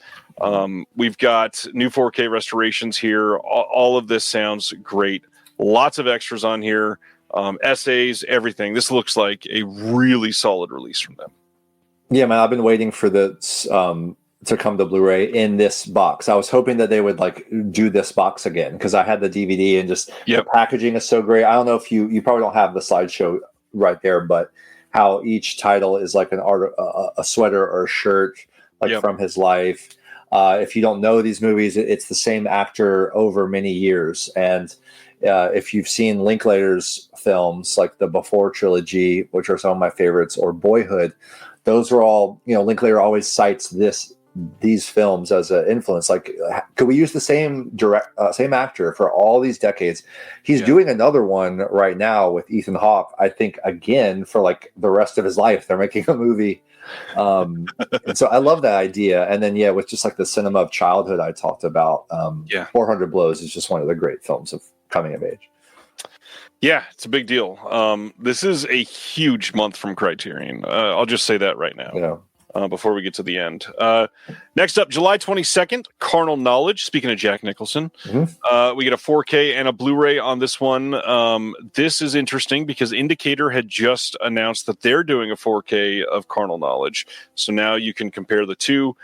We've got new 4K restorations here. All of this sounds great. Lots of extras on here, essays, everything. This looks like a really solid release from them. Yeah, man, I've been waiting for this to come to Blu-ray in this box. I was hoping that they would do this box again because I had the DVD and just the packaging is so great. I don't know if you probably don't have the slideshow right there, but how each title is like a sweater or a shirt from his life. If you don't know these movies, it's the same actor over many years. And if you've seen Linklater's films like the Before trilogy, which are some of my favorites, or Boyhood, those are all, Linklater always cites these films as an influence. Like, could we use the same same actor for all these decades? He's doing another one right now with Ethan Hawke, I think, again, for like the rest of his life. They're making a movie. And so I love that idea. And then, with just like the cinema of childhood I talked about, 400 Blows is just one of the great films of coming of age. Yeah, it's a big deal. This is a huge month from Criterion. I'll just say that right now. Before we get to the end. Next up, July 22nd, Carnal Knowledge. Speaking of Jack Nicholson, we get a 4K and a Blu-ray on this one. This is interesting because Indicator had just announced that they're doing a 4K of Carnal Knowledge. So now you can compare the two.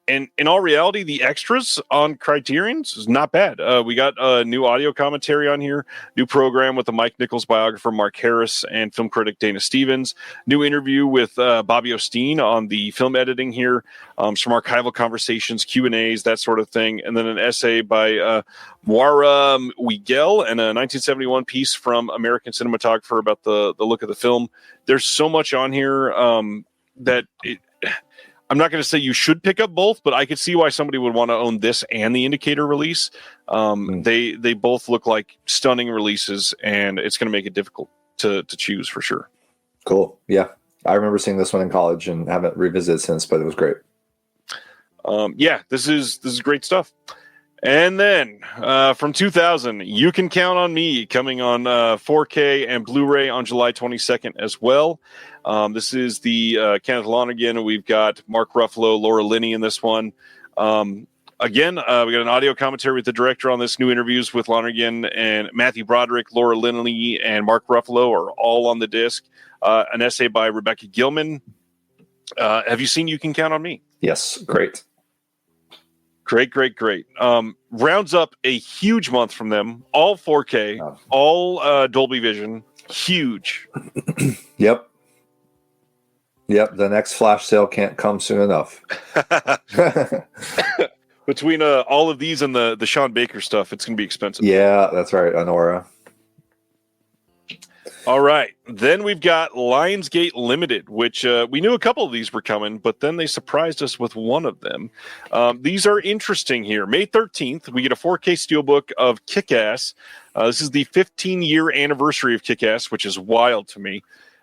And in all reality, the extras on Criterion's is not bad. We got a new audio commentary on here, new program with the Mike Nichols biographer Mark Harris and film critic Dana Stevens, new interview with Bobby Osteen on the film editing here, some archival conversations, Q&As, that sort of thing, and then an essay by Moira Miguel and a 1971 piece from American Cinematographer about the look of the film. There's so much on here that I'm not going to say you should pick up both, but I could see why somebody would want to own this and the Indicator release. They both look like stunning releases, and it's going to make it difficult to choose for sure. Cool. Yeah. I remember seeing this one in college and haven't revisited since, but it was great. This is great stuff. And then from 2000, You Can Count on Me, coming on 4K and Blu-ray on July 22nd as well. This is the Kenneth Lonergan. We've got Mark Ruffalo, Laura Linney in this one. Again, we got an audio commentary with the director on this, new interviews with Lonergan, and Matthew Broderick, Laura Linney, and Mark Ruffalo are all on the disc. An essay by Rebecca Gilman. Have you seen You Can Count on Me? Yes, great. Great. Rounds up a huge month from them. All 4K, all Dolby Vision. Huge. Yep. The next flash sale can't come soon enough. Between all of these and the Sean Baker stuff, it's going to be expensive. Yeah, that's right. Honora. All right. Then we've got Lionsgate Limited, which we knew a couple of these were coming, but then they surprised us with one of them. These are interesting here. May 13th, we get a 4K steelbook of Kick-Ass. This is the 15-year anniversary of Kick-Ass, which is wild to me.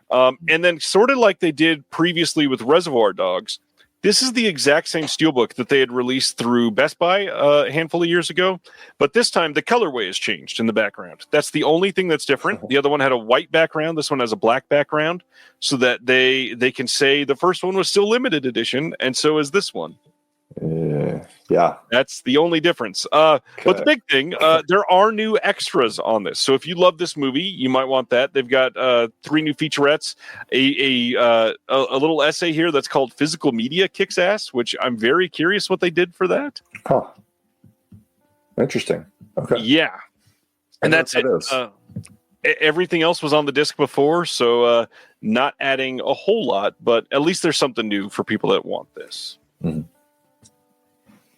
And then sort of like they did previously with Reservoir Dogs, this is the exact same steelbook that they had released through Best Buy a handful of years ago, but this time the colorway has changed in the background. That's the only thing that's different. The other one had a white background. This one has a black background, so that they can say the first one was still limited edition, and so is this one. Yeah. That's the only difference. But the big thing, there are new extras on this. So if you love this movie, you might want that. They've got 3 new featurettes, a little essay here that's called Physical Media Kicks Ass, which I'm very curious what they did for that. Huh. Interesting. Okay. Yeah. And that's it. Everything else was on the disc before, so not adding a whole lot, but at least there's something new for people that want this. Mm-hmm.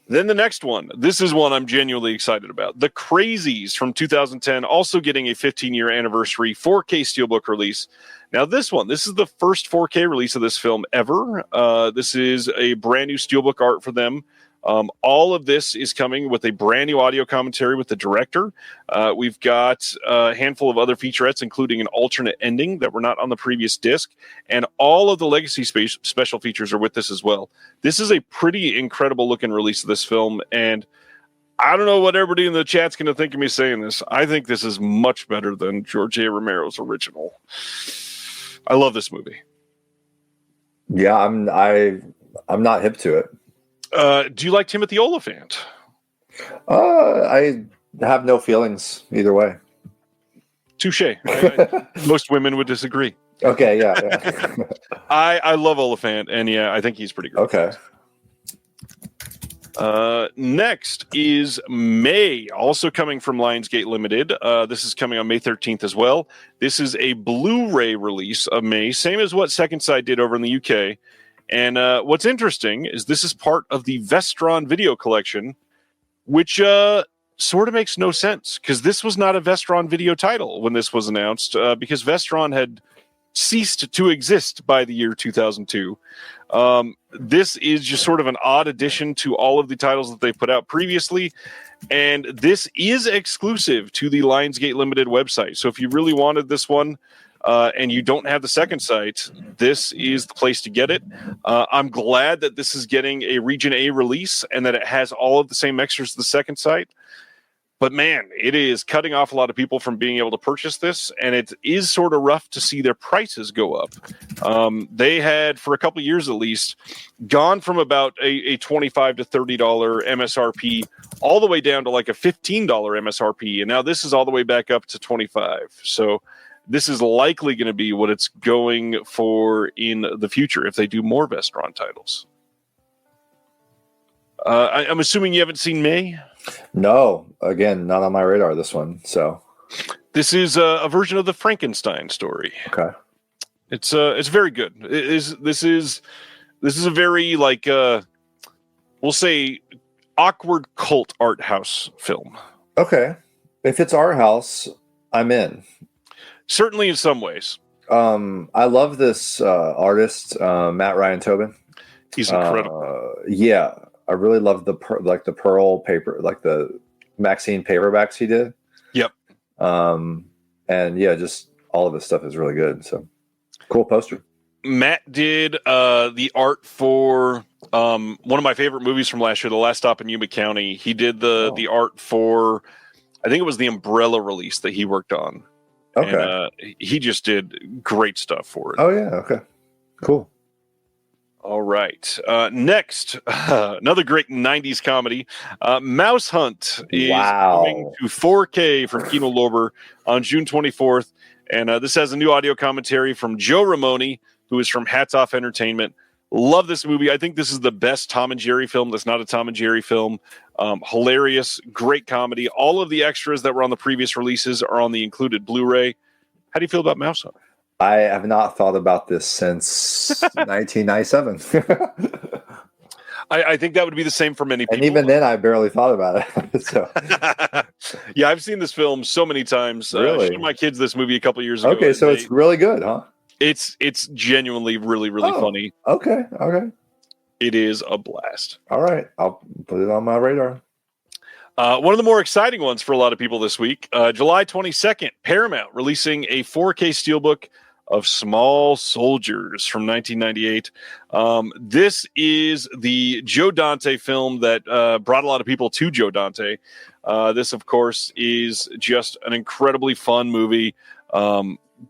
Then the next one. This is one I'm genuinely excited about. The Crazies from 2010, also getting a 15-year anniversary 4K steelbook release. Now this is the first 4K release of this film ever. This is a brand new steelbook art for them. All of this is coming with a brand new audio commentary with the director. We've got a handful of other featurettes, including an alternate ending that were not on the previous disc. And all of the legacy special features are with this as well. This is a pretty incredible looking release of this film. And I don't know what everybody in the chat's going to think of me saying this. I think this is much better than George A. Romero's original. I love this movie. Yeah, I'm not hip to it. Do you like Timothy Olyphant? I have no feelings either way. Touche. Most women would disagree. Okay, yeah. I love Olyphant, and yeah, I think he's pretty great. Okay. Next is May, also coming from Lionsgate Limited. This is coming on May 13th as well. This is a Blu-ray release of May, same as what Second Sight did over in the UK. And what's interesting is this is part of the Vestron video collection, which sort of makes no sense because this was not a Vestron video title when this was announced because Vestron had ceased to exist by the year 2002. This is just sort of an odd addition to all of the titles that they put out previously. And this is exclusive to the Lionsgate Limited website. So if you really wanted this one and you don't have the second site, this is the place to get it. I'm glad that this is getting a Region A release and that it has all of the same extras as the second site. But man, it is cutting off a lot of people from being able to purchase this, and it is sort of rough to see their prices go up. They had, for a couple of years at least, gone from about a $25 to $30 MSRP all the way down to like a $15 MSRP, and now this is all the way back up to $25. So this is likely going to be what it's going for in the future if they do more Vestron titles. I'm assuming you haven't seen May? No, again, not on my radar, this one. So this is a version of the Frankenstein story. Okay. It's very good. This is a very, like, we'll say, awkward cult art house film. Okay. If it's art house, I'm in. Certainly in some ways. I love this artist, Matt Ryan Tobin. He's incredible. Yeah. I really love the Pearl paper, like the Maxine paperbacks he did. Yep. And yeah, just all of his stuff is really good. So cool poster. Matt did the art for one of my favorite movies from last year, The Last Stop in Yuma County. He did the art for, I think it was the Umbrella release that he worked on. Okay. And, he just did great stuff for it. Oh yeah. Okay. Cool. All right. Next, another great 90s comedy. Mouse Hunt is coming to 4K from Kino Lorber on June 24th. And this has a new audio commentary from Joe Ramone, who is from Hats Off Entertainment. Love this movie. I think this is the best Tom and Jerry film that's not a Tom and Jerry film. Hilarious, great comedy. All of the extras that were on the previous releases are on the included Blu-ray. How do you feel about Mouse Hunt? I have not thought about this since 1997. I think that would be the same for many people. And even then, I barely thought about it. So. Yeah, I've seen this film so many times. Really? I showed my kids this movie a couple years ago. Okay, so it's really good, huh? It's genuinely really, really funny. Okay. It is a blast. All right, I'll put it on my radar. One of the more exciting ones for a lot of people this week, July 22nd, Paramount releasing a 4K Steelbook of Small Soldiers from 1998. This is the Joe Dante film that brought a lot of people to Joe Dante. This, of course, is just an incredibly fun movie.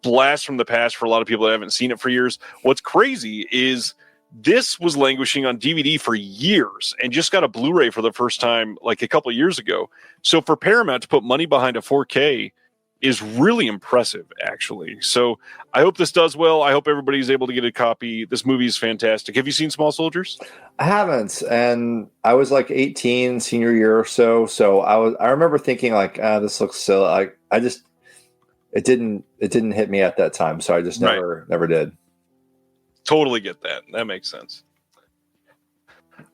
Blast from the past for a lot of people that haven't seen it for years. What's crazy is this was languishing on DVD for years and just got a Blu-ray for the first time like a couple of years ago. So for Paramount to put money behind a 4K is really impressive, actually. So I hope this does well. I hope everybody's able to get a copy. This movie is fantastic. Have you seen Small Soldiers? I haven't, and I was like 18, senior year or so. So I remember thinking like, this looks silly. It didn't hit me at that time. So I just never did. Totally get that. That makes sense.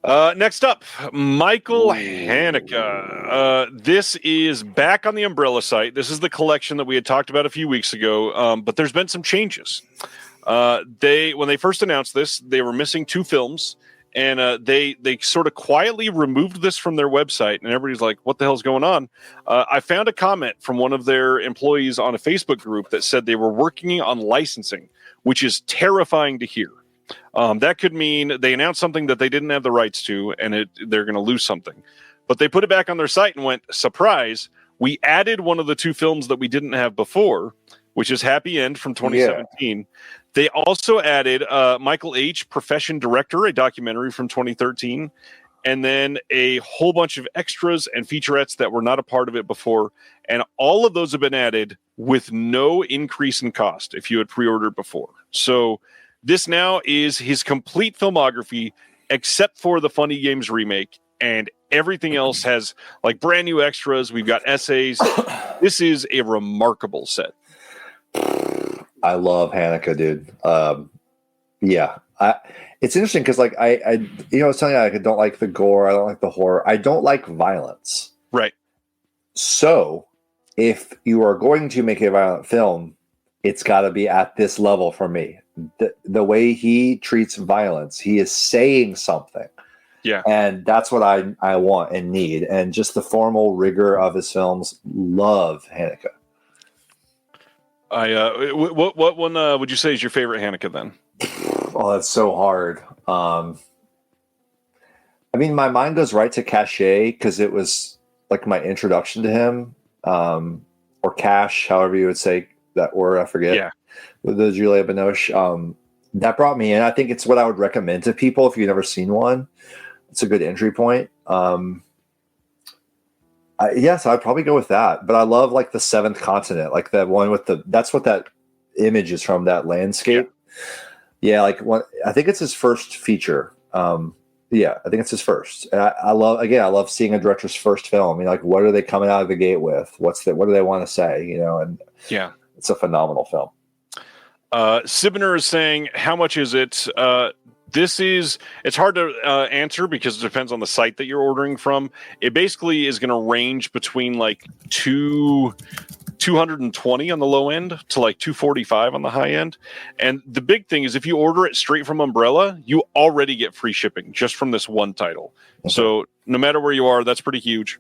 Next up, Michael Haneke. This is back on the Umbrella site. This is the collection that we had talked about a few weeks ago, but there's been some changes. When they first announced this, they were missing 2 films, and they sort of quietly removed this from their website, and everybody's like, what the hell's going on? I found a comment from one of their employees on a Facebook group that said they were working on licensing, which is terrifying to hear. That could mean they announced something that they didn't have the rights to, and they're going to lose something. But they put it back on their site and went, surprise, we added one of the 2 films that we didn't have before, which is Happy End from 2017. Yeah. They also added Michael H., Profession Director, a documentary from 2013, and then a whole bunch of extras and featurettes that were not a part of it before. And all of those have been added with no increase in cost if you had pre-ordered before. So this now is his complete filmography, except for the Funny Games remake, and everything else has like brand new extras. We've got essays. This is a remarkable set. I love Haneke, dude. Yeah, it's interesting because like I it's something I don't like the gore. I don't like the horror. I don't like violence. Right. So if you are going to make a violent film, it's got to be at this level for me. The way he treats violence, he is saying something. Yeah. And that's what I want and need. And just the formal rigor of his films. Love Haneke. What one would you say is your favorite Haneke then? Oh, that's so hard. I mean, my mind goes right to Cachet because it was like my introduction to him, or Cash, however you would say that word. I forget. Yeah. With the Julia Binoche, that brought me in. I think it's what I would recommend to people if you've never seen one. It's a good entry point. Yes, I'd probably go with that. But I love like the Seventh Continent, like that one with that's what that image is from, that landscape. Yeah, like I think it's his first feature. Yeah, I think it's his first. And I love seeing a director's first film. I mean, like, what are they coming out of the gate with? What do they want to say? And yeah, it's a phenomenal film. Sibner is saying, how much is it? It's hard to answer because it depends on the site that you're ordering from. It basically is going to range between like 220 on the low end to like 245 on the high end. And the big thing is if you order it straight from Umbrella, you already get free shipping just from this one title. Okay. So no matter where you are, that's pretty huge.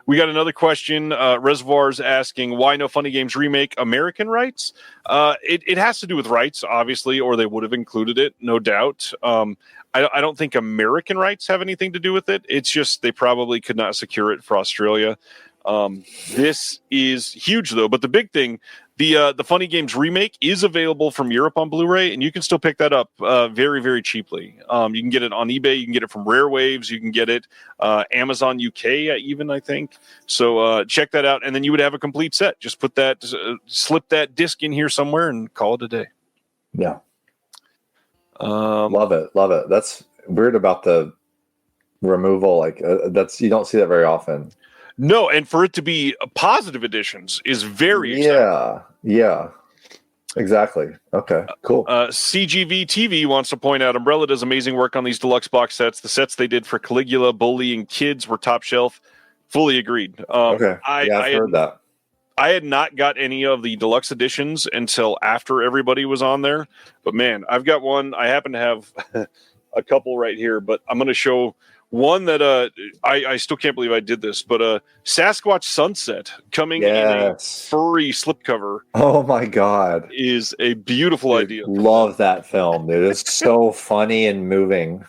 We got another question. Reservoir's asking, why no Funny Games remake American rights? It has to do with rights, obviously, or they would have included it, no doubt. I don't think American rights have anything to do with it. It's just they probably could not secure it for Australia. This is huge, though. But the big thing, the Funny Games remake is available from Europe on Blu-ray, and you can still pick that up very, very cheaply. You can get it on eBay. You can get it from Rare Waves. You can get it Amazon UK even, I think. So check that out, and then you would have a complete set. Just put that, slip that disc in here somewhere, and call it a day. Yeah. Love it. That's weird about the removal. Like that's you don't see that very often. No, and for it to be positive editions is very exciting. Yeah, exactly. Okay, cool. CGV TV wants to point out Umbrella does amazing work on these deluxe box sets. The sets they did for Caligula, Bully, and Kids were top shelf. Fully agreed. Okay, I've heard that. I had not got any of the deluxe editions until after everybody was on there. But man, I've got one. I happen to have a couple right here, but I'm going to show one that I still can't believe I did this, but Sasquatch Sunset coming in a furry slipcover. Oh my God. Is a beautiful idea. Love that film, dude. It's so funny and moving.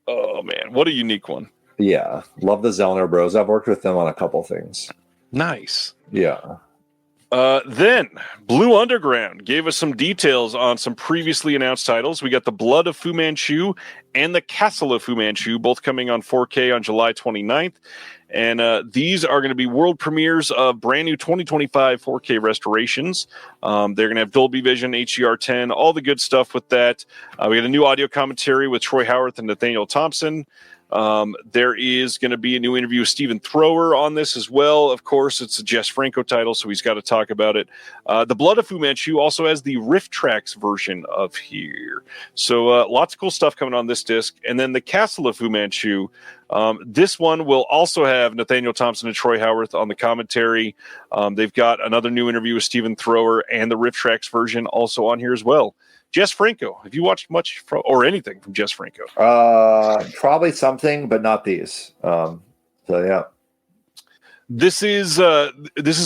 Oh man, what a unique one. Yeah. Love the Zellner Bros. I've worked with them on a couple things. Nice. Yeah. Then Blue Underground gave us some details on some previously announced titles. We got The Blood of Fu Manchu and The Castle of Fu Manchu, both coming on 4K on July 29th. And these are going to be world premieres of brand new 2025 4K restorations. They're going to have Dolby Vision, HDR10, all the good stuff with that. We got a new audio commentary with Troy Howarth and Nathaniel Thompson. There is going to be a new interview with Stephen Thrower on this as well. Of course, it's a Jess Franco title, so he's got to talk about it. The Blood of Fu Manchu also has the Riff Tracks version of here. So lots of cool stuff coming on this disc. And then the Castle of Fu Manchu, this one will also have Nathaniel Thompson and Troy Howarth on the commentary. They've got another new interview with Stephen Thrower and the Riff Tracks version also on here as well. Jess Franco, have you watched much or anything from Jess Franco? Probably something, but not these. So yeah, this is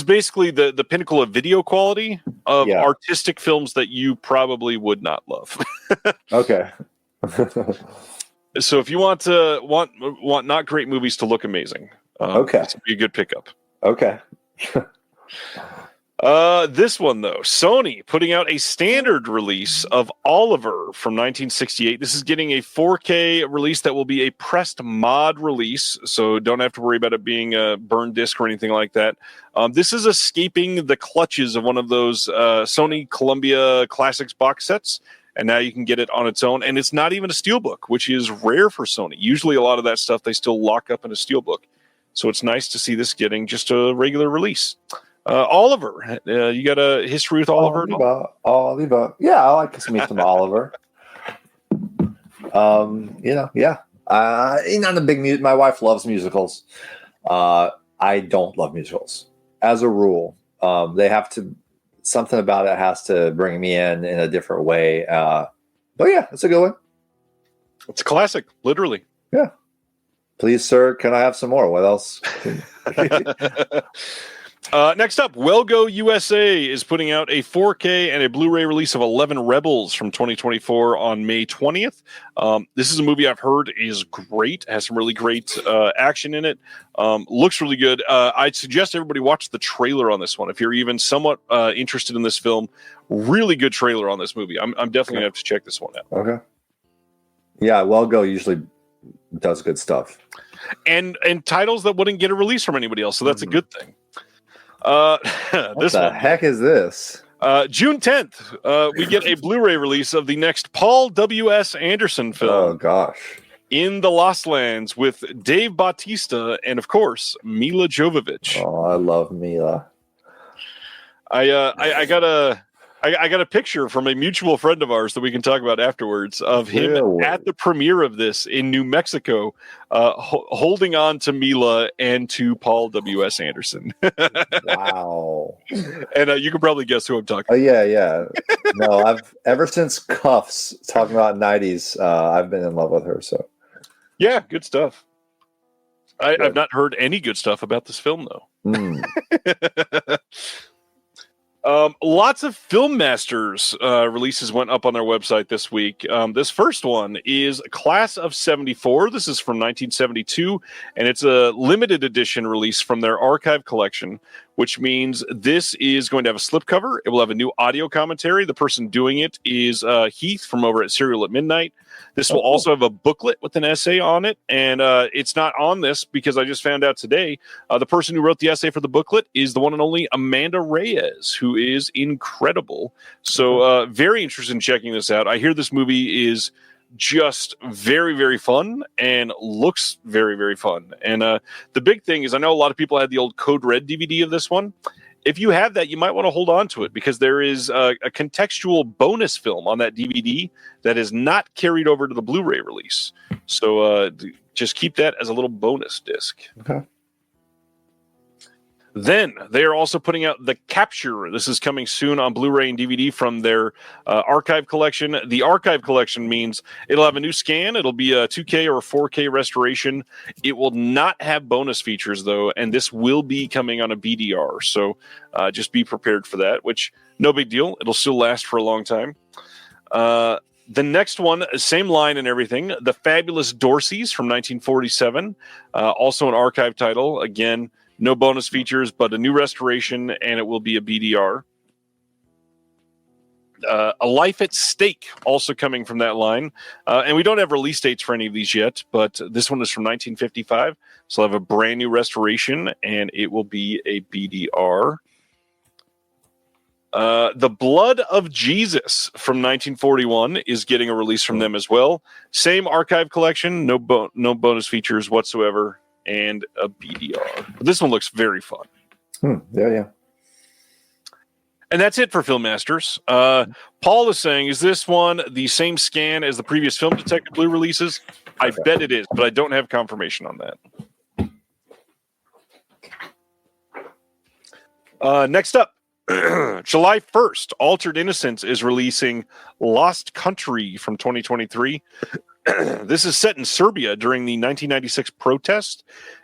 basically the pinnacle of video quality of artistic films that you probably would not love. Okay. So if you want not great movies to look amazing, this would be a good pickup. Okay. This one, though, Sony putting out a standard release of Oliver from 1968. This is getting a 4K release that will be a pressed mod release, so don't have to worry about it being a burned disc or anything like that. This is escaping the clutches of one of those Sony Columbia Classics box sets, and now you can get it on its own, and it's not even a steelbook, which is rare for Sony. Usually a lot of that stuff they still lock up in a steelbook, so it's nice to see this getting just a regular release. Oliver, you got a history with Oliver? Oliver. Yeah, I like to meet some Oliver. Yeah. Not a big my wife loves musicals. I don't love musicals. As a rule, they have to something about it has to bring me in a different way. But yeah, it's a good one. It's a classic, literally. Yeah. Please, sir, can I have some more? What else? Next up, Wellgo USA is putting out a 4K and a Blu-ray release of 11 Rebels from 2024 on May 20th. This is a movie I've heard is great. It has some really great action in it. Looks really good. I'd suggest everybody watch the trailer on this one if you're even somewhat interested in this film. Really good trailer on this movie. I'm definitely going to have to check this one out. Okay. Yeah, Wellgo usually does good stuff. And titles that wouldn't get a release from anybody else, so that's a good thing. What the heck is this? June 10th, we get a Blu-ray release of the next Paul W.S. Anderson film. Oh, gosh. In the Lost Lands with Dave Bautista and, of course, Mila Jovovich. Oh, I love Mila. I got a picture from a mutual friend of ours that we can talk about afterwards of him at the premiere of this in New Mexico, holding on to Mila and to Paul W.S. Anderson. Wow. And you can probably guess who I'm talking about. Oh, yeah. No, I've ever since Cuffs, talking about 90s, I've been in love with her. So, yeah, good stuff. I've not heard any good stuff about this film, though. Lots of Film Masters releases went up on their website this week. This first one is Class of 74. This is from 1972, and it's a limited edition release from their archive collection, which means this is going to have a slipcover. It will have a new audio commentary. The person doing it is Heath from over at Serial at Midnight. This will also have a booklet with an essay on it, and it's not on this because I just found out today the person who wrote the essay for the booklet is the one and only Amanda Reyes, who is incredible. So very interested in checking this out. I hear this movie is just very, very fun and looks very, very fun. And the big thing is I know a lot of people had the old Code Red DVD of this one. If you have that, you might want to hold on to it because there is a contextual bonus film on that DVD that is not carried over to the Blu-ray release. So just keep that as a little bonus disc. Okay. Then they are also putting out The Capture. This is coming soon on Blu-ray and DVD from their archive collection. The archive collection means it'll have a new scan. It'll be a 2K or a 4K restoration. It will not have bonus features, though, and this will be coming on a BDR. So just be prepared for that, which no big deal. It'll still last for a long time. The next one, same line and everything, The Fabulous Dorseys from 1947. Also an archive title. Again, no bonus features, but a new restoration, and it will be a BDR. A Life at Stake, also coming from that line. And we don't have release dates for any of these yet, but this one is from 1955. So I'll have a brand new restoration, and it will be a BDR. The Blood of Jesus from 1941 is getting a release from them as well. Same archive collection, no bonus features whatsoever, and a BDR. But this one looks very fun. Yeah. And that's it for Film Masters. Paul is saying, is this one the same scan as the previous Film Detective Blue releases? I bet it is, but I don't have confirmation on that. Next up, July 1st, Altered Innocence is releasing Lost Country from 2023. This is set in Serbia during the 1996 protest,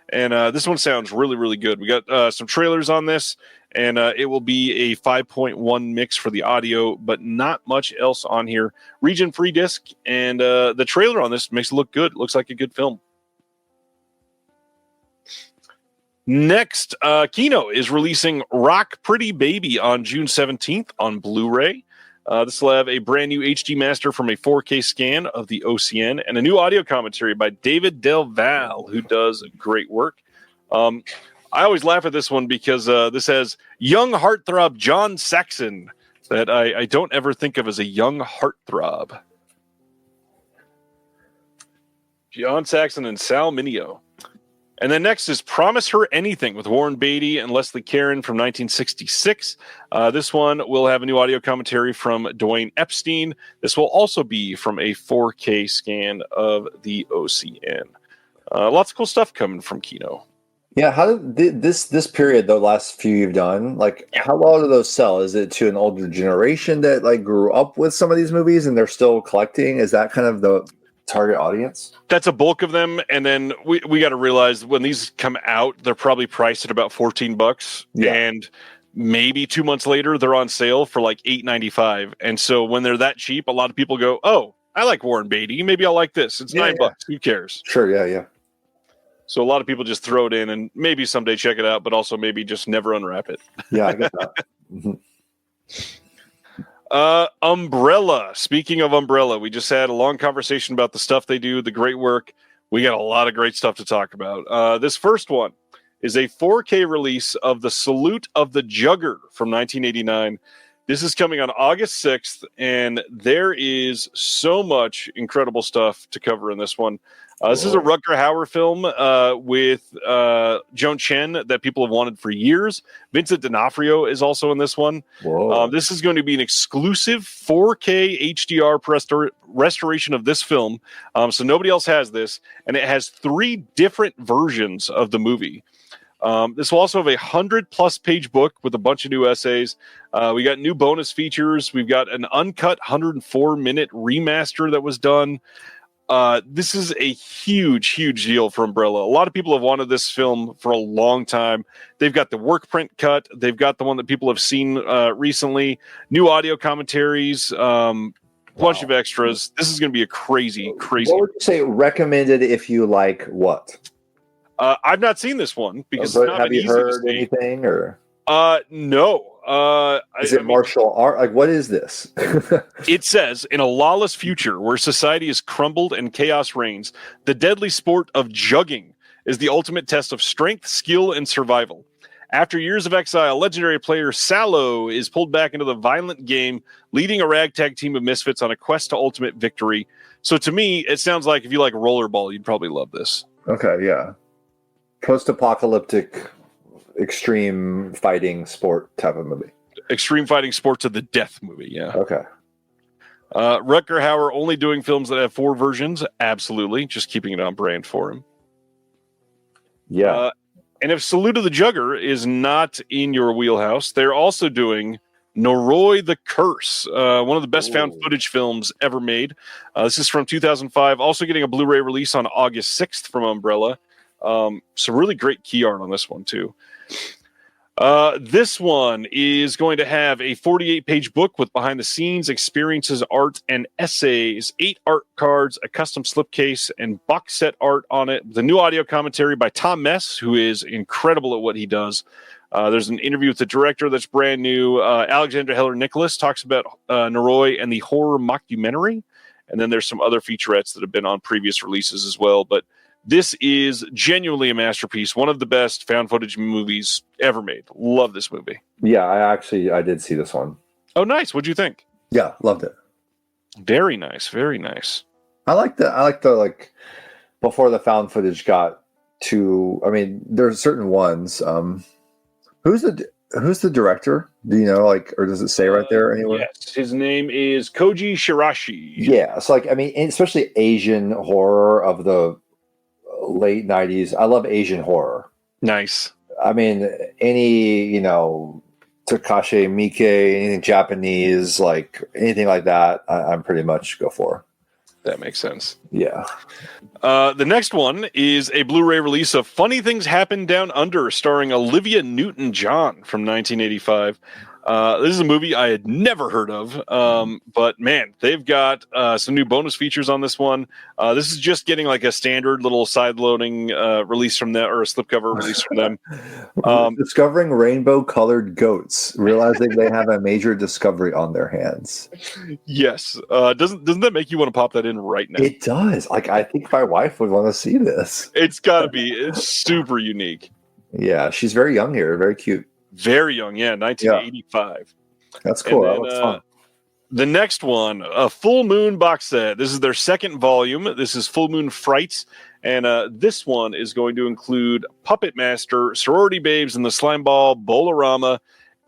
and this one sounds really, really good. We got some trailers on this, and it will be a 5.1 mix for the audio, but not much else on here. Region-free disc, and the trailer on this makes it look good. Looks like a good film. Next, Kino is releasing Rock Pretty Baby on June 17th on Blu-ray. This will have a brand new HD master from a 4K scan of the OCN and a new audio commentary by David Del Val, who does great work. I always laugh at this one because this has young heartthrob John Saxon that I don't ever think of as a young heartthrob. John Saxon and Sal Mineo. And then next is Promise Her Anything with Warren Beatty and Leslie Caron from 1966. This one will have a new audio commentary from Dwayne Epstein. This will also be from a 4K scan of the OCN. Lots of cool stuff coming from Kino. Yeah, how did this period, the last few you've done, like how well do those sell? Is it to an older generation that like grew up with some of these movies and they're still collecting? Is that kind of the target audience? That's a bulk of them, and then we got to realize when these come out, they're probably priced at about $14, and maybe 2 months later they're on sale for like $8.95. And so when they're that cheap, a lot of people go, "Oh, I like Warren Beatty. Maybe I'll like this. It's $9. Who cares?" Sure, yeah. So a lot of people just throw it in and maybe someday check it out, but also maybe just never unwrap it. Yeah, I get that. Umbrella. Speaking of Umbrella, we just had a long conversation about the stuff they do, the great work. We got a lot of great stuff to talk about. This first one is a 4K release of The Salute of the Jugger from 1989. This is coming on August 6th, and there is so much incredible stuff to cover in this one. This is a Rutger Hauer film with Joan Chen that people have wanted for years. Vincent D'Onofrio is also in this one. This is going to be an exclusive 4K HDR restoration of this film. So nobody else has this, and it has 3 different versions of the movie. This will also have a 100+ page book with a bunch of new essays. We got new bonus features. We've got an uncut 104-minute remaster that was done. This is a huge deal for Umbrella. A lot of people have wanted this film for a long time. They've got the work print cut. They've got the one that people have seen recently. New audio commentaries, bunch of extras. This is going to be a crazy. What would you say recommended if you like what? I've not seen this one because it's not have been you easy heard to see. anything or? No. Is it martial art? Like, what is this? It says, in a lawless future where society is crumbled and chaos reigns, the deadly sport of jugging is the ultimate test of strength, skill, and survival. After years of exile, legendary player Sallow is pulled back into the violent game, leading a ragtag team of misfits on a quest to ultimate victory. So to me, it sounds like if you like rollerball, you'd probably love this. Okay, yeah. Post-apocalyptic extreme fighting sport type of movie. Extreme fighting sport to the death movie, yeah. Okay. Rutger Hauer only doing films that have 4 versions? Absolutely. Just keeping it on brand for him. Yeah. And if Salute of the Jugger is not in your wheelhouse, they're also doing Noroi the Curse, one of the best found footage films ever made. This is from 2005, also getting a Blu-ray release on August 6th from Umbrella. Some really great key art on this one, too. This one is going to have a 48-page book with behind-the-scenes experiences, art, and essays, 8 art cards, a custom slipcase, and box set art on it. The new audio commentary by Tom Mess, who is incredible at what he does. There's an interview with the director that's brand new. Alexandra Heller-Nicholas talks about Noroi and the horror mockumentary. And then there's some other featurettes that have been on previous releases as well. But this is genuinely a masterpiece. One of the best found footage movies ever made. Love this movie. Yeah, I did see this one. Oh, nice. What'd you think? Yeah, loved it. Very nice. Very nice. I like the before the found footage got to. I mean, there's certain ones. Who's the director? Do you know, or does it say right there anywhere? Yes, his name is Koji Shirashi. Yeah, it's especially Asian horror of the late 90s. I love Asian horror. Nice. I mean, any, Takashi Miike, anything Japanese, anything like that, I'm pretty much go for. That makes sense. Yeah. The next one is a Blu-ray release of Funny Things Happen Down Under, starring Olivia Newton-John from 1985. This is a movie I had never heard of, but man, they've got some new bonus features on this one. This is just getting a standard little side-loading release from them, or a slipcover release from them. Discovering rainbow-colored goats, realizing they have a major discovery on their hands. Yes. Doesn't that make you want to pop that in right now? It does. I think my wife would want to see this. It's got to be. It's super unique. Yeah, she's very young here. Very cute. Very young, yeah, 1985. Yeah. That's cool. Then, that looks fun. The next one, a Full Moon box set. This is their second volume. This is Full Moon Frights. And this one is going to include Puppet Master, Sorority Babes, and the Slime Ball, Bolorama.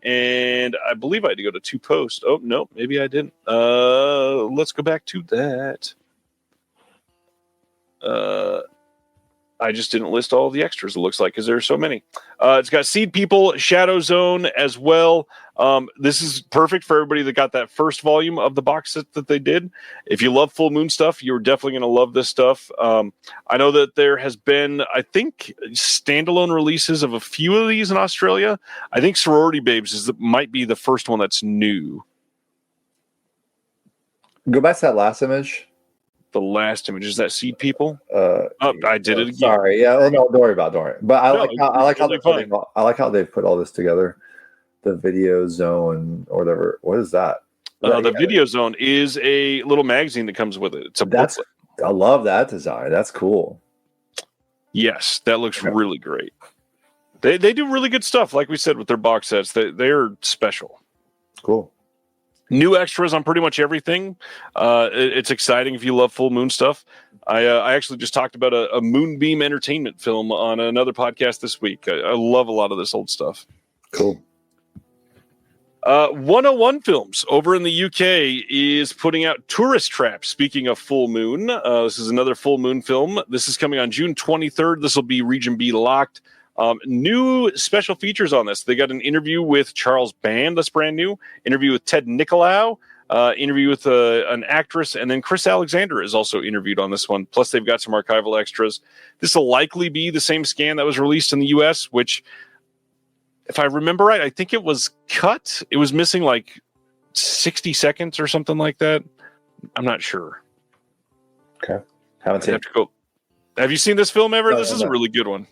And I believe I had to go to 2 Post. Oh, no, maybe I didn't. Let's go back to that. I just didn't list all the extras, it looks like, because there are so many. It's got Seed People, Shadow Zone as well. This is perfect for everybody that got that first volume of the box set that they did. If you love Full Moon stuff, you're definitely going to love this stuff. I know that there has been, I think, standalone releases of a few of these in Australia. I think Sorority Babes might be the first one that's new. Go back to that last image. The last image is that Seed People. I did it again. Sorry, yeah. Oh, no, don't worry about it. But I like how they put all this together. The video zone or whatever. What is that? The video zone is a little magazine that comes with it. It's a booklet. I love that design. That's cool. Yes, that looks really great. They do really good stuff, like we said, with their box sets. They're special. Cool. New extras on pretty much everything. It's exciting if you love Full Moon stuff. I actually just talked about a Moonbeam Entertainment film on another podcast this week. I love a lot of this old stuff. Cool. 101 Films over in the UK is putting out Tourist Trap. Speaking of Full Moon, this is another Full Moon film. This is coming on June 23rd. This will be Region B locked. New special features on this. They got an interview with Charles Band, that's brand new. Interview with Ted Nicolau. Interview with an actress, and then Chris Alexander is also interviewed on this one. Plus, they've got some archival extras. This will likely be the same scan that was released in the US, which, if I remember right, I think it was cut. It was missing like 60 seconds or something like that. I'm not sure. Okay. Haven't seen it. Have you seen this film ever? This is a really good one.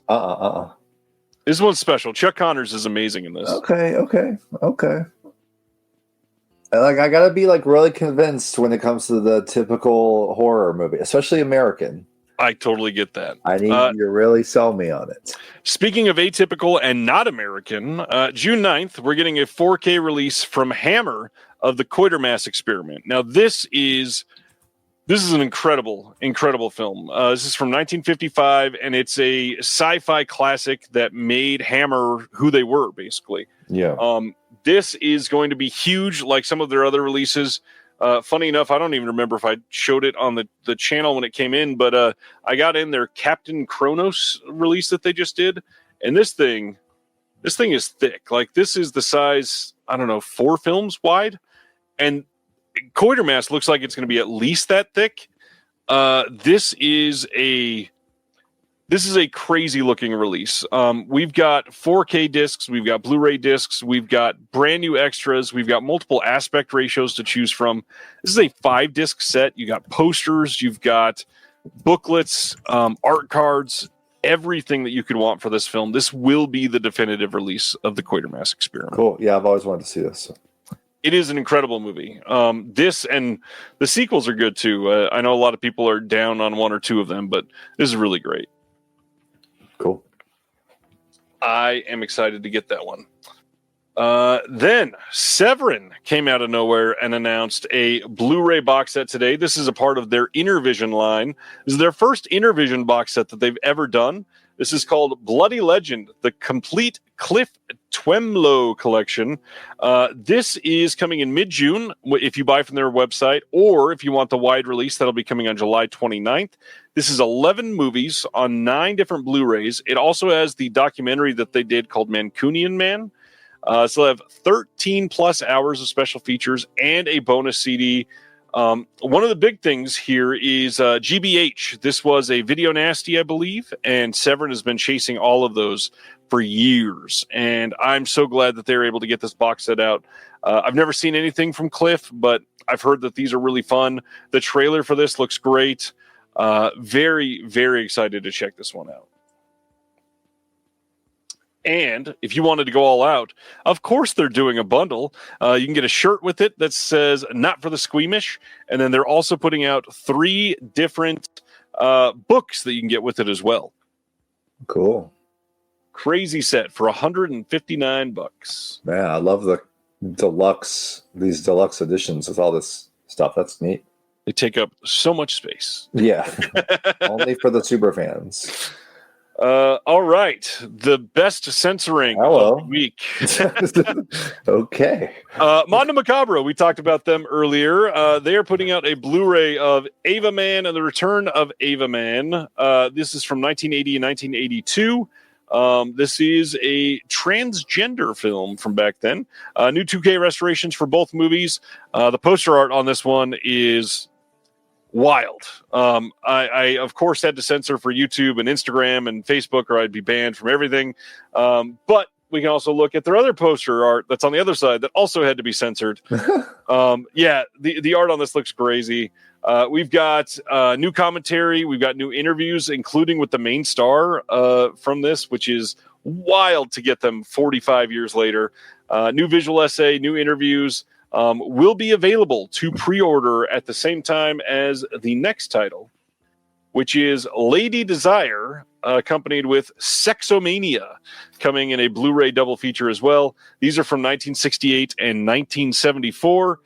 This one's special. Chuck Connors is amazing in this. Okay. I gotta be really convinced when it comes to the typical horror movie, especially American. I totally get that. I need you to really sell me on it. Speaking of atypical and not American, June 9th, we're getting a 4K release from Hammer of the Quatermass Experiment. Now, this is an incredible film. This is from 1955, and it's a sci-fi classic that made Hammer who they were, basically. Yeah. This is going to be huge, like some of their other releases. Funny enough, I don't even remember if I showed it on the channel when it came in, but I got in their Captain Kronos release that they just did, and this thing is thick. Like, this is the size, I don't know, 4 films wide, and Quatermass looks like it's going to be at least that thick. This is a crazy looking release. We've got 4K discs, we've got Blu-ray discs, we've got brand new extras, we've got multiple aspect ratios to choose from. This is a 5-disc set. You got posters, you've got booklets, art cards, everything that you could want for this film. This will be the definitive release of the Quatermass Experiment. Cool. Yeah, I've always wanted to see this. It is an incredible movie. This and the sequels are good too. I know a lot of people are down on 1 or 2 of them, but this is really great. Cool. I am excited to get that one. Then Severin came out of nowhere and announced a Blu-ray box set today. This is a part of their Intervision line. This is their first Intervision box set that they've ever done. This is called Bloody Legend, the complete Cliff Twemlow collection. This is coming in mid-June if you buy from their website, or if you want the wide release, that'll be coming on July 29th. This is 11 movies on 9 different Blu-rays. It also has the documentary that they did called Mancunian Man. So they'll have 13 plus hours of special features and a bonus CD. One of the big things here is GBH. This was a Video Nasty, I believe, and Severin has been chasing all of those for years. And I'm so glad that they're able to get this box set out. I've never seen anything from Cliff, but I've heard that these are really fun. The trailer for this looks great. Very, very excited to check this one out. And if you wanted to go all out, of course they're doing a bundle. You can get a shirt with it that says "Not for the Squeamish," and then they're also putting out 3 different books that you can get with it as well. Cool. Crazy set for $159. Man, I love these deluxe editions with all this stuff. That's neat. They take up so much space. Yeah. Only for the super fans. All right. The best censoring Hello. of the week. Okay. Mondo Macabro, we talked about them earlier. They are putting out a Blu-ray of Ava Man and the Return of Ava Man. This is from 1980 and 1982. This is a transgender film from back then. New 2K restorations for both movies. The poster art on this one is wild. I of course had to censor for YouTube and Instagram and Facebook, or I'd be banned from everything. But we can also look at their other poster art that's on the other side that also had to be censored. Yeah, the art on this looks crazy. We've got new commentary. We've got new interviews, including with the main star from this, which is wild to get them 45 years later. New visual essay, new interviews. Will be available to pre-order at the same time as the next title, which is Lady Desire, accompanied with Sexomania, coming in a Blu-ray double feature as well. These are from 1968 and 1974,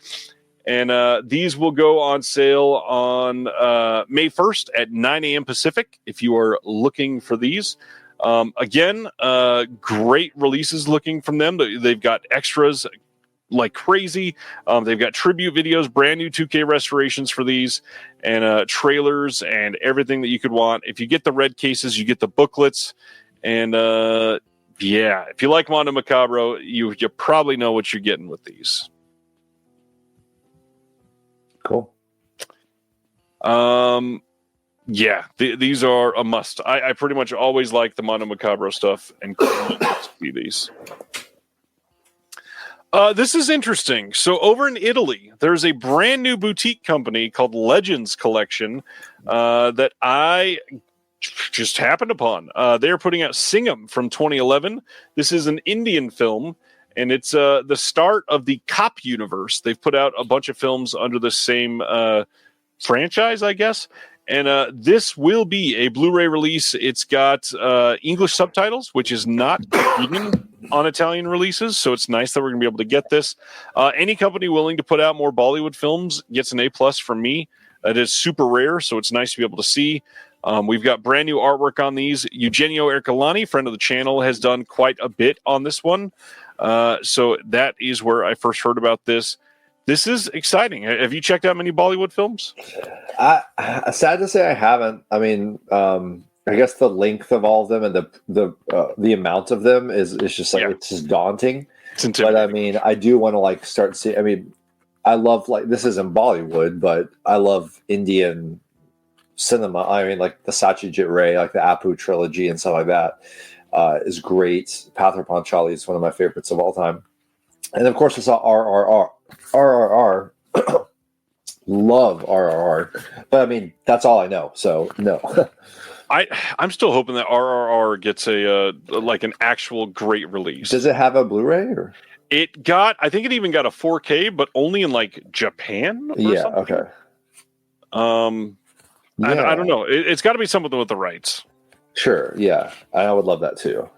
and these will go on sale on May 1st at 9 a.m. Pacific if you are looking for these. Again, great releases looking from them. They've got extras like crazy. They've got tribute videos, brand new 2K restorations for these, and trailers and everything that you could want. If you get the red cases, you get the booklets. And yeah, if you like Mondo Macabro, you probably know what you're getting with these. Cool. Yeah, these are a must. I pretty much always like the Mondo Macabro stuff, and see these. This is interesting. So over in Italy, there's a brand new boutique company called Legends Collection that I just happened upon. They're putting out Singham from 2011. This is an Indian film, and it's the start of the Cop universe. They've put out a bunch of films under the same franchise, I guess. And this will be a Blu-ray release. It's got English subtitles, which is not even on Italian releases, so it's nice that we're going to be able to get this. Any company willing to put out more Bollywood films gets an A+ from me. It is super rare, so it's nice to be able to see. We've got brand new artwork on these. Eugenio Ercolani, friend of the channel, has done quite a bit on this one. So that is where I first heard about this. This is exciting. Have you checked out many Bollywood films? Sad to say I haven't. I mean, I guess the length of all of them and the amount of them is just like, it's just daunting. It's intimidating. But I mean, I do want to like start seeing. I mean, I love, like, this isn't Bollywood, but I love Indian cinema. I mean, like the Satyajit Ray, like the Apu trilogy and stuff like that is great. Pather Panchali is one of my favorites of all time. And of course, I saw RRR. Love RRR, but I mean, that's all I know. So no. I'm still hoping that RRR gets a like an actual great release. Does it have a Blu-ray or? It got, I think it even got a 4K, but only in like Japan. Yeah. Something. Okay. I don't know. It's got to be something with the rights. Sure. Yeah, I would love that too.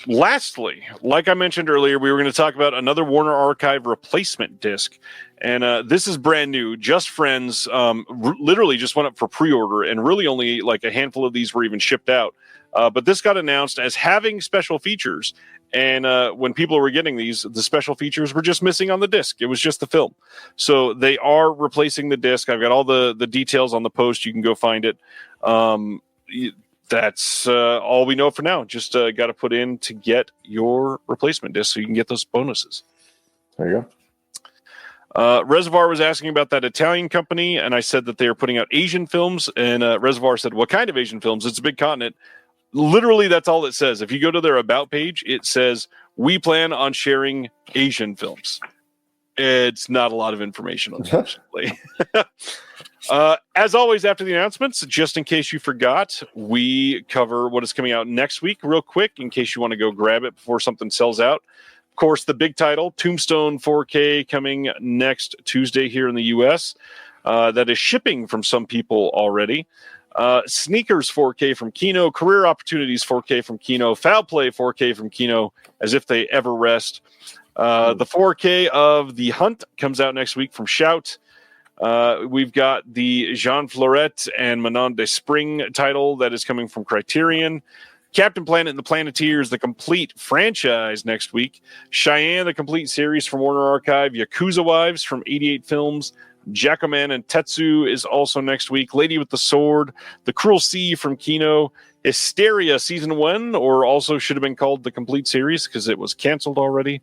Lastly, like I mentioned earlier, we were going to talk about another Warner Archive replacement disc. And this is brand new. Just Friends literally just went up for pre-order, and really only like a handful of these were even shipped out. But this got announced as having special features. And when people were getting these, the special features were just missing on the disc. It was just the film. So they are replacing the disc. I've got all the details on the post. You can go find it. That's all we know for now. Just got to put in to get your replacement disc so you can get those bonuses. There you go. Reservoir was asking about that Italian company, and I said that they are putting out Asian films. And Reservoir said, what kind of Asian films? It's a big continent. Literally, that's all it says. If you go to their About page, it says, we plan on sharing Asian films. It's not a lot of information, unfortunately. As always, after the announcements, just in case you forgot, we cover what is coming out next week real quick, in case you want to go grab it before something sells out. Of course, the big title, Tombstone 4K, coming next Tuesday here in the U.S. That is shipping from some people already. Sneakers 4K from Kino, Career Opportunities 4K from Kino, Foul Play 4K from Kino, as if they ever rest. The 4K of The Hunt comes out next week from Shout. We've got the Jean Florette and Manon Despring title that is coming from Criterion. Captain Planet and the Planeteers, the complete franchise next week. Cheyenne, the complete series from Warner Archive. Yakuza Wives from 88 Films. Jackoman and Tetsu is also next week. Lady with the Sword. The Cruel Sea from Kino. Hysteria Season 1, or also should have been called the complete series because it was canceled already.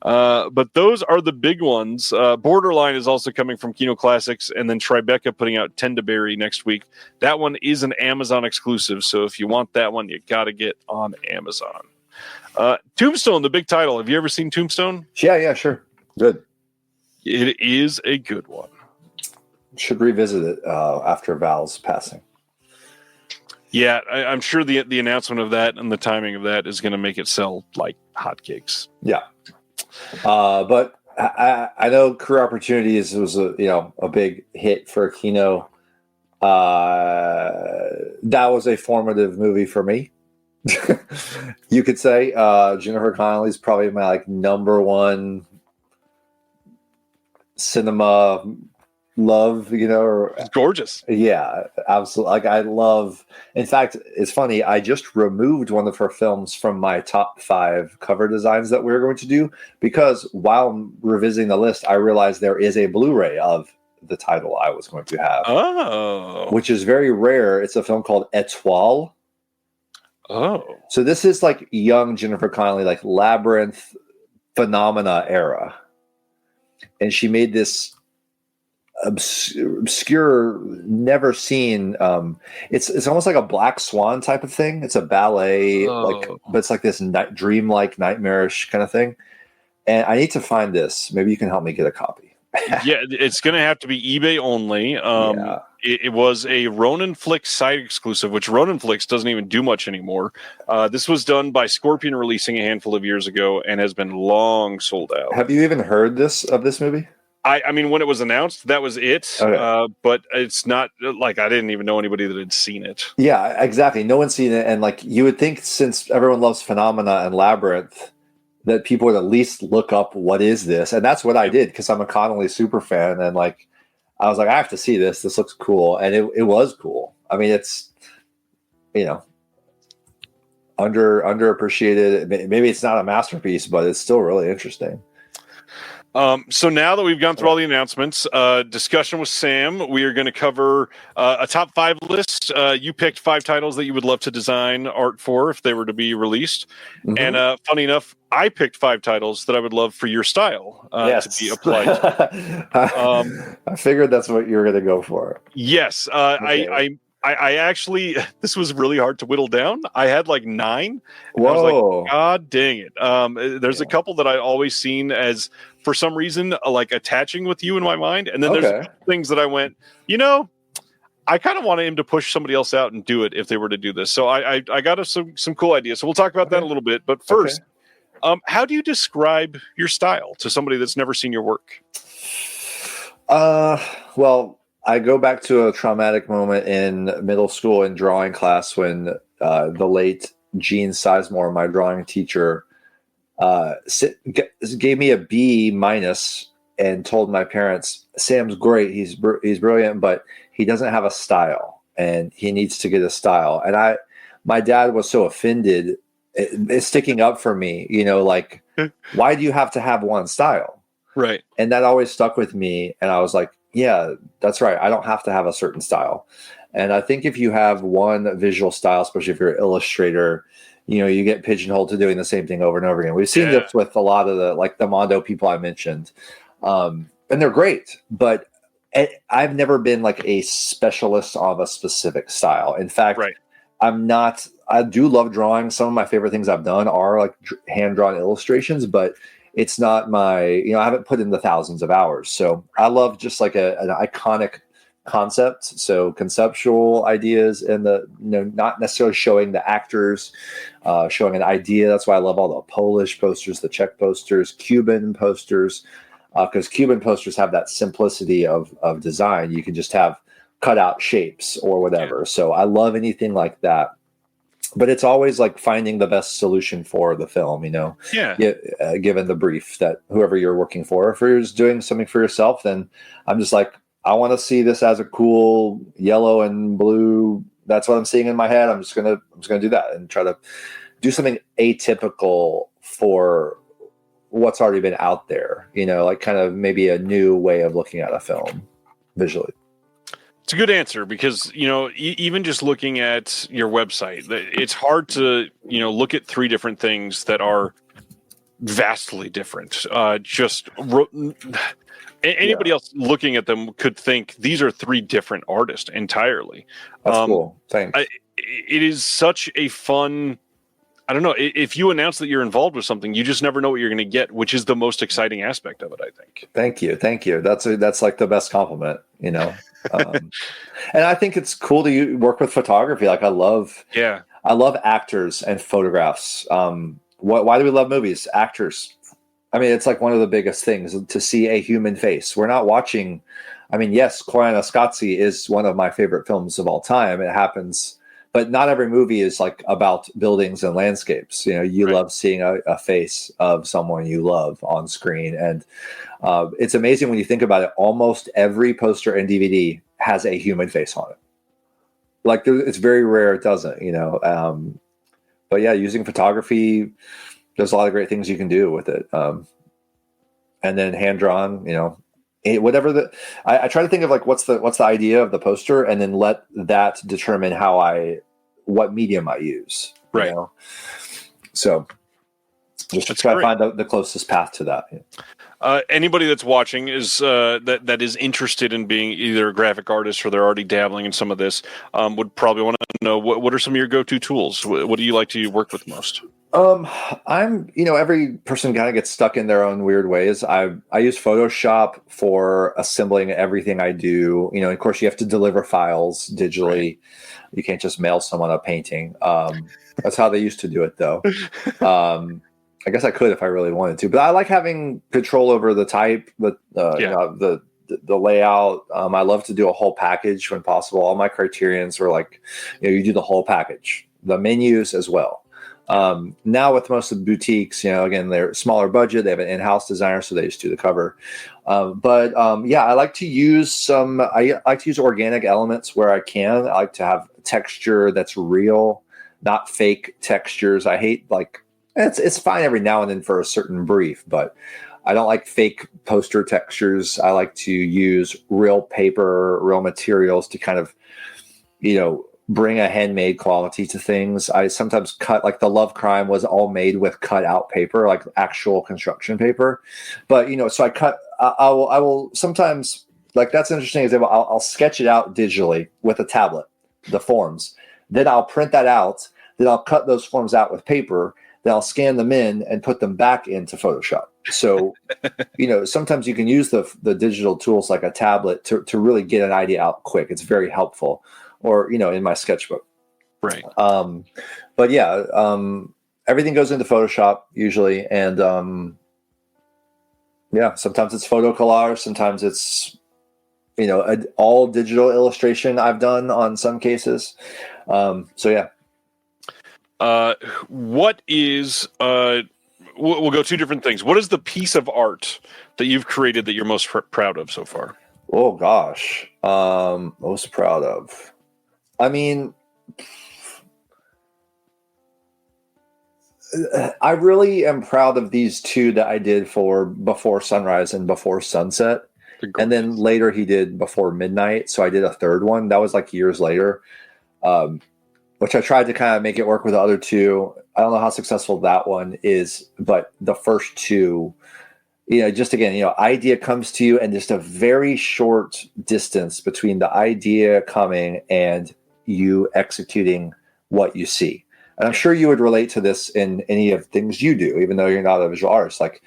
But those are the big ones. Borderline is also coming from Kino Classics, and then Tribeca putting out Tendaberry next week. That one is an Amazon exclusive, so if you want that one, you got to get on Amazon. Tombstone, the big title. Have you ever seen Tombstone? Yeah, sure. Good. It is a good one. Should revisit it after Val's passing. Yeah, I'm sure the announcement of that and the timing of that is going to make it sell like hotcakes. Yeah, but I know Career Opportunities was a big hit for Kino. That was a formative movie for me. You could say Jennifer Connelly is probably my number one cinema love, It's gorgeous. Yeah, absolutely. I love, in fact, it's funny, I just removed one of her films from my top 5 cover designs that we were going to do, because while revisiting the list, I realized there is a Blu-ray of the title I was going to have, which is very rare. It's a film called Étoile. So this is young Jennifer Connelly, Labyrinth Phenomena era, and she made this obscure, never seen, it's almost like a Black Swan type of thing. It's a ballet, but it's this dreamlike, nightmarish kind of thing. And I need to find this. Maybe you can help me get a copy. Yeah, it's going to have to be eBay only. It was a Ronin Flix site exclusive, which Ronin Flix doesn't even do much anymore. This was done by Scorpion releasing a handful of years ago and has been long sold out. Have you even heard of this movie? I mean, when it was announced, that was it. Okay. But it's not I didn't even know anybody that had seen it. Yeah, exactly. No one's seen it. And you would think, since everyone loves Phenomena and Labyrinth, that people would at least look up what is this. And that's what I did, because I'm a Connelly super fan. And I was I have to see this. This looks cool. And it was cool. I mean, it's, underappreciated. Maybe it's not a masterpiece, but it's still really interesting. So now that we've gone through all the announcements, discussion with Sam, we are going to cover a top 5 list. You picked 5 titles that you would love to design art for if they were to be released. Mm-hmm. And funny enough, I picked 5 titles that I would love for your style to be applied to. I figured that's what you were going to go for. Yes. Okay. I actually, this was really hard to whittle down. I had 9. Whoa. I was God dang it. There's a couple that I always seen as, for some reason, attaching with you in my mind. And then there's things that I went, I kind of want him to push somebody else out and do it if they were to do this. So I got some cool ideas. So we'll talk about that a little bit. But first, how do you describe your style to somebody that's never seen your work? Well, I go back to a traumatic moment in middle school in drawing class when the late Gene Sizemore, my drawing teacher, gave me a B- and told my parents, Sam's great, he's brilliant, but he doesn't have a style and he needs to get a style. And my dad was so offended, it's sticking up for me, why do you have to have one style? Right. And that always stuck with me. And I was like, yeah, that's right. I don't have to have a certain style. And I think if you have one visual style, especially if you're an illustrator, you get pigeonholed to doing the same thing over and over again. We've seen this with a lot of the Mondo people I mentioned. And they're great, but I've never been a specialist of a specific style. In fact, I do love drawing. Some of my favorite things I've done are hand-drawn illustrations, but it's not my, I haven't put in the thousands of hours. So I love just an iconic concept. So conceptual ideas and not necessarily showing the actors, showing an idea. That's why I love all the Polish posters, the Czech posters, Cuban posters, because Cuban posters have that simplicity of design. You can just have cut out shapes or whatever. So I love anything like that. But it's always finding the best solution for the film, given the brief that whoever you're working for. If you're just doing something for yourself, then I'm just I want to see this as a cool yellow and blue. That's what I'm seeing in my head. I'm just gonna do that and try to do something atypical for what's already been out there. Like kind of maybe a new way of looking at a film visually. It's a good answer because, even just looking at your website, it's hard to, look at three different things that are vastly different. Anybody else looking at them could think these are three different artists entirely. That's cool. Thanks. It is such a fun... I don't know. If you announce that you're involved with something, you just never know what you're going to get, which is the most exciting aspect of it, I think. Thank you. That's like the best compliment, and I think it's cool to work with photography. Like I love actors and photographs. Why do we love movies? Actors. I mean, it's like one of the biggest things to see a human face. We're not watching. I mean, yes, Koyaanisqatsi is one of my favorite films of all time. It happens. But not every movie is like about buildings and landscapes. You love seeing a face of someone you love on screen. And it's amazing when you think about it. Almost every poster and DVD has a human face on it. Like it's very rare it doesn't, but yeah, using photography, there's a lot of great things you can do with it. And then hand-drawn, whatever I try to think of like what's the idea of the poster and then let that determine what medium I use. Right. So just try to find the closest path to that. Anybody that's watching is that is interested in being either a graphic artist or they're already dabbling in some of this would probably want to know what are some of your go-to tools? What do you like to work with most? Every person kind of gets stuck in their own weird ways. I use Photoshop for assembling everything I do. Of course you have to deliver files digitally. Right. You can't just mail someone a painting. That's how they used to do it though. I guess I could if I really wanted to, but I like having control over the type, the layout. I love to do a whole package when possible. All my criterions are like, you do the whole package, the menus as well. Now with most of the boutiques, again, they're smaller budget. They have an in-house designer, so they just do the cover. I like to use organic elements where I can. I like to have texture that's real, not fake textures. I hate it's fine every now and then for a certain brief, but I don't like fake poster textures. I like to use real paper, real materials to kind of, bring a handmade quality to things. I sometimes cut, like the Love Crime was all made with cut out paper, like actual construction paper. But, so I cut, I will sometimes, like that's an interesting example. I'll sketch it out digitally with a tablet, the forms. Then I'll print that out. Then I'll cut those forms out with paper. Then I'll scan them in and put them back into Photoshop. So, sometimes you can use the digital tools like a tablet to really get an idea out quick. It's very helpful. Or, in my sketchbook. Right. But yeah, everything goes into Photoshop usually. And sometimes it's photo collage. Sometimes it's, all digital illustration I've done on some cases. What is, we'll go two different things. What is the piece of art that you've created that you're most proud of so far? Oh gosh. Most proud of. I mean, I really am proud of these two that I did for Before Sunrise and Before Sunset. And then later he did Before Midnight. So I did a third one. That was like years later, which I tried to kind of make it work with the other two. I don't know how successful that one is, but the first two, just again, idea comes to you and just a very short distance between the idea coming and you executing what you see. And I'm sure you would relate to this in any of things you do, even though you're not a visual artist. Like,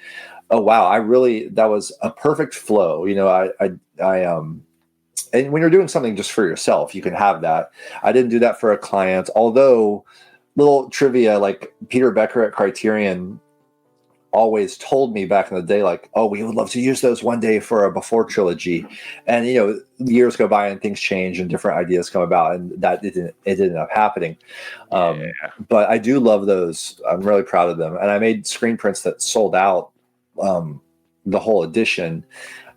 oh wow, that was a perfect flow. And when you're doing something just for yourself, you can have that. I didn't do that for a client, although little trivia, like Peter Becker at Criterion always told me back in the day, like, oh, we would love to use those one day for a Before trilogy. And, years go by and things change and different ideas come about, and that it didn't end up happening. But I do love those. I'm really proud of them. And I made screen prints that sold out the whole edition.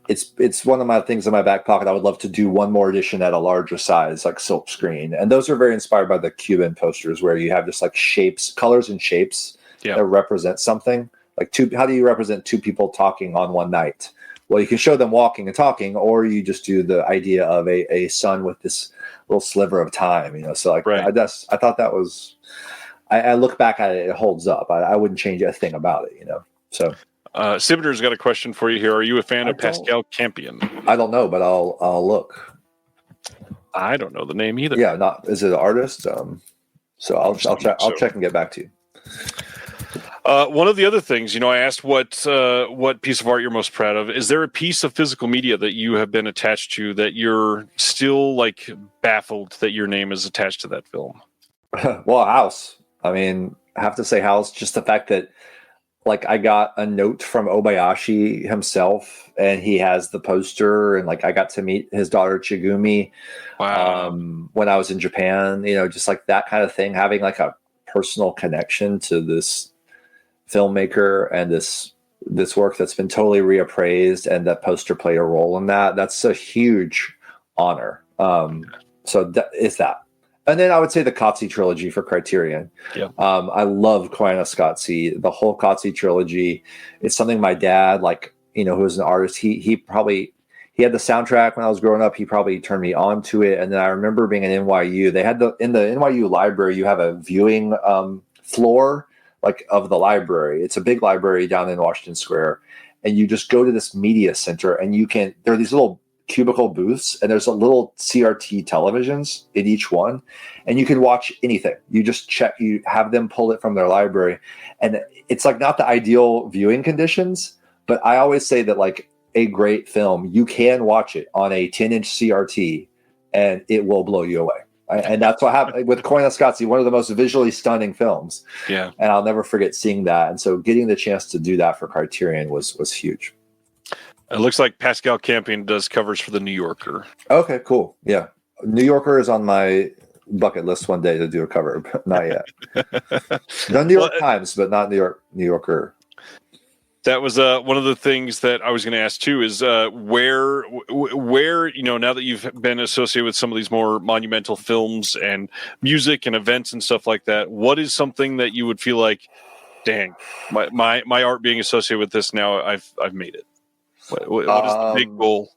it's one of my things in my back pocket. I would love to do one more edition at a larger size, like silk screen. And those are very inspired by the Cuban posters, where you have just like shapes, colors and shapes that represent something. Like how do you represent two people talking on one night? Well, you can show them walking and talking, or you just do the idea of a sun with this little sliver of time, So like I thought that was, I look back at it, it holds up. I wouldn't change a thing about it, So Sibner's got a question for you here. Are you a fan of Pascal Campion? I don't know, but I'll look. I don't know the name either. Yeah, is it an artist? So I'll check and get back to you. One of the other things, I asked what piece of art you're most proud of. Is there a piece of physical media that you have been attached to that you're still like baffled that your name is attached to that film? Well, House. I mean, I have to say House. Just the fact that, like, I got a note from Obayashi himself, and he has the poster, and like I got to meet his daughter Chigumi when I was in Japan. Just like that kind of thing, having like a personal connection to this filmmaker and this work that's been totally reappraised, and that poster played a role in that. That's a huge honor. So is that. And then I would say the Qatsi trilogy for Criterion. Yeah. I love Koyaanisqatsi, the whole Qatsi trilogy. It's something my dad, who was an artist, he had the soundtrack when I was growing up. He probably turned me on to it. And then I remember being in NYU. They had in the NYU library, you have a viewing floor of the library. It's a big library down in Washington Square. And you just go to this media center, and there are these little cubicle booths, and there's a little CRT televisions in each one, and you can watch anything. You just check, you have them pull it from their library, and it's like not the ideal viewing conditions, but I always say that like a great film, you can watch it on a 10-inch CRT and it will blow you away. And that's what happened with Koyaanisqatsi, one of the most visually stunning films. Yeah. And I'll never forget seeing that. And so getting the chance to do that for Criterion was huge. It looks like Pascal Campion does covers for the New Yorker. Okay, cool. Yeah. New Yorker is on my bucket list one day to do a cover, but not yet. The New York Times, but not New Yorker. That was one of the things that I was going to ask too, is where, now that you've been associated with some of these more monumental films and music and events and stuff like that, what is something that you would feel like, dang, my art being associated with this now, I've made it. What is the big goal?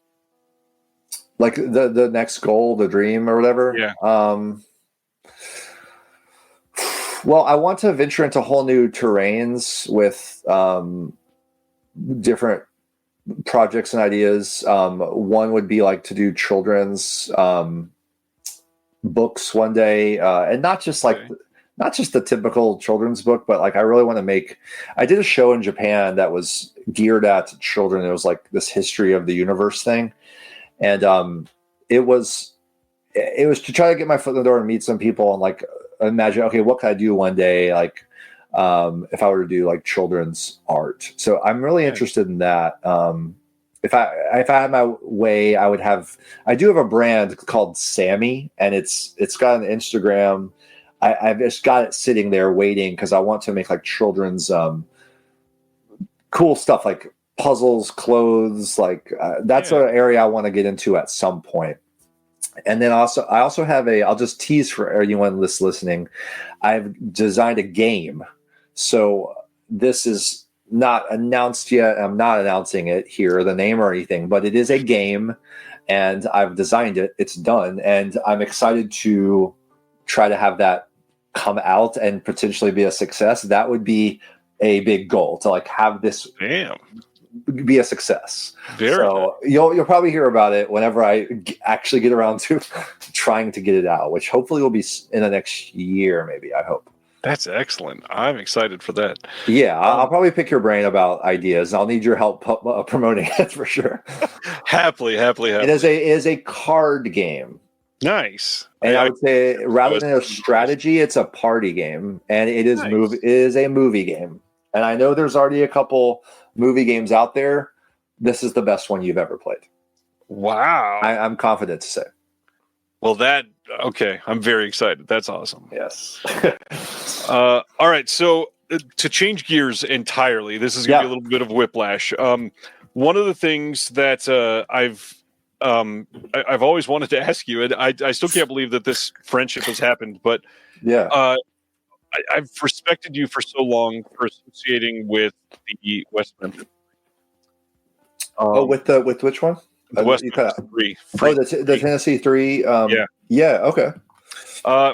Like the next goal, the dream or whatever? Yeah. Well, I want to venture into whole new terrains with different projects and ideas. One would be like to do children's books one day, and not just the typical children's book, but like I really want to I did a show in Japan that was geared at children. It was like this history of the universe thing. And it was to try to get my foot in the door and meet some people and like imagine, okay, what could I do one day? Like if I were to do like children's art. So I'm really interested in that. If I had my way, I do have a brand called Sammy, and it's got an Instagram. I've just got it sitting there waiting because I want to make like children's cool stuff like puzzles, clothes, like that's an area I want to get into at some point. And then I also have I'll just tease for anyone listening. I've designed a game. So this is not announced yet. I'm not announcing it here, the name or anything, but it is a game and I've designed it. It's done. And I'm excited to try to have that come out and potentially be a success. That would be a big goal, to like have this be a success. So you'll probably hear about it whenever I actually get around to trying to get it out, which hopefully will be in the next year, maybe, I hope. That's excellent. I'm excited for that. Yeah, I'll probably pick your brain about ideas. I'll need your help promoting it for sure. Happily. It is a card game. Nice. And I would say rather than a strategy, it's a party game, and it is a movie game. And I know there's already a couple movie games out there. This is the best one you've ever played. Wow. I'm confident to say. Well, I'm very excited. That's awesome. Yes. All right. So to change gears entirely, this is going to be a little bit of whiplash. one of the things that I've always wanted to ask you, and I still can't believe that this friendship has happened, but Yeah. I've respected you for so long for associating with the Westminster. With which one? The Westminster Three. The Tennessee Three. Yeah. Yeah. Okay.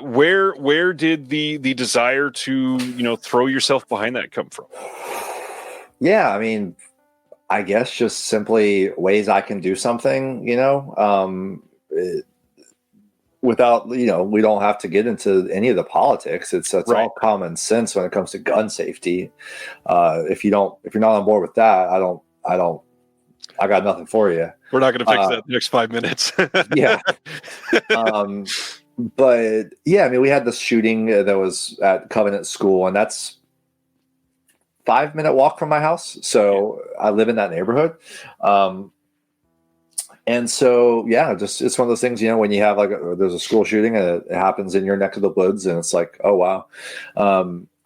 Where did the desire to throw yourself behind that come from? Yeah, I mean, I guess just simply ways I can do something. Without we don't have to get into any of the politics. It's Right. all common sense when it comes to gun safety. If you're not on board with that, I got nothing for you. We're not going to fix that in the next 5 minutes. Yeah. But yeah, I mean, we had this shooting that was at Covenant School, and that's 5-minute walk from my house. So I live in that neighborhood. And so, yeah, just it's one of those things, when you have there's a school shooting and it happens in your neck of the woods, and it's like, oh, wow.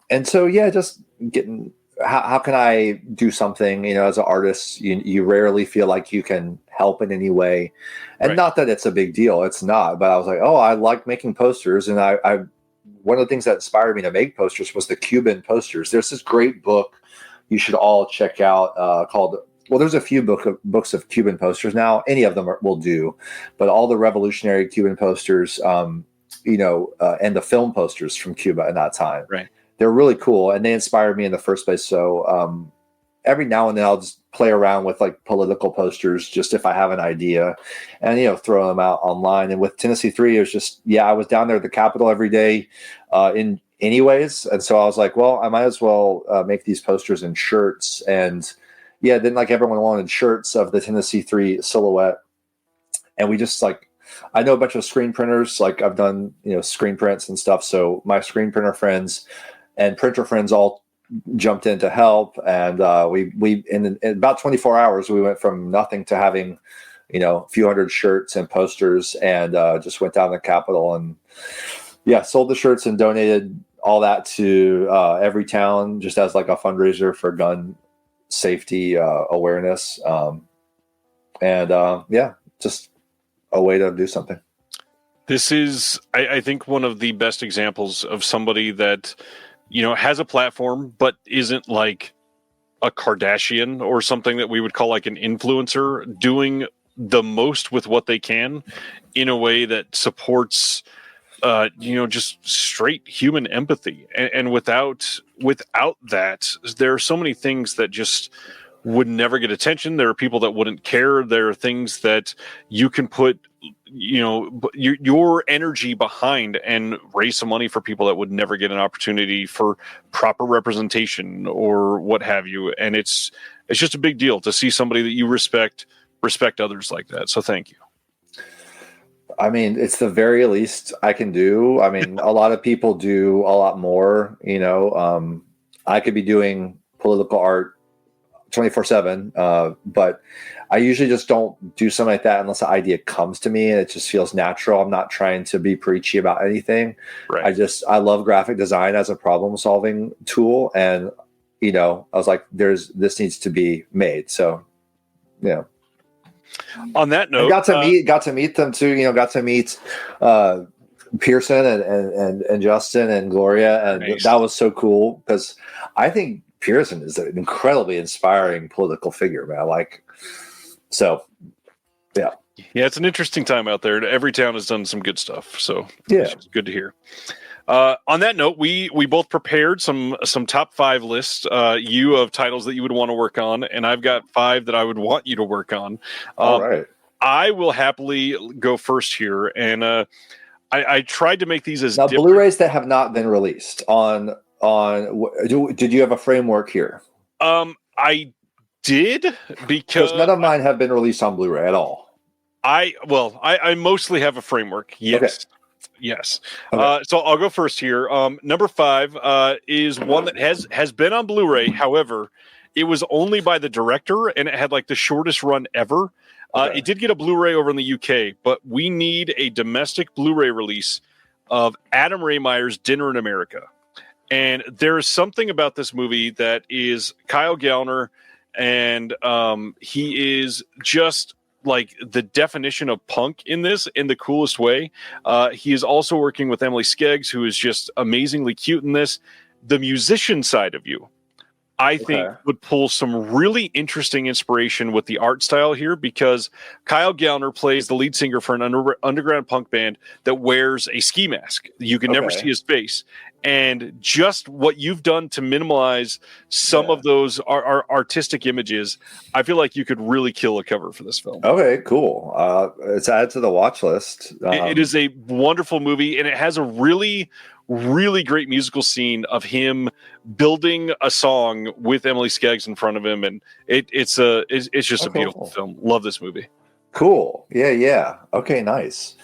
And so, yeah, just getting, how can I do something, as an artist, you rarely feel like you can help in any way. And not that it's a big deal. It's not. But I was like, oh, I like making posters. And I one of the things that inspired me to make posters was the Cuban posters. There's this great book you should all check out called, well, there's a few books of Cuban posters now. Any of them will do. But all the revolutionary Cuban posters, and the film posters from Cuba in that time. Right. They're really cool, and they inspired me in the first place. So every now and then I'll just play around with political posters, just if I have an idea, and throw them out online. And with Tennessee 3, it was just I was down there at the Capitol every day, in anyways, and so I was like, well, I might as well make these posters in shirts. And then everyone wanted shirts of the Tennessee 3 silhouette, and we just I know a bunch of screen printers. I've done screen prints and stuff. So my screen printer friends and printer friends all jumped in to help, and we in about 24 hours we went from nothing to having a few hundred shirts and posters, and just went down to the Capitol and sold the shirts and donated all that to every town, just as a fundraiser for gun safety awareness, just a way to do something. This is, I think, one of the best examples of somebody that has a platform, but isn't like a Kardashian or something that we would call an influencer, doing the most with what they can in a way that supports, just straight human empathy. And without that, there are so many things that just would never get attention. There are people that wouldn't care. There are things that you can put your energy behind and raise some money for people that would never get an opportunity for proper representation or what have you. And it's just a big deal to see somebody that you respect others like that. So thank you. I mean, it's the very least I can do. I mean, a lot of people do a lot more, I could be doing political art 24/7, but I usually just don't do something like that unless an idea comes to me and it just feels natural. I'm not trying to be preachy about anything. Right. I love graphic design as a problem solving tool, and I was like, this needs to be made. So on that note, I got to meet them too. Got to meet Pearson and Justin and Gloria, and nice. That was so cool because I think Pearson is an incredibly inspiring political figure, man. Yeah, it's an interesting time out there. Every town has done some good stuff, so it's good to hear. On that note, we both prepared some top 5 lists. You of titles that you would want to work on, and I've got 5 that I would want you to work on. All right. I will happily go first here, and I tried to make these as now different. Blu-rays that have not been released on. Did you have a framework here? I did, because none of mine have been released on Blu-ray at all. I mostly have a framework. Yes. Okay. Yes. Okay. So I'll go first here. Number 5 is one that has been on Blu-ray. However, it was only by the director, and it had the shortest run ever. It did get a Blu-ray over in the UK, but we need a domestic Blu-ray release of Adam Raymeyer's Dinner in America. And there is something about this movie that is Kyle Gallner and he is just like the definition of punk in this in the coolest way. He is also working with Emily Skeggs, who is just amazingly cute in this. The musician side of you, I think, would pull some really interesting inspiration with the art style here, because Kyle Gallner plays the lead singer for an underground punk band that wears a ski mask. You can never see his face. And just what you've done to minimize some of those artistic images, I feel like you could really kill a cover for this film. Okay, cool. It's added to the watch list. It is a wonderful movie, and it has a really great musical scene of him building a song with Emily Skeggs in front of him, and it's just a beautiful film. Love this movie. Cool. Yeah. Okay, nice.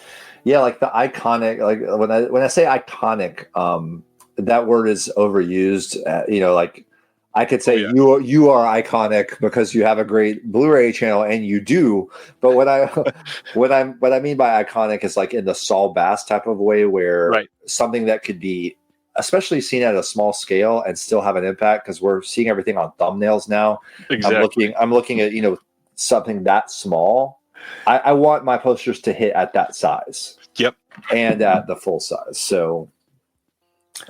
Yeah, like the iconic. Like when I say iconic, that word is overused. Like I could say you are iconic because you have a great Blu-ray channel, and you do. But what I mean by iconic is like in the Saul Bass type of way, where something that could be especially seen at a small scale and still have an impact, because we're seeing everything on thumbnails now. Exactly. I'm looking at something that small. I want my posters to hit at that size. Yep. And at the full size. So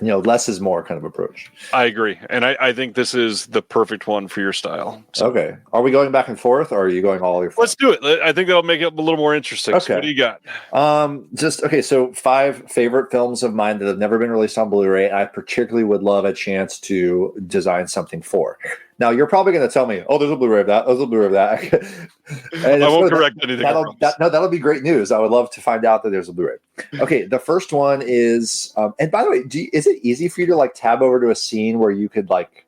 less is more kind of approach. I agree. And I think this is the perfect one for your style. So. Okay. Are we going back and forth, or are you going all your films? Let's do it. I think that'll make it a little more interesting. Okay. So what do you got? So 5 favorite films of mine that have never been released on Blu-ray, and I particularly would love a chance to design something for. Now, you're probably going to tell me, there's a Blu-ray of that. There's a Blu-ray of that. And I won't correct anything. That'll be great news. I would love to find out that there's a Blu-ray. Okay, the first one is, and by the way, is it easy for you to like tab over to a scene where you could like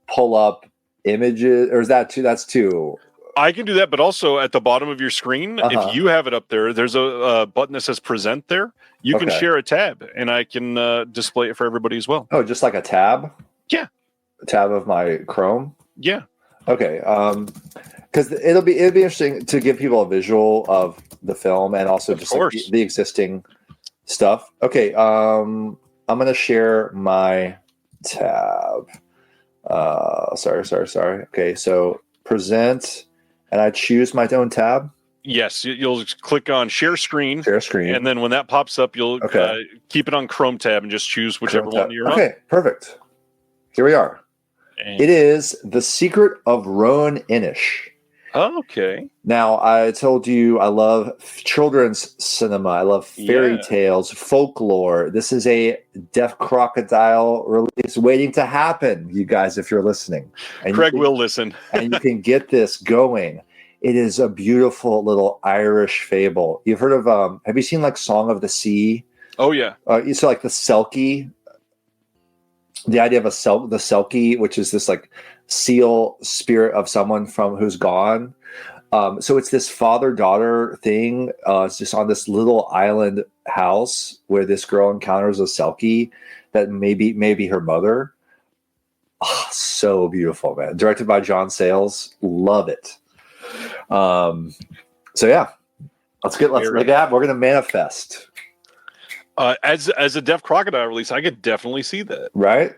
pull up images, or is that too? That's too. I can do that, but also at the bottom of your screen, if you have it up there, there's a button that says "Present" there. You can share a tab, and I can display it for everybody as well. Oh, just like a tab? Yeah. Tab of my Chrome. Yeah. Okay. Because it'll be interesting to give people a visual of the film, and also just like the existing stuff. Okay. I'm gonna share my tab. Sorry. Okay. So present, and I choose my own tab. Yes, you'll click on share screen. Share screen, and then when that pops up, you'll keep it on Chrome tab and just choose whichever one you're on. Okay. Perfect. Here we are. It is The Secret of Rowan Inish. Oh, okay. Now, I told you I love children's cinema. I love fairy tales, folklore. This is a Deaf Crocodile release waiting to happen, you guys, if you're listening. And Craig will listen. And you can get this going. It is a beautiful little Irish fable. You've heard of, have you seen like Song of the Sea? Oh, yeah. So like the Selkie. The idea of the Selkie, which is this like seal spirit of someone who's gone. So it's this father-daughter thing. It's just on this little island house where this girl encounters a Selkie that maybe her mother. Oh, so beautiful, man. Directed by John Sayles. Love it. So yeah, let's make it happen. We're gonna manifest. As a Deaf Crocodile release, I could definitely see that. Right?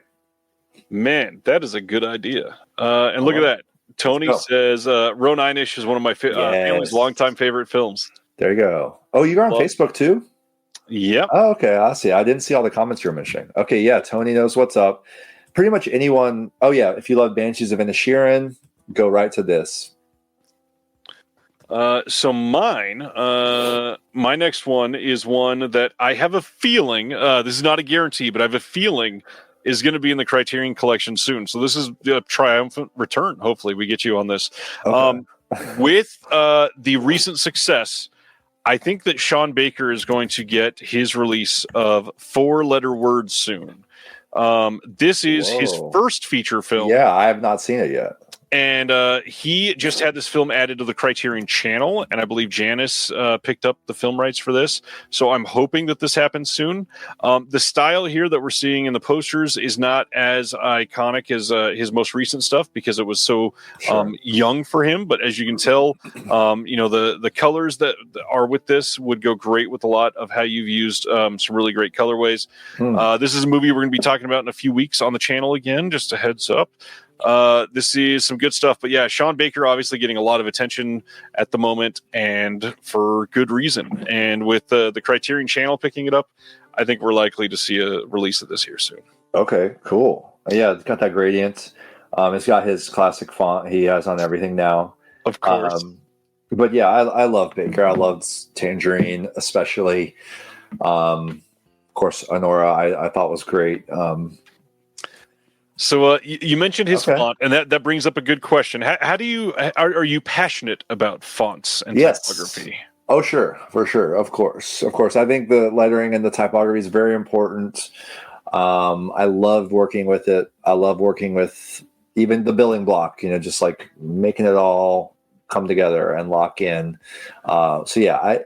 Man, that is a good idea. And look at that. Tony says Rowan Inish is one of my family's longtime favorite films. There you go. Oh, you're on Facebook too? Yep. Oh, okay. I see. I didn't see all the comments you were mentioning. Okay, yeah. Tony knows what's up. Pretty much anyone. Oh, yeah. If you love Banshees of Inisherin, go right to this. So mine, my next one is one that I have a feeling, this is not a guarantee, but I have a feeling is going to be in the Criterion Collection soon. So this is a triumphant return. Hopefully we get you on this. Okay. With the recent success, I think that Sean Baker is going to get his release of 4-Letter Words soon. This is his first feature film. Yeah, I have not seen it yet. And he just had this film added to the Criterion channel, and I believe Janice picked up the film rights for this. So I'm hoping that this happens soon. The style here that we're seeing in the posters is not as iconic as his most recent stuff because it was so young for him. But as you can tell, the colors that are with this would go great with a lot of how you've used some really great colorways. This is a movie we're going to be talking about in a few weeks on the channel again, just a heads up. This is some good stuff. But yeah, Sean Baker obviously getting a lot of attention at the moment, and for good reason. And with the Criterion Channel picking it up, I think we're likely to see a release of this here soon. Okay, cool. Yeah, it's got that gradient. It's got his classic font he has on everything now. Of course. But yeah, I love Baker. I loved Tangerine, especially. Of course, Honora, I thought was great. So you mentioned his font, and that brings up a good question. How do you are you passionate about fonts and typography? Oh, sure, for sure, of course. I think the lettering and the typography is very important. I loved working with it. I love working with even the building block. Just like making it all come together and lock in. So yeah,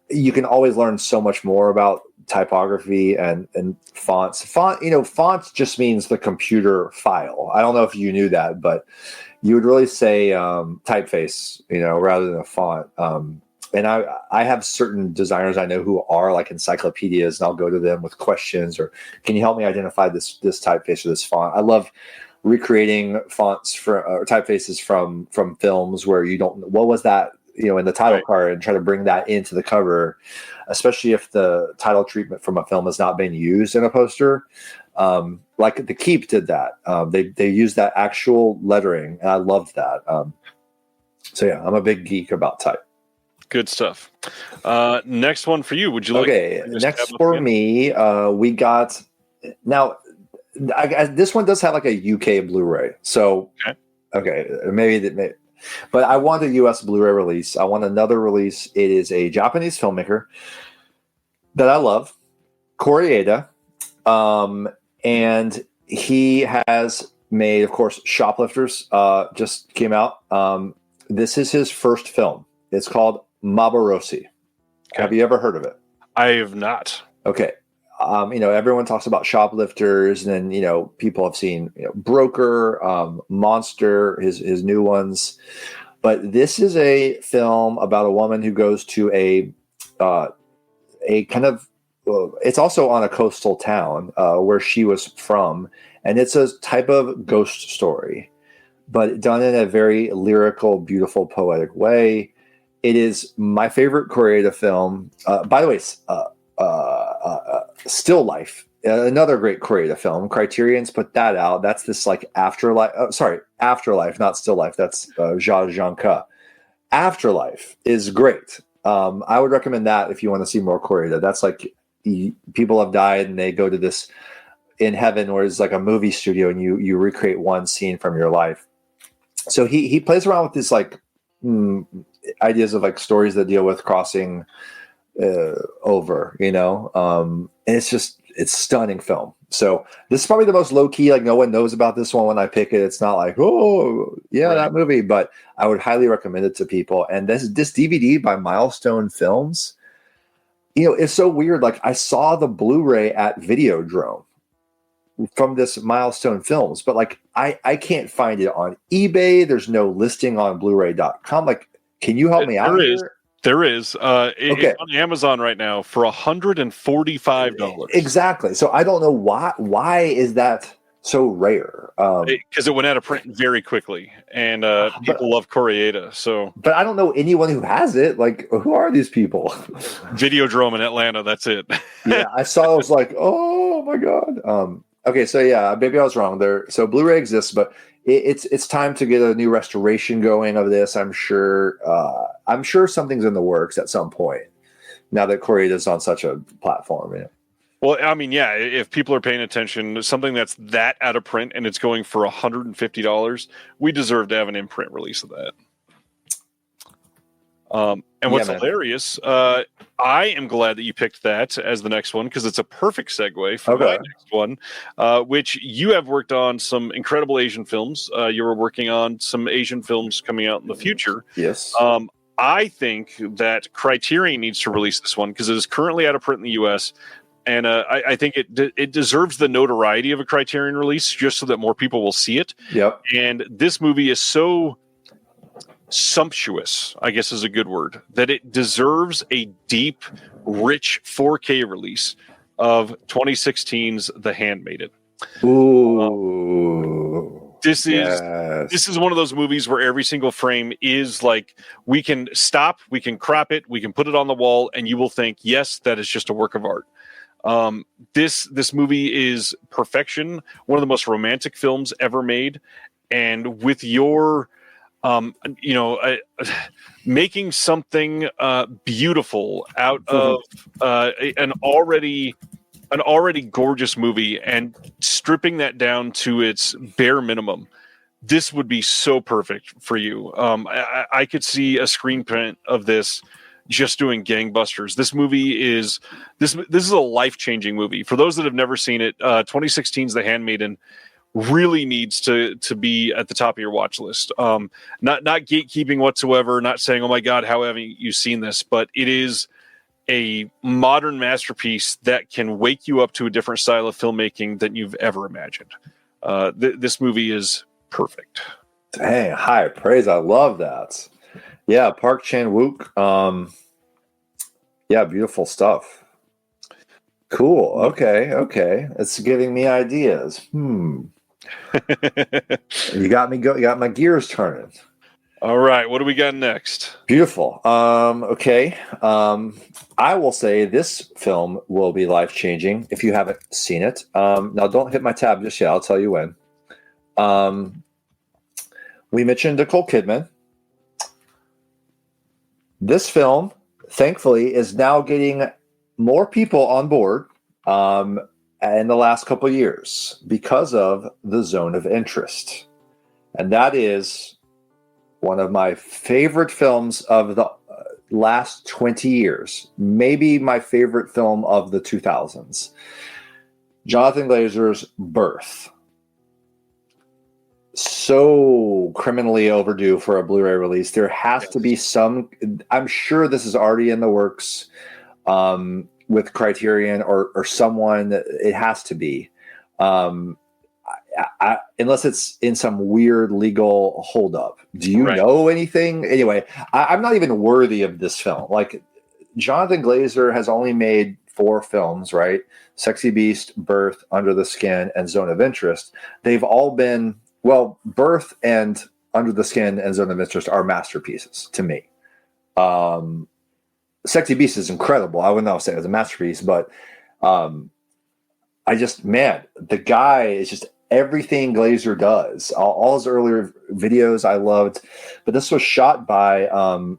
you can always learn so much more about typography and fonts. Fonts just means the computer file. I don't know if you knew that, but you would really say typeface, rather than a font. And I have certain designers I know who are like encyclopedias, and I'll go to them with questions, or can you help me identify this typeface or this font? I love recreating fonts or typefaces from films where you don't know what was that, in the title card, and try to bring that into the cover, especially if the title treatment from a film has not been used in a poster. Like The Keep did that. They used that actual lettering, and I loved that. So yeah, I'm a big geek about type. Good stuff. Next one for you. Would you like? Okay, next for me, we got now. This one does have like a UK Blu-ray, so okay, maybe. But I want a US Blu-ray release. I want another release. It is a Japanese filmmaker that I love, Koreeda, and he has made, of course, Shoplifters. Just came out. This is his first film. It's called Maborosi. Okay. Have you ever heard of it? I have not. Okay. Everyone talks about Shoplifters, and then, people have seen Broker, Monster, his new ones. But this is a film about a woman who goes to a kind of, it's also on a coastal town where she was from. And it's a type of ghost story, but done in a very lyrical, beautiful, poetic way. It is my favorite Koreeda film. By the way, Still Life, another great Koreeda film. Criterion's put that out. That's this like Afterlife. Afterlife, not Still Life. That's Jia Zhangke. Afterlife is great. I would recommend that if you want to see more Koreeda. That's like people have died and they go to this in heaven, where it's like a movie studio, and you recreate one scene from your life. So he plays around with this like ideas of like stories that deal with crossing over, and it's stunning film. So this is probably the most low key, like no one knows about this one when I pick it. It's not like, oh yeah, that movie, but I would highly recommend it to people. And this DVD by Milestone Films, it's so weird. Like I saw the Blu-ray at Videodrome from this Milestone Films, but like I can't find it on eBay. There's no listing on Blu-ray.com. Like, can you help me out here? There is. It's on Amazon right now for $145. Exactly. So I don't know why is that so rare? Because it went out of print very quickly, and people love Koreeda. So, but I don't know anyone who has it. Like, who are these people? Videodrome in Atlanta. That's it. Yeah, I saw. I was like, oh my god. Okay, so yeah, maybe I was wrong there. So Blu-ray exists, but it's time to get a new restoration going of this. I'm sure something's in the works at some point. Now that Koreeda's on such a platform, yeah. Well, I mean, yeah, if people are paying attention, something that's that out of print and it's going for $150, we deserve to have an imprint release of that. And what's hilarious, I am glad that you picked that as the next one, because it's a perfect segue for my next one, which you have worked on some incredible Asian films. You were working on some Asian films coming out in the future. Yes. I think that Criterion needs to release this one because it is currently out of print in the U.S., and I think it deserves the notoriety of a Criterion release just so that more people will see it. Yep. And this movie is so sumptuous, I guess is a good word, that it deserves a deep, rich 4K release of 2016's The Handmaiden. Ooh. This is Yes. this is one of those movies where every single frame is like, we can stop, we can crop it, we can put it on the wall, and you will think, yes, that is just a work of art. This movie is perfection, one of the most romantic films ever made, and with your making something beautiful out of an already gorgeous movie and stripping that down to its bare minimum. This would be so perfect for you. I could see a screen print of this just doing gangbusters. This movie is this is a life-changing movie. For those that have never seen it, 2016's The Handmaiden really needs to be at the top of your watch list. Not gatekeeping whatsoever, not saying, oh my God, how haven't you seen this? But it is a modern masterpiece that can wake you up to a different style of filmmaking than you've ever imagined. This movie is perfect. Dang, high praise. I love that. Yeah, Park Chan-wook. Yeah, beautiful stuff. Cool. Okay. It's giving me ideas. You got me you got my gears turning. All right, what do we got next? Beautiful. Okay. I will say this film will be life-changing if you haven't seen it. Now, don't hit my tab just yet. I'll tell you when. We mentioned Nicole Kidman. This film, thankfully, is now getting more people on board in the last couple of years because of The Zone of Interest. And that is one of my favorite films of the last 20 years, maybe my favorite film of the 2000s. Jonathan Glazer's Birth. So criminally overdue for a Blu-ray release. There has to be some, I'm sure this is already in the works with Criterion or someone. It has to be. Unless it's in some weird legal holdup. Do you know anything? Anyway, I'm not even worthy of this film. Like, Jonathan Glazer has only made 4 films, right? Sexy Beast, Birth, Under the Skin, and Zone of Interest. They've all been, well, Birth and Under the Skin and Zone of Interest are masterpieces to me. Sexy Beast is incredible. I wouldn't say it was a masterpiece, but the guy is just everything Glazer does. All his earlier videos I loved, but this was shot by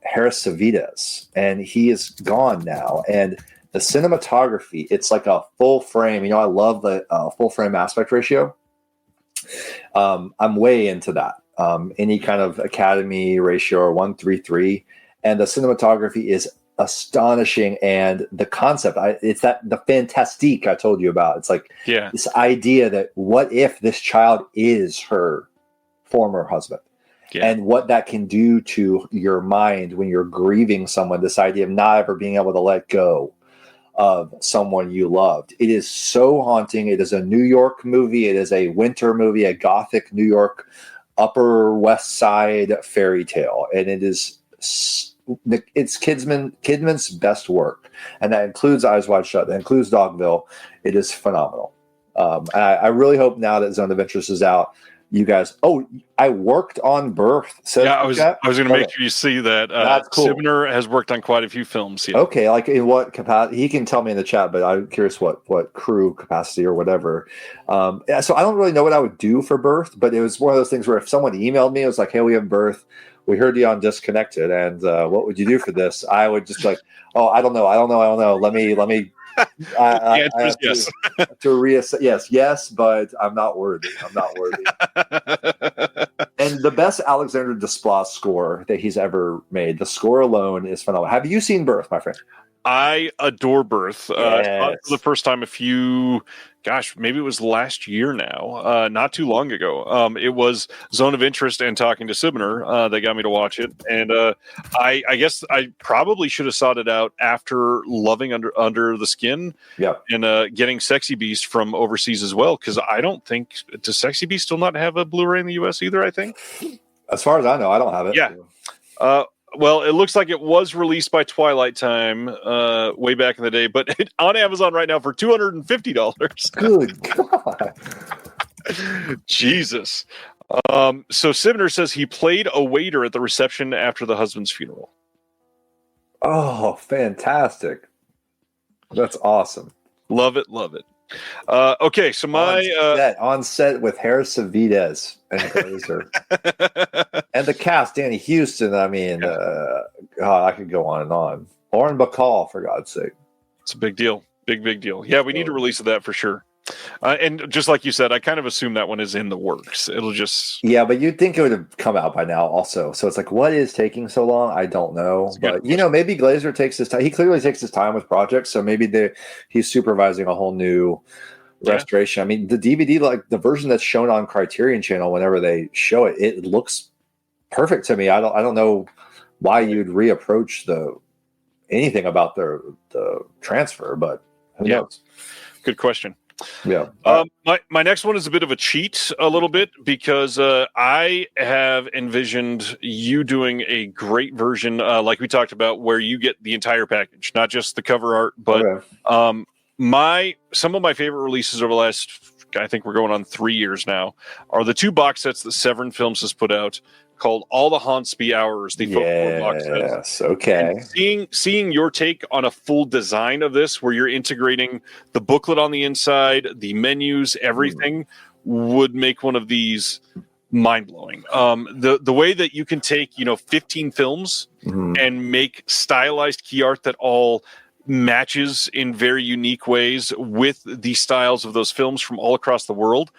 Harris Savides, and he is gone now. And the cinematography, it's like a full frame. I love the full frame aspect ratio. I'm way into that. Any kind of Academy ratio or 1:3:3, and the cinematography is astonishing, and the concept, it's the fantastique I told you about. It's like this idea that what if this child is her former husband, and what that can do to your mind when you're grieving someone. This idea of not ever being able to let go of someone you loved. It is so haunting. It is a New York movie. It is a winter movie, a gothic New York Upper West Side fairy tale, and it's Kidman's best work, and that includes Eyes Wide Shut. That includes Dogville. It is phenomenal. I really hope now that Zone of Interest is out, you guys. Oh, I worked on Birth. I was going to make sure you see that. That's cool. Sibner has worked on quite a few films. Yeah. Okay, like in what capacity? He can tell me in the chat, but I'm curious what crew capacity or whatever. So I don't really know what I would do for Birth, but it was one of those things where if someone emailed me, it was like, "Hey, we have Birth. We heard you on Disconnected, and what would you do for this?" I would just be like, "Oh, I don't know. Let me." Yes. To reassess. Yes, but I'm not worthy. And the best Alexander Desplat score that he's ever made. The score alone is phenomenal. Have you seen Birth, my friend? I adore Birth. I saw it for the first time maybe it was last year now, not too long ago. It was Zone of Interest and talking to Sibner that got me to watch it. And I guess I probably should have sought it out after loving Under the Skin and getting Sexy Beast from overseas as well, because I don't think, does Sexy Beast still not have a Blu-ray in the US either, I think? As far as I know, I don't have it. Yeah. Well, it looks like it was released by Twilight Time way back in the day, but on Amazon right now for $250. Good God. Jesus. So Sivner says he played a waiter at the reception after the husband's funeral. Oh, fantastic. That's awesome. Love it. Okay, so on set with Harris Savides and Glazer. And the cast, Danny Houston. I mean, I could go on and on. Lauren Bacall, for God's sake. It's a big deal. Big deal. Yeah, we need a release of that for sure. And just like you said, I kind of assume that one is in the works. It'll just... Yeah, but you'd think it would have come out by now also. So it's like, what is taking so long? I don't know. But, maybe Glazer takes his time. He clearly takes his time with projects. So maybe he's supervising a whole new restoration. I mean, the DVD, like the version that's shown on Criterion Channel, whenever they show it, it looks perfect to me. I don't know why you'd reapproach anything about the transfer, but who knows? Good question. Yeah. My next one is a bit of a cheat, a little bit, because I have envisioned you doing a great version, like we talked about, where you get the entire package, not just the cover art, but some of my favorite releases over the last, I think we're going on 3 years now, are the 2 box sets that Severin Films has put out, called All the Haunts Be Ours, the folklore box set. Yes, okay. And seeing your take on a full design of this, where you're integrating the booklet on the inside, the menus, everything, would make one of these mind-blowing. The way that you can take 15 films and make stylized key art that all matches in very unique ways with the styles of those films from all across the world.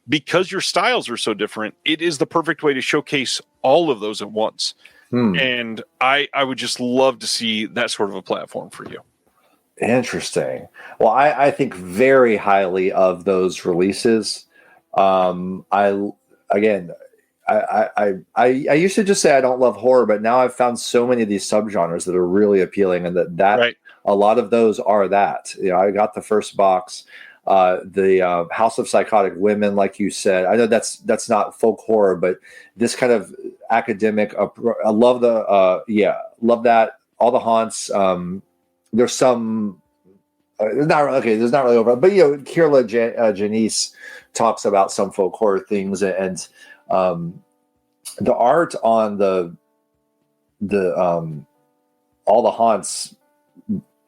Because your styles are so different, it is the perfect way to showcase all of those at once. And I would just love to see that sort of a platform for you. Interesting. Well, I think very highly of those releases. I used to just say I don't love horror, but now I've found so many of these subgenres that are really appealing, and that a lot of those are that. I got the first box. The House of Psychotic Women, like you said, I know that's not folk horror, but this kind of academic. I love love that. All the Haunts. There's some. There's not really over, but Kirla Janice talks about some folk horror things, and the art on the All the Haunts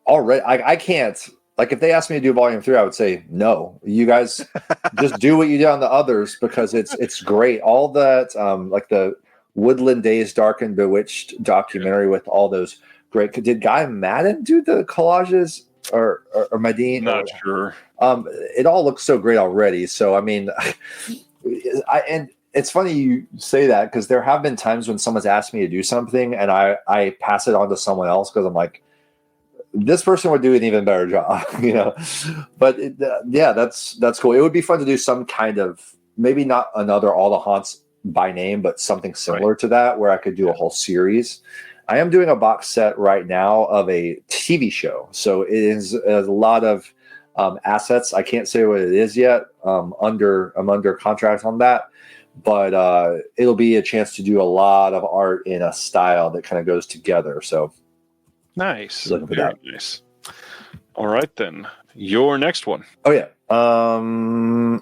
already. I can't. Like, if they asked me to do volume 3, I would say, no, you guys just do what you did on the others, because it's great. All that, like the Woodland Days Dark and Bewitched documentary with all those great, did Guy Madden do the collages or Madine? Not sure. It all looks so great already. So, I mean, and it's funny you say that, because there have been times when someone's asked me to do something and I pass it on to someone else because I'm like, this person would do an even better job, But that's cool. It would be fun to do some kind of, maybe not another All the Haunts by name, but something similar to that, where I could do a whole series. I am doing a box set right now of a TV show, so it is a lot of assets. I can't say what it is yet. I'm under contract on that, but it'll be a chance to do a lot of art in a style that kind of goes together. So. Nice. Very nice. All right, then. Your next one. Oh, yeah.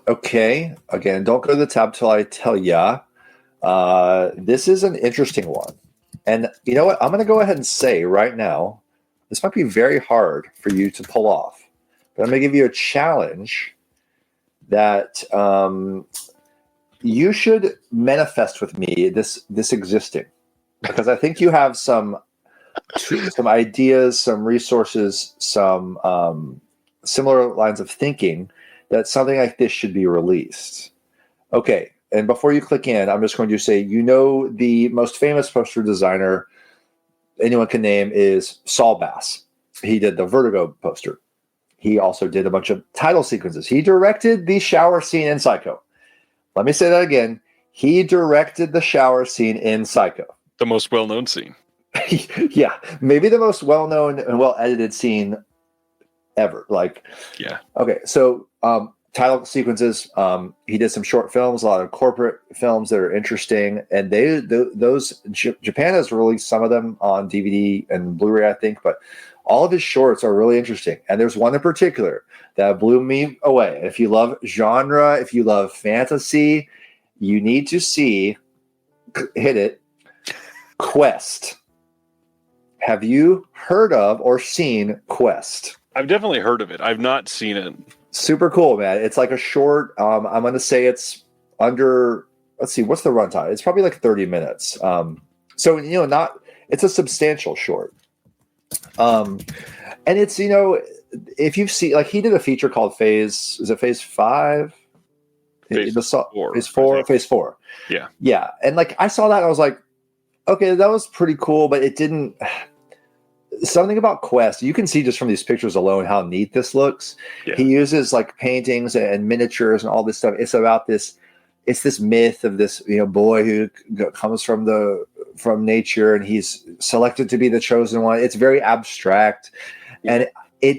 Okay. Again, don't go to the tab till I tell ya. This is an interesting one. And you know what? I'm going to go ahead and say right now, this might be very hard for you to pull off. But I'm going to give you a challenge that you should manifest with me this existing. Because I think you have some ideas, some resources, some similar lines of thinking that something like this should be released. Okay, and before you click in, I'm just going to say, the most famous poster designer anyone can name is Saul Bass. He did the Vertigo poster. He also did a bunch of title sequences. He directed the shower scene in Psycho. Let me say that again. He directed the shower scene in Psycho. The most well-known scene. Yeah, maybe the most well-known and well-edited scene ever. Okay, so title sequences. He did some short films, a lot of corporate films that are interesting, and Japan has released some of them on DVD and Blu-ray, I think, but all of his shorts are really interesting. And there's one in particular that blew me away. If you love genre, if you love fantasy, you need to see, hit it, Quest. Have you heard of or seen Quest? I've definitely heard of it. I've not seen it. Super cool, man. It's like a short. I'm going to say it's under. Let's see, what's the runtime? It's probably like 30 minutes. So not. It's a substantial short. And it's if you've seen, like, he did a feature called Phase. Is it Phase 5? Phase 4. Phase 4. Phase 4. Yeah. Yeah, and like I saw that, and I was like, okay, that was pretty cool, but it didn't. Something about Quest, you can see just from these pictures alone how neat this looks. Yeah. He uses like paintings and miniatures and all this stuff. It's about this. It's this myth of this boy who comes from nature, and he's selected to be the chosen one. It's very abstract, and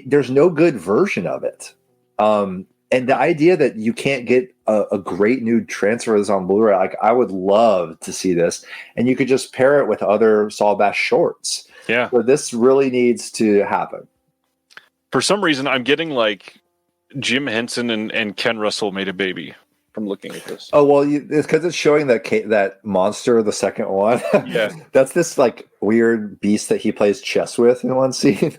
there's no good version of it. And the idea that you can't get a great new transfer of this on Blu-ray, like, I would love to see this, and you could just pair it with other Saul Bass shorts. Yeah. So this really needs to happen. For some reason, I'm getting like Jim Henson and Ken Russell made a baby from looking at this. Oh, well, it's because it's showing that monster, the second one. Yeah. That's this like weird beast that he plays chess with in one scene.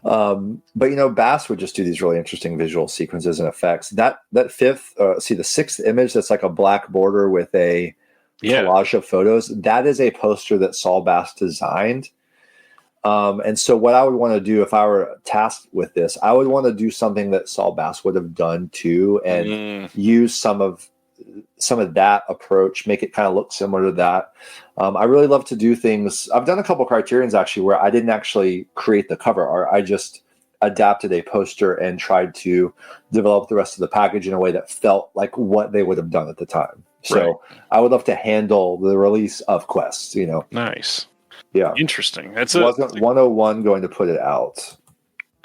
But Bass would just do these really interesting visual sequences and effects. That fifth, the sixth image that's like a black border with a collage of photos. That is a poster that Saul Bass designed. And so what I would want to do if I were tasked with this, I would want to do something that Saul Bass would have done too, and use some of that approach, make it kind of look similar to that. I really love to do things. I've done a couple Criterions actually where I didn't actually create the cover art. I just adapted a poster and tried to develop the rest of the package in a way that felt like what they would have done at the time. So I would love to handle the release of Quest, Nice. Yeah. Interesting. Wasn't 101 going to put it out?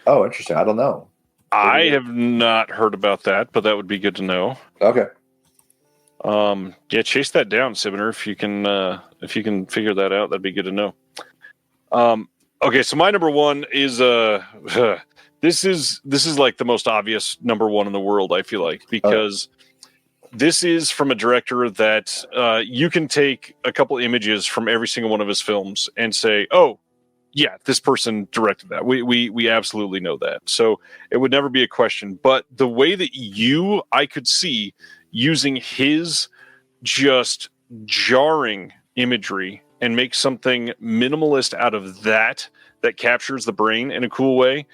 Oh, interesting. I don't know. I have not heard about that, but that would be good to know. Okay. Chase that down, Sibner. If you can figure that out, that'd be good to know. Okay, so my number one is this is like the most obvious number one in the world, I feel like, because this is from a director that you can take a couple images from every single one of his films and say, oh, yeah, this person directed that. We absolutely know that. So it would never be a question. But the way that I could see using his just jarring imagery and make something minimalist out of that captures the brain in a cool way,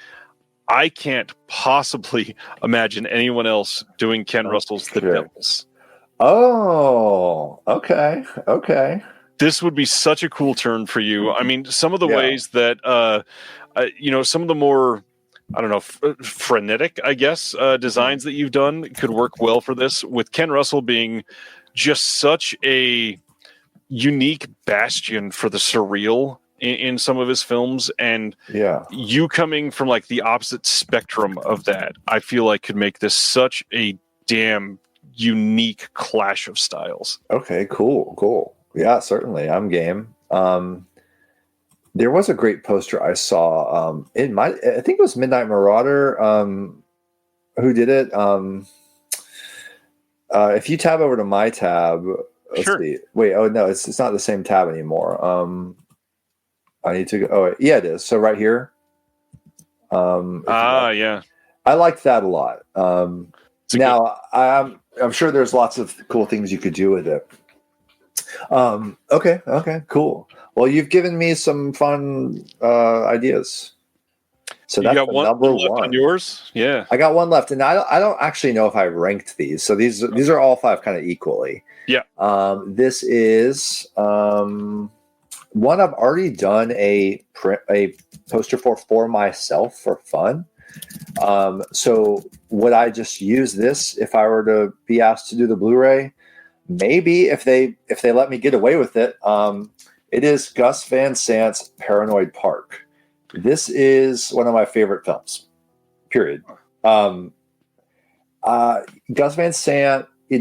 I can't possibly imagine anyone else doing Ken Russell's The Devils. Oh, okay. This would be such a cool turn for you. I mean, some of the ways that, some of the more, I don't know, frenetic, I guess, designs that you've done could work well for this, with Ken Russell being just such a unique bastion for the surreal in some of his films, and you coming from like the opposite spectrum of that, I feel like could make this such a damn unique clash of styles. Okay, cool. Yeah, certainly. I'm game. There was a great poster I saw I think it was Midnight Marauder who did it. If you tab over to my tab, let's see. Wait, oh no, it's not the same tab anymore. I need to go. Oh, yeah, it is. So right here. Yeah. I like that a lot. Now, I'm sure there's lots of cool things you could do with it. Okay, cool. Well, you've given me some fun ideas. So that's got one number left one on yours. Yeah, I got one left, and I don't actually know if I ranked these. So these are all five kind of equally. Yeah. This is one I've already done a poster for myself for fun. So would I just use this if I were to be asked to do the Blu-ray? Maybe if they let me get away with it. It is Gus Van Sant's Paranoid Park. This is one of my favorite films, period. Gus Van Sant, he's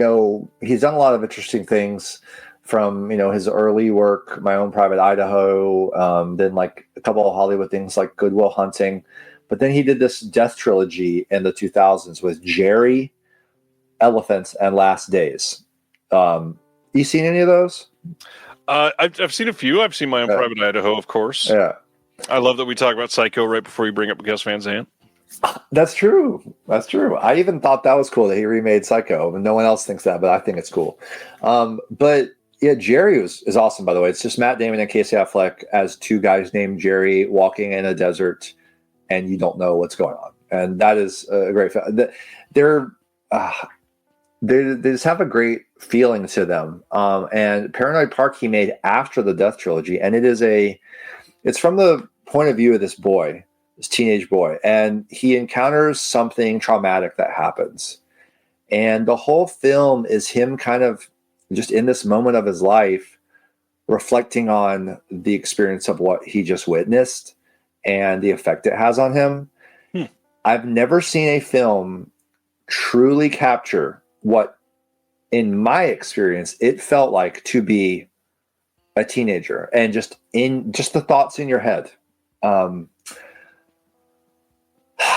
done a lot of interesting things from, his early work, My Own Private Idaho, then like a couple of Hollywood things like Good Will Hunting. But then he did this death trilogy in the 2000s with Jerry, Elephants, and Last Days. You seen any of those? I've seen a few. I've seen My Own Private Idaho, of course. Yeah. I love that we talk about Psycho right before you bring up Gus Van Sant. That's true. That's true. I even thought that was cool that he remade Psycho, and no one else thinks that, but I think it's cool. But yeah, Jerry is awesome, by the way. It's just Matt Damon and Casey Affleck as two guys named Jerry walking in a desert, and you don't know what's going on. And that is a great film. They just have a great feeling to them. And Paranoid Park he made after the Death Trilogy, and it's from the point of view of this boy, this teenage boy, and he encounters something traumatic that happens. And the whole film is him kind of just in this moment of his life, reflecting on the experience of what he just witnessed and the effect it has on him. I've never seen a film truly capture what, in my experience, it felt like to be a teenager, and just the thoughts in your head,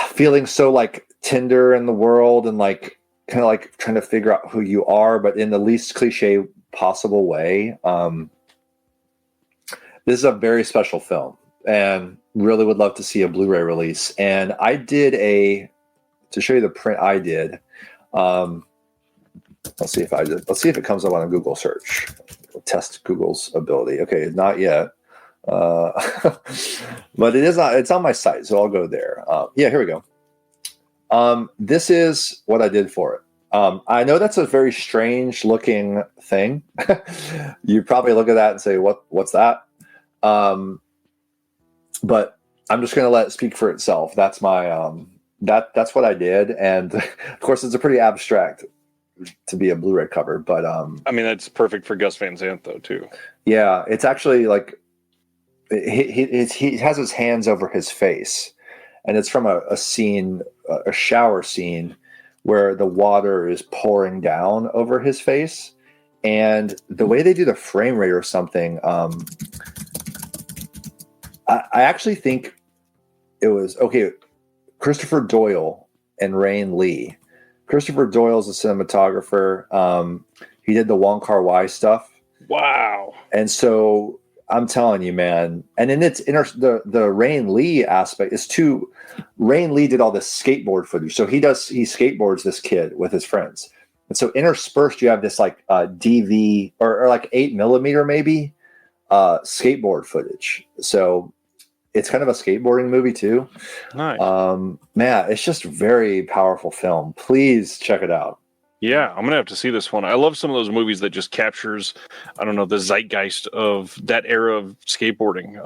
feeling so like tender in the world, and like kind of like trying to figure out who you are, but in the least cliche possible way. This is a very special film, and really would love to see a Blu-ray release. And I did to show you the print I did. Let's see if it comes up on a Google search. We'll test Google's ability. Okay, not yet. But it's on my site, so I'll go there. Yeah, here we go. This is what I did for it. I know that's a very strange looking thing. You probably look at that and say, what's that? But I'm just going to let it speak for itself. That's my, that's what I did. And of course it's a pretty abstract to be a Blu-ray cover, but, I mean, that's perfect for Gus Van Sant though, too. Yeah. It's actually like, he has his hands over his face, and it's from a scene, a shower scene where the water is pouring down over his face. And the way they do the frame rate or something, I actually think it was Christopher Doyle and Rain Lee. Christopher Doyle's a cinematographer. He did the Wong Kar-wai stuff. Wow. And so I'm telling you, man. And then the Rain Lee aspect is Rain Lee did all this skateboard footage. So he skateboards this kid with his friends. And so interspersed, you have this like DV or like 8mm maybe skateboard footage. So it's kind of a skateboarding movie too. Nice. Man, it's just a very powerful film. Please check it out. Yeah, I'm gonna have to see this one. I love some of those movies that just captures, I don't know, the zeitgeist of that era of skateboarding.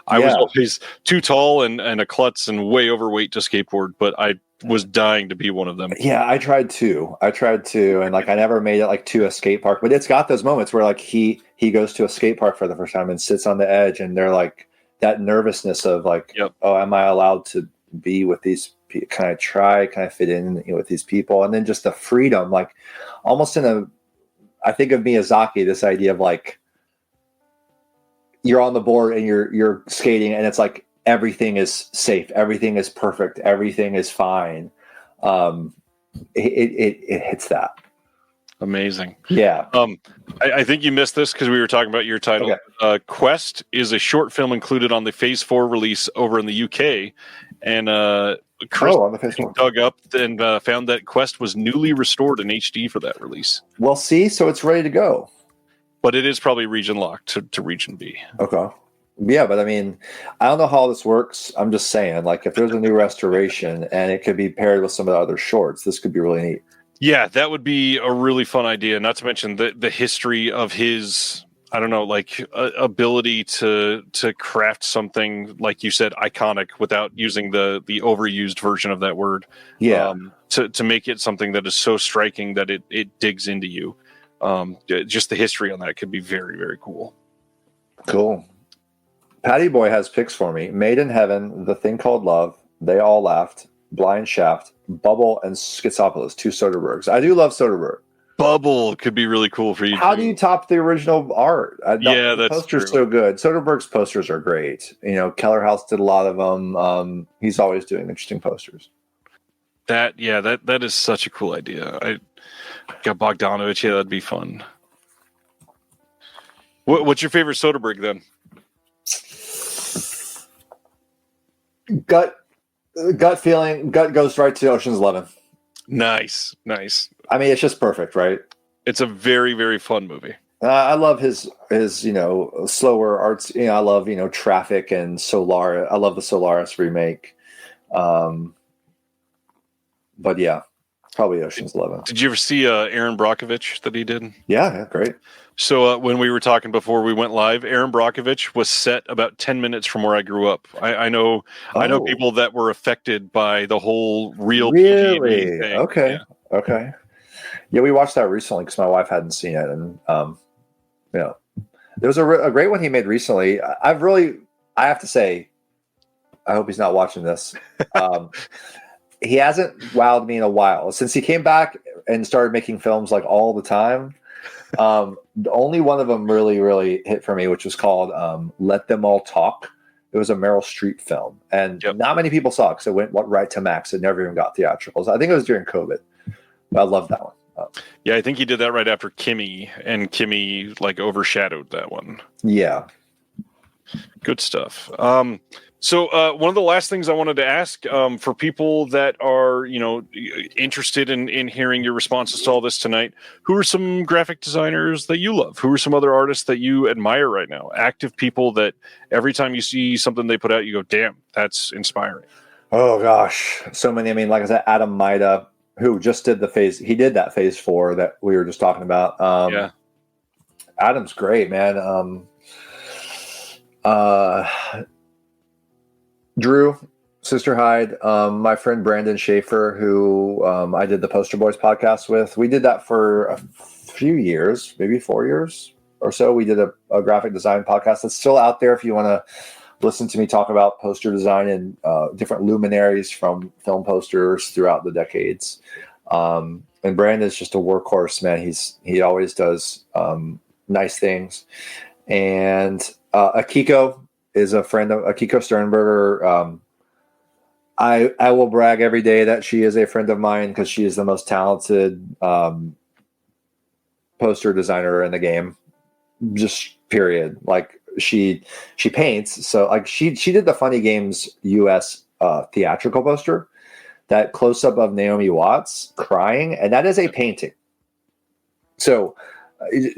I was always too tall and a klutz and way overweight to skateboard, but I was dying to be one of them. Yeah, I tried to, and like I never made it like to a skate park. But it's got those moments where like he goes to a skate park for the first time and sits on the edge, and they're like that nervousness of like, oh, am I allowed to be with these? Can I try? Can I fit in with these people? And then just the freedom, like almost I think of Miyazaki, this idea of like you're on the board and you're skating, and it's like everything is safe, everything is perfect, everything is fine. It hits that. Amazing. Yeah. I think you missed this because we were talking about your title. Okay. Quest is a short film included on the Phase 4 release over in the UK. And Chris dug up and found that Quest was newly restored in HD for that release. Well, see, so it's ready to go. But it is probably region locked to region B. Okay. Yeah, but I mean, I don't know how this works. I'm just saying, like, if there's a new restoration and it could be paired with some of the other shorts, this could be really neat. Yeah, that would be a really fun idea. Not to mention the history of his, I don't know, like ability to craft something, like you said, iconic without using the overused version of that word. Yeah. To make it something that is so striking that it digs into you. Just the history on that could be very, very cool. Cool. Patty Boy has picks for me. Made in Heaven, The Thing Called Love, They All Laughed, Blind Shaft, Bubble, and Schizopolis, 2 Soderberghs. I do love Soderbergh. Bubble could be really cool for you. How do you top the original art? Yeah, that's poster's true. So good. Soderbergh's posters are great. Keller House did a lot of them. He's always doing interesting posters. That is such a cool idea. Got Bogdanovich. Yeah, that'd be fun. What's your favorite Soderbergh then? Gut feeling. Gut goes right to Ocean's 11. Nice. I mean, it's just perfect, right? It's a very, very fun movie. I love his slower arts. I love Traffic and Solar. I love the Solaris remake. But yeah, probably Ocean's 11. Did you ever see Aaron Brockovich that he did? Yeah, great. So when we were talking before we went live, Aaron Brockovich was set about 10 minutes from where I grew up. I know people that were affected by the whole really thing. Okay. Yeah, we watched that recently because my wife hadn't seen it, and there was a great one he made recently. I have to say, I hope he's not watching this. He hasn't wowed me in a while since he came back and started making films like all the time. Only one of them really, really hit for me, which was called Let Them All Talk. It was a Meryl Streep film, and not many people saw it because it went right to Max. It never even got theatricals. I think it was during COVID. But I love that one. Yeah, I think he did that right after Kimmy, and Kimmy overshadowed that one. Yeah. Good stuff. So one of the last things I wanted to ask for people that are, interested in hearing your responses to all this tonight, who are some graphic designers that you love? Who are some other artists that you admire right now? Active people that every time you see something they put out, you go, damn, that's inspiring. Oh, gosh. So many. I mean, like I said, Adam Maida, who just did he did that phase 4 that we were just talking about. Adam's great, man. Drew, Sister Hyde, my friend Brandon Schaefer, who I did the Poster Boys podcast with. We did that for a few years, maybe 4 years or so. We did a graphic design podcast that's still out there if you want to listen to me talk about poster design and different luminaries from film posters throughout the decades. And Brandon's just a workhorse, man. He always does nice things. And Akiko is a friend of Akiko Sternberger. I will brag every day that she is a friend of mine because she is the most talented poster designer in the game. Just period. Like she paints. So like she did the Funny Games US theatrical poster, that close up of Naomi Watts crying, and that is a painting. So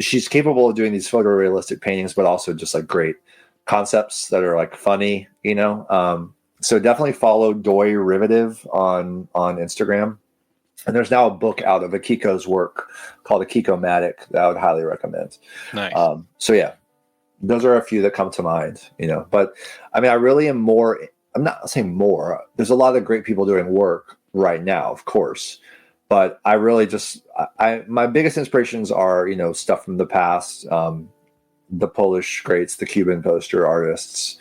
she's capable of doing these photorealistic paintings, but also just like great concepts that are like funny, so definitely follow Doi Rivetive on Instagram. And there's now a book out of Akiko's work called Akiko-matic that I would highly recommend. Nice. So yeah, those are a few that come to mind, but I mean, I really am more, I'm not saying more, there's a lot of great people doing work right now, of course, but I really just, my biggest inspirations are, stuff from the past, the Polish greats, the Cuban poster artists.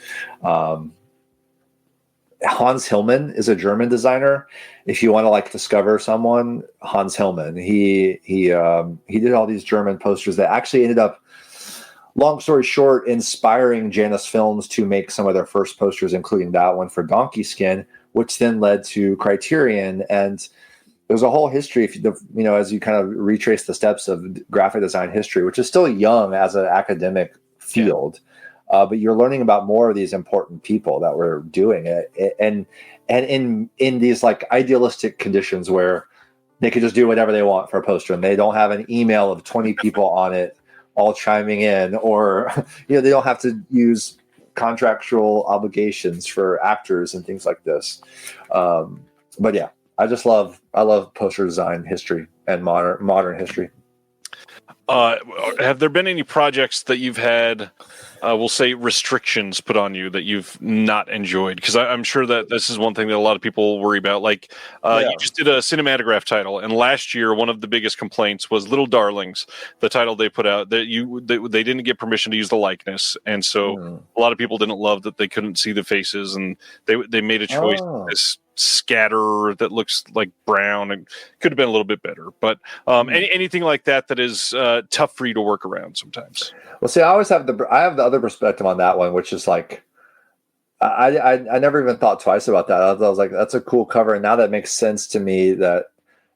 Hans Hillman is a German designer. If you want to discover someone, Hans Hillman, he did all these German posters that actually ended up, long story short, inspiring Janus Films to make some of their first posters, including that one for Donkey Skin, which then led to Criterion. And there's a whole history, if as you kind of retrace the steps of graphic design history, which is still young as an academic field. Yeah. But you're learning about more of these important people that were doing it, and in these idealistic conditions where they could just do whatever they want for a poster, and they don't have an email of 20 people on it all chiming in, or they don't have to use contractual obligations for actors and things like this. But yeah, I love poster design history and modern history. Have there been any projects that you've had, we'll say, restrictions put on you that you've not enjoyed? Because I'm sure that this is one thing that a lot of people worry about. You just did a cinematograph title, and last year one of the biggest complaints was Little Darlings, the title they put out, that they didn't get permission to use the likeness, and so a lot of people didn't love that they couldn't see the faces, and they made a choice. This scatter that looks like brown and could have been a little bit better, but anything like that is tough for you to work around sometimes. Well, see, I have the other perspective on that one, which is I never even thought twice about that. I was like, that's a cool cover, and now that makes sense to me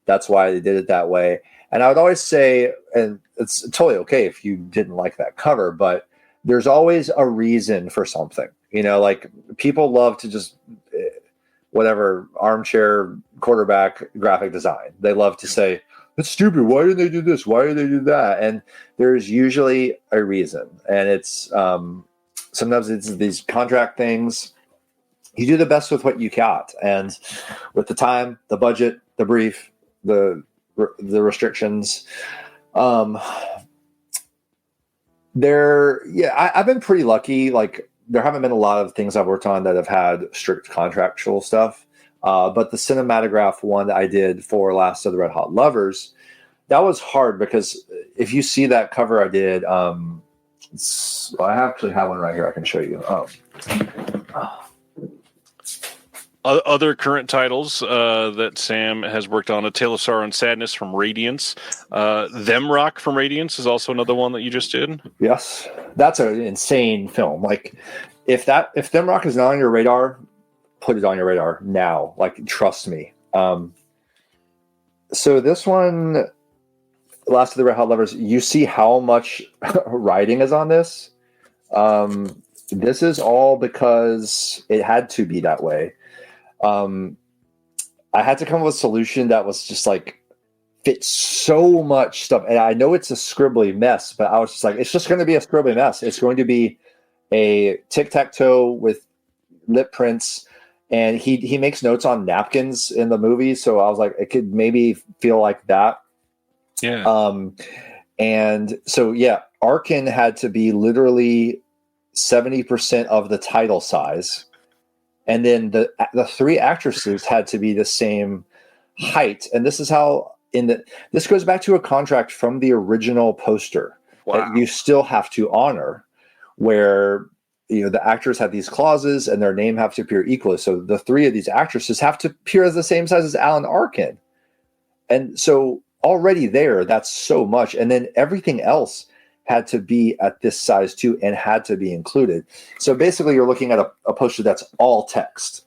that's why they did it that way. And I would always say, and it's totally okay if you didn't like that cover, but there's always a reason for something. Like people love to just whatever armchair quarterback graphic design. They love to say, "That's stupid. Why did they do this? Why did they do that?" And there's usually a reason. And it's sometimes it's these contract things. You do the best with what you got, and with the time, the budget, the brief, the restrictions. I've been pretty lucky. Like there haven't been a lot of things I've worked on that have had strict contractual stuff. But the cinematograph one that I did for Last of the Red Hot Lovers, that was hard because if you see that cover I did, I actually have one right here I can show you. Other current titles that Sam has worked on: A Tale of Sorrow and Sadness from Radiance. Them Rock from Radiance is also another one that you just did. Yes, that's an insane film. Like if Them Rock is not on your radar, put it on your radar now. Like trust me. So this one, Last of the Red Hot Lovers, you see how much writing is on this. This is all because it had to be that way. I had to come up with a solution that was just like fit so much stuff. And I know it's a scribbly mess, but I was just like, it's just going to be a scribbly mess. It's going to be a tic-tac-toe with lip prints. And he makes notes on napkins in the movie. So I was like, it could maybe feel like that. Yeah. And so, yeah, Arkin had to be literally 70% of the title size. And then the three actresses had to be the same height. And this is how this goes back to a contract from the original poster that you still have to honor, where the actors have these clauses and their name have to appear equally. So the three of these actresses have to appear as the same size as Alan Arkin. And so already there, that's so much. And then everything else had to be at this size too and had to be included. So basically you're looking at a poster that's all text.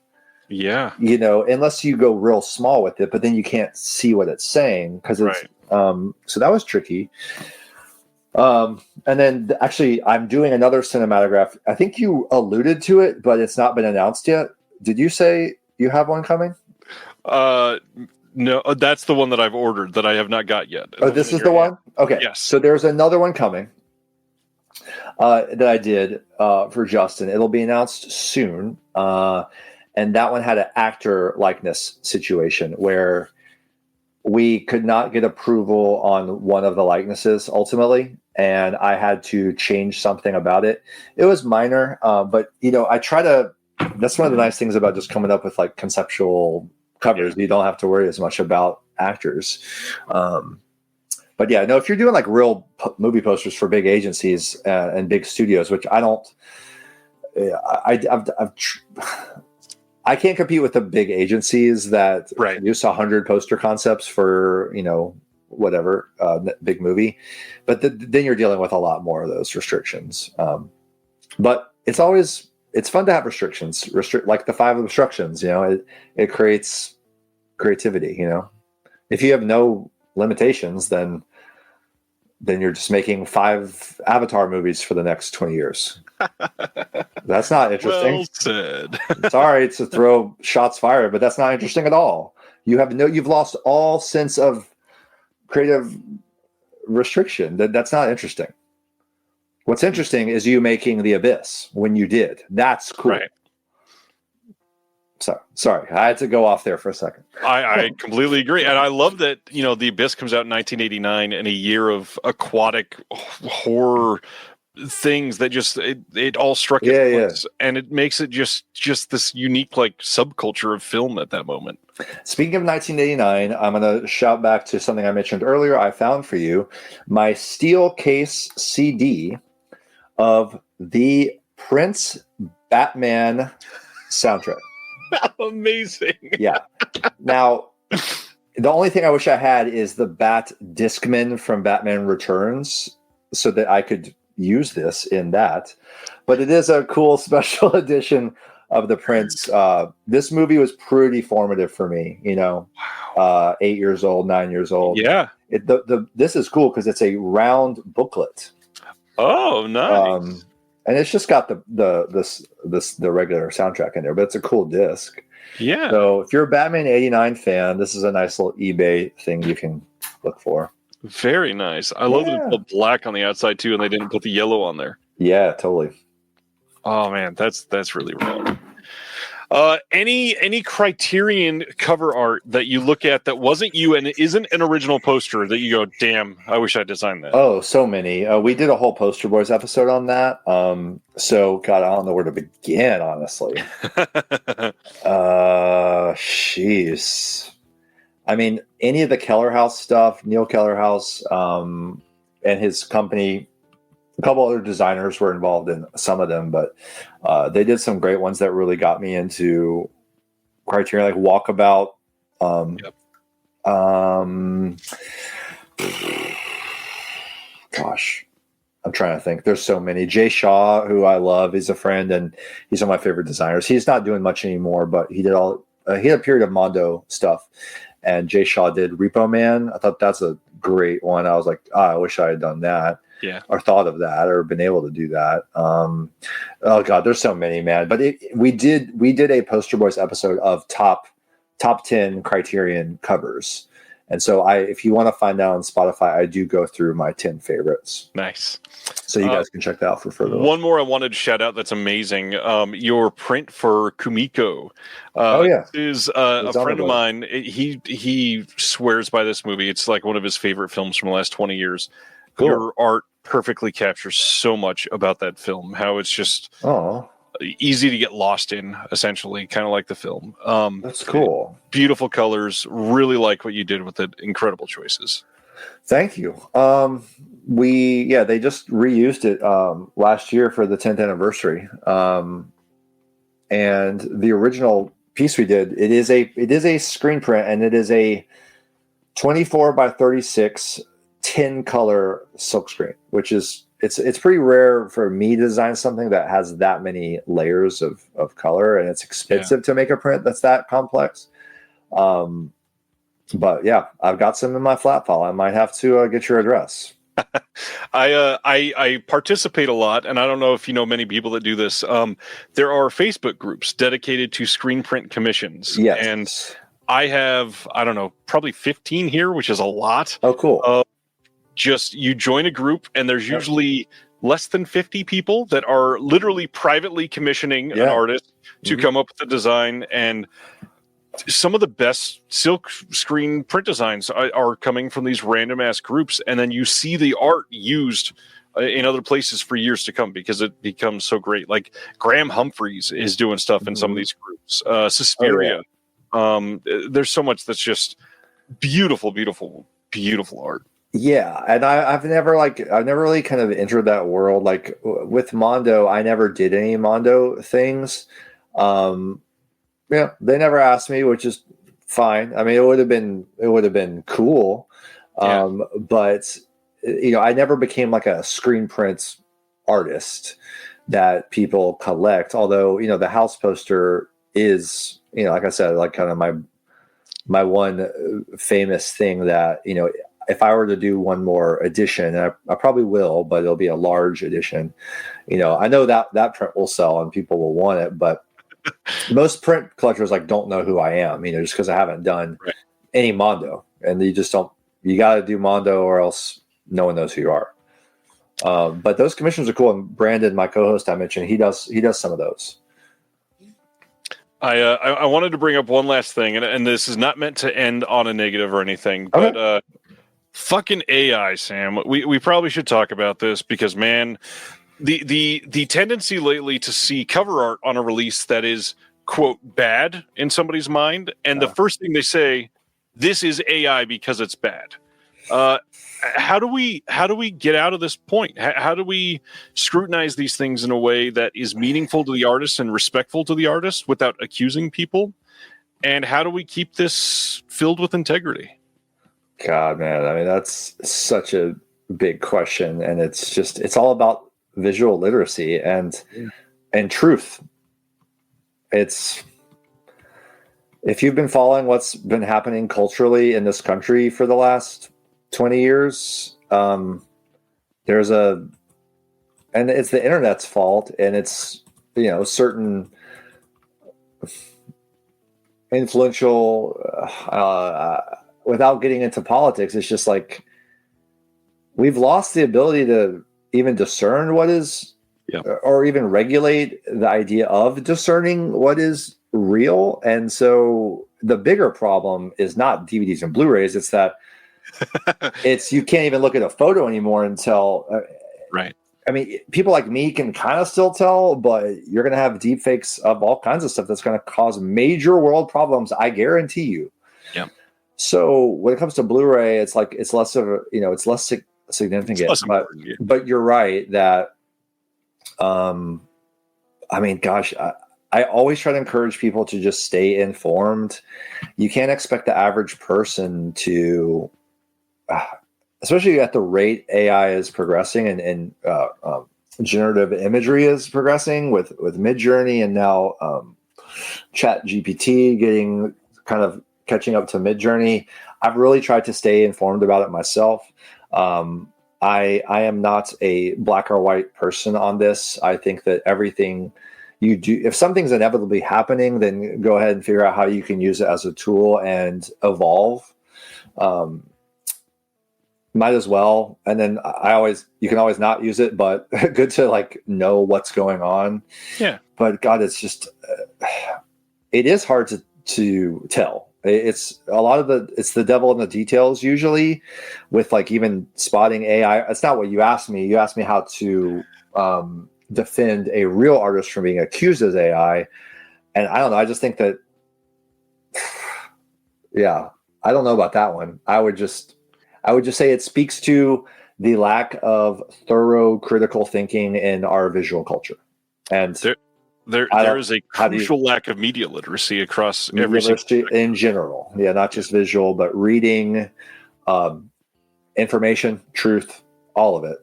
Yeah. Unless you go real small with it, but then you can't see what it's saying because it's so that was tricky. And then actually I'm doing another cinematograph. I think you alluded to it, but it's not been announced yet. Did you say you have one coming? No, that's the one that I've ordered that I have not got yet. Oh, this is the one? Okay. Yes. So there's another one coming that I did for Justin. It'll be announced soon. And that one had an actor likeness situation where we could not get approval on one of the likenesses ultimately. And I had to change something about it. It was minor, but I try to, that's one of the nice things about just coming up with like conceptual covers. You don't have to worry as much about actors. But yeah, no, if you're doing like real movie posters for big agencies and big studios, which I don't, I can't compete with the big agencies that produce 100 poster concepts for, whatever, big movie. But then you're dealing with a lot more of those restrictions. But it's fun to have restrictions, like the 5 obstructions, it creates creativity, if you have no limitations, then you're just making 5 Avatar movies for the next 20 years. That's not interesting. Well said. Sorry to throw shots fired, but that's not interesting at all. You've lost all sense of creative restriction. That's not interesting. What's interesting is you making The Abyss when you did. That's cool. Right. So sorry, I had to go off there for a second. I completely agree. And I love that, The Abyss comes out in 1989 and a year of aquatic horror things that just, it all struck at once. And it makes it just this unique like subculture of film at that moment. Speaking of 1989, I'm going to shout back to something I mentioned earlier. I found for you my steel case CD of the Prince Batman soundtrack. Amazing. Yeah. Now, the only thing I wish I had is the Bat Discman from Batman Returns so that I could use this in that. But it is a cool special edition of the prints. This movie was pretty formative for me. 8 years old, 9 years old. Yeah. This is cool because it's a round booklet. Oh, nice. And it's just got the regular soundtrack in there, but it's a cool disc. Yeah. So if you're a Batman '89 fan, this is a nice little eBay thing you can look for. Very nice. I love that it's black on the outside too, and they didn't put the yellow on there. Yeah, totally. Oh man, that's really rad. Any Criterion cover art that you look at that wasn't you and isn't an original poster that you go, damn, I wish I designed that? Oh, so many. We did a whole Poster Boys episode on that. So God, I don't know where to begin, honestly. Jeez. I mean, any of the Keller House stuff, Neil Keller House, and his company. A couple other designers were involved in some of them, but they did some great ones that really got me into Criterion, like Walkabout. Gosh, I'm trying to think. There's so many. Jay Shaw, who I love, he's a friend, and he's one of my favorite designers. He's not doing much anymore, but he did he had a period of Mondo stuff, and Jay Shaw did Repo Man. I thought that's a great one. I was like, I wish I had done that. Yeah, or thought of that, or been able to do that. Oh God, there's so many, man. But we did a Poster Boys episode of top 10 Criterion covers, and so if you want to find out on Spotify, I do go through my 10 favorites. Nice. So you guys can check that out for further. One more I wanted to shout out that's amazing. Your print for Kumiko. Is a friend of mine. He swears by this movie. It's like one of his favorite films from the last 20 years. Cool. Your art perfectly captures so much about that film, how it's just easy to get lost in, essentially, kind of like the film. That's cool. Beautiful colors. Really like what you did with it. Incredible choices. Thank you. They just reused it last year for the 10th anniversary. And the original piece we did, it is a screen print, and it is a 24 by 36 10 color silkscreen, which is it's pretty rare for me to design something that has that many layers of color, and it's expensive to make a print that's that complex. But yeah, I've got some in my flat file. I might have to get your address. I participate a lot, and I don't know if you know many people that do this. There are Facebook groups dedicated to screen print commissions. Yes. And I have, I don't know, probably 15 here, which is a lot. Oh, cool. Just you join a group, and there's usually less than 50 people that are literally privately commissioning an artist to come up with the design. And some of the best silk screen print designs are coming from these random ass groups. And then you see the art used in other places for years to come because it becomes so great. Like Graham Humphreys is doing stuff in some of these groups. Suspiria. There's so much that's just beautiful, beautiful, beautiful art. Yeah, and I've never really kind of entered that world. Like with Mondo, I never did any Mondo things. They never asked me, which is fine. I mean, it would have been cool. But I never became like a screen print artist that people collect. Although, the house poster is, like I said, like kind of my one famous thing that, if I were to do one more edition, and I probably will, but it'll be a large edition. I know that print will sell and people will want it, but most print collectors don't know who I am, just because I haven't done any Mondo, and you just don't. You got to do Mondo, or else no one knows who you are. But those commissions are cool, and Brandon, my co-host, I mentioned, he does some of those. I wanted to bring up one last thing, and this is not meant to end on a negative or anything, but fucking AI, Sam. We probably should talk about this because, man, the tendency lately to see cover art on a release that is, quote, bad in somebody's mind, and the first thing they say, this is AI because it's bad. How do we get out of this point? How do we scrutinize these things in a way that is meaningful to the artist and respectful to the artist without accusing people? And how do we keep this filled with integrity? God, man, I mean, that's such a big question, and it's all about visual literacy and truth. it's, if you've been following what's been happening culturally in this country for the last 20 years, there's and it's the internet's fault, and it's, certain influential, without getting into politics, it's just like we've lost the ability to even discern what is, or even regulate the idea of discerning what is real. And so the bigger problem is not DVDs and Blu-rays. It's that you can't even look at a photo anymore until, right. I mean, people like me can kind of still tell, but you're going to have deep fakes of all kinds of stuff that's going to cause major world problems, I guarantee you. Yeah. So when it comes to Blu-ray, it's like, it's less of a, it's less significant, it's less but you're right that, I mean, gosh, I always try to encourage people to just stay informed. You can't expect the average person to, especially at the rate AI is progressing and generative imagery is progressing with Midjourney, and now Chat GPT catching up to Midjourney. I've really tried to stay informed about it myself. I am not a black or white person on this. I think that everything you do, if something's inevitably happening, then go ahead and figure out how you can use it as a tool and evolve. Might as well. And then you can always not use it, but good to like know what's going on. Yeah. But God, it's just, it is hard to tell. It's it's the devil in the details usually, with like even spotting AI. It's not what you asked me. You asked me how to defend a real artist from being accused as AI. And I don't know. I just think that, yeah, I don't know about that one. I would just say it speaks to the lack of thorough critical thinking in our visual culture. And there is a crucial lack of media literacy across every literacy in general. Yeah, not just visual, but reading, information, truth, all of it.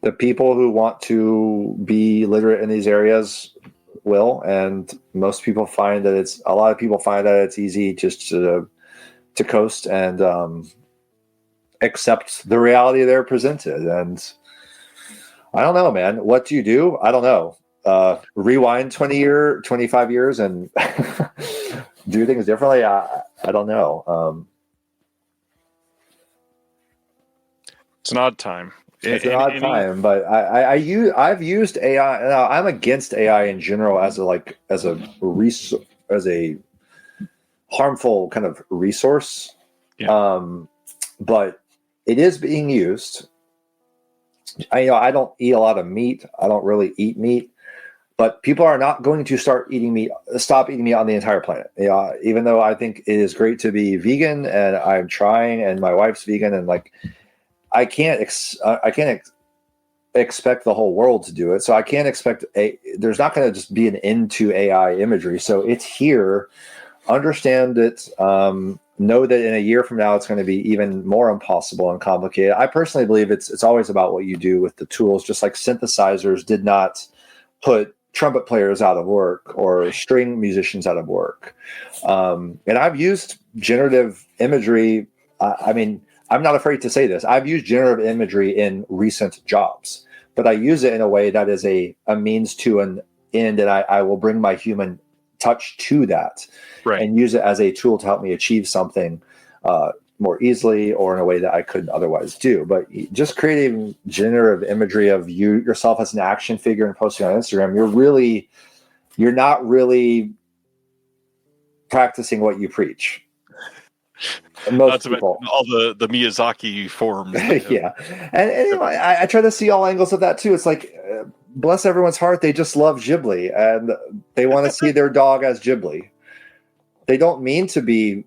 The people who want to be literate in these areas will, and most people find that a lot of people find that it's easy just to coast and accept the reality they're presented. And I don't know, man. What do you do? I don't know. Rewind 25 years and do things differently? I don't know. It's an odd time. It's an odd time, but I've used AI. Now, I'm against AI in general as a harmful kind of resource. Yeah. But it is being used. I don't eat a lot of meat. I don't really eat meat, but people are not going to stop eating meat on the entire planet. Even though I think it is great to be vegan, and I'm trying, and my wife's vegan, and like I can't expect the whole world to do it. So I can't expect there's not going to just be an end to AI imagery. So it's here. Understand it. Know that in a year from now, it's going to be even more impossible and complicated. I personally believe it's always about what you do with the tools. Just like synthesizers did not put trumpet players out of work or string musicians out of work. And I've used generative imagery. I mean, I'm not afraid to say this. I've used generative imagery in recent jobs, but I use it in a way that is a means to an end, and I will bring my human touch to that, right, and use it as a tool to help me achieve something more easily or in a way that I couldn't otherwise do. But just creating generative imagery of yourself as an action figure and posting on Instagram, you're not really practicing what you preach. Most people, all the Miyazaki forms. Yeah. And anyway, I try to see all angles of that too. It's like, bless everyone's heart, they just love Ghibli and they want to see their dog as Ghibli. They don't mean to be,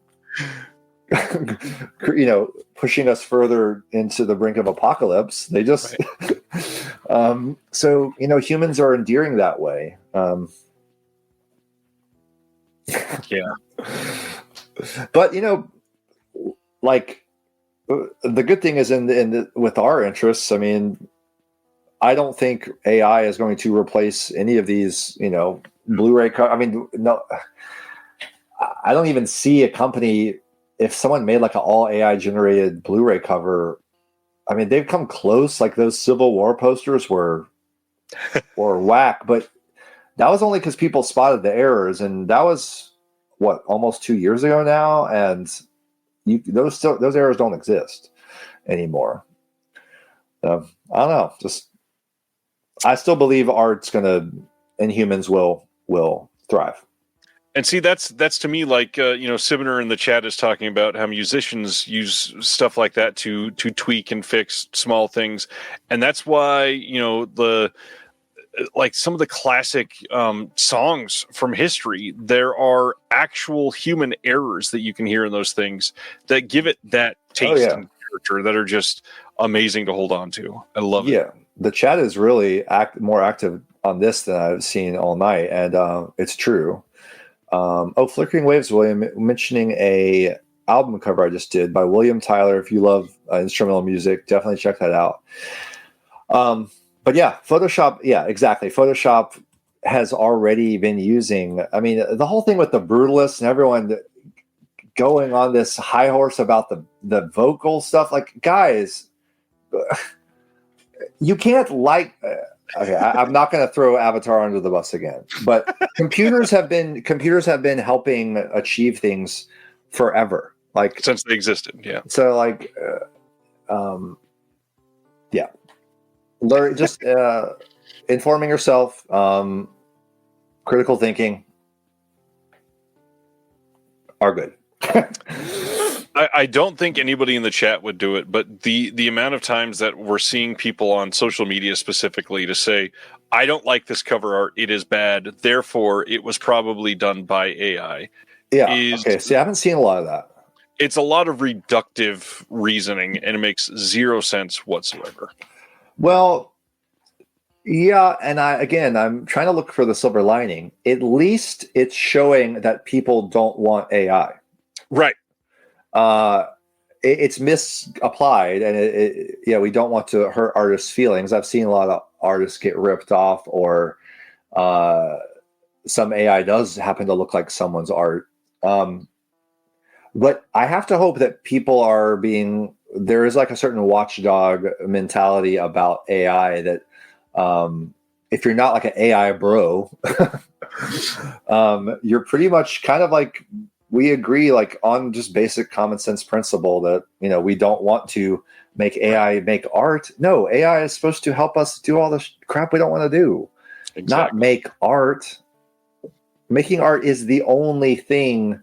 pushing us further into the brink of apocalypse. They just, right. So, humans are endearing that way. Yeah. But, like, the good thing is with our interests, I mean, I don't think AI is going to replace any of these, Blu-ray. I mean, no, I don't even see a company. If someone made like an all AI generated Blu-ray cover, I mean, they've come close. Like those Civil War posters were whack, but that was only because people spotted the errors, and that was almost 2 years ago now, and those errors don't exist anymore. I don't know. I still believe art's and humans will thrive. And see, that's to me like Sibner in the chat is talking about how musicians use stuff like that to tweak and fix small things, and that's why some of the classic songs from history, there are actual human errors that you can hear in those things that give it that taste and character that are just amazing to hold on to. I love it. Yeah, the chat is really more active on this than I've seen all night, and it's true. Flickering Waves, William, mentioning a album cover I just did by William Tyler. If you love instrumental music, definitely check that out. But yeah, Photoshop. Yeah, exactly. Photoshop has already been using. I mean, the whole thing with the Brutalists and everyone going on this high horse about the vocal stuff. Like, guys, you can't like. Okay, I'm not going to throw Avatar under the bus again, but computers have been helping achieve things forever, like since they existed. Yeah. So like, yeah, learn just informing yourself, critical thinking are good. I don't think anybody in the chat would do it, but the amount of times that we're seeing people on social media specifically to say, I don't like this cover art, it is bad, therefore it was probably done by AI. Yeah. Okay. See, I haven't seen a lot of that. It's a lot of reductive reasoning, and it makes zero sense whatsoever. Well, yeah, and I'm trying to look for the silver lining. At least it's showing that people don't want AI. Right. It's misapplied, and we don't want to hurt artists' feelings. I've seen a lot of artists get ripped off, or some AI does happen to look like someone's art. But I have to hope that people there is like a certain watchdog mentality about AI that, if you're not like an AI bro, you're pretty much kind of like, we agree like on just basic common sense principle that, we don't want to make AI make art. No, AI is supposed to help us do all the crap we don't want to do. Exactly. Not make art. Making art is the only thing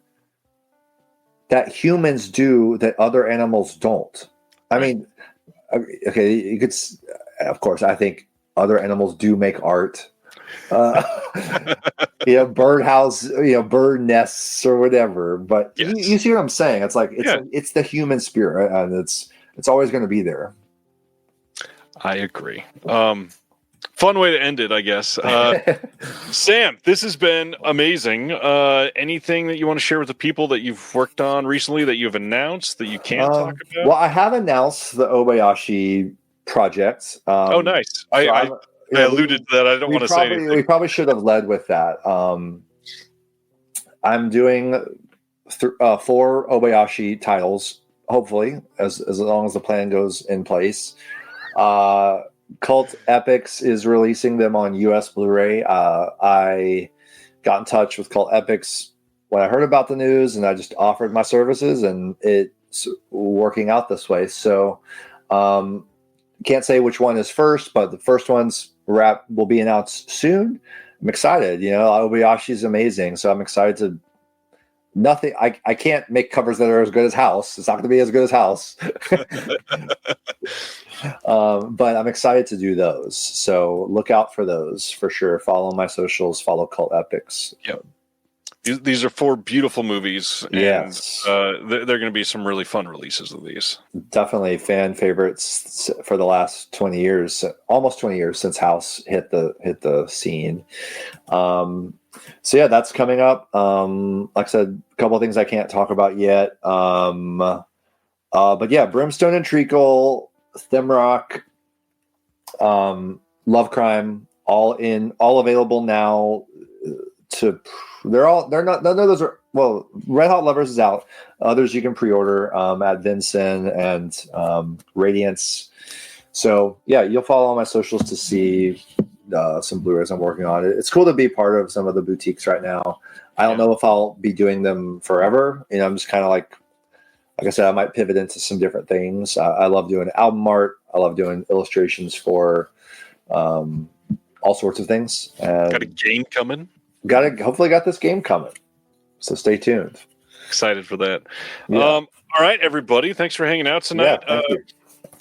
that humans do that other animals don't. I mean, okay, you could, of course, I think other animals do make art. Birdhouse, bird nests or whatever. But yes. you see what I'm saying? It's like it's the human spirit, and it's always going to be there. I agree. Fun way to end it, I guess. Sam, this has been amazing. Anything that you want to share with the people that you've worked on recently that you've announced that you can't talk about? Well, I have announced the Obayashi project. Oh, nice. I alluded to that. I don't want to say anything. We probably should have led with that. I'm doing 4 Obayashi titles, hopefully, as long as the plan goes in place. Cult Epics is releasing them on US Blu-ray. I got in touch with Cult Epics when I heard about the news, and I just offered my services, and it's working out this way. So can't say which one is first, but the first one's will be announced soon. I'm excited. Obayashi is amazing, so I'm excited to. Nothing. I can't make covers that are as good as House. It's not going to be as good as House. But I'm excited to do those. So look out for those for sure. Follow my socials. Follow Cult Epics. Yep. These are 4 beautiful movies. And, yes. They're going to be some really fun releases of these. Definitely fan favorites for the last 20 years, almost 20 years since House hit the scene. So yeah, that's coming up. Like I said, a couple of things I can't talk about yet. But yeah, Brimstone and Treacle, Thimrock, Love Crime, all available now. They're not. None of those are. Well, Red Hot Lovers is out. Others you can pre-order at Vincent and Radiance. So yeah, you'll follow all my socials to see some Blu-rays I'm working on. It's cool to be part of some of the boutiques right now. I don't know if I'll be doing them forever. I'm just kind of like I said, I might pivot into some different things. I love doing album art. I love doing illustrations for all sorts of things. And got a game coming. Hopefully got this game coming. So stay tuned. Excited for that. Yeah. All right, everybody. Thanks for hanging out tonight. Yeah, thank you.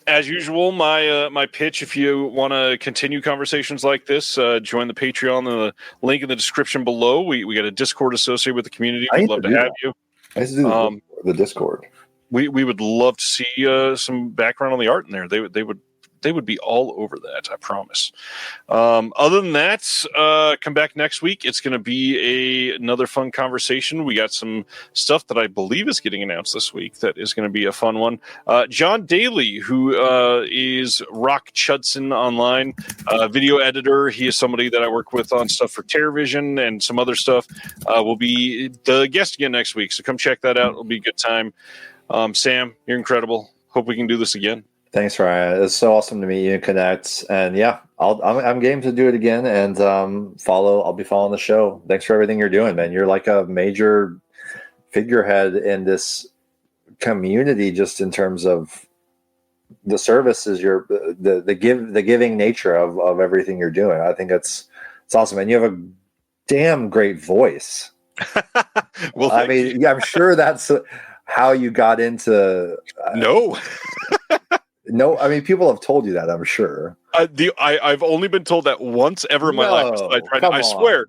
As usual, my pitch, if you want to continue conversations like this, join the Patreon, the link in the description below. We got a Discord associated with the community. We'd love to have you. I used to do the Discord. We would love to see some background on the art in there. They would be all over that, I promise. Other than that, come back next week. It's going to be another fun conversation. We got some stuff that I believe is getting announced this week that is going to be a fun one. John Daly, who is Rock Chudson online, video editor. He is somebody that I work with on stuff for TerrorVision and some other stuff. Will be the guest again next week, so come check that out. It'll be a good time. Sam, you're incredible. Hope we can do this again. Thanks, Ryan. It's so awesome to meet you and connect. And yeah, I'm game to do it again and I'll be following the show. Thanks for everything you're doing, man. You're like a major figurehead in this community, just in terms of the services, the giving nature of everything you're doing. I think it's awesome. And you have a damn great voice. Well, I mean, I'm sure that's how you got into No, I mean, people have told you that, I'm sure. I've only been told that once ever in my life. So I swear.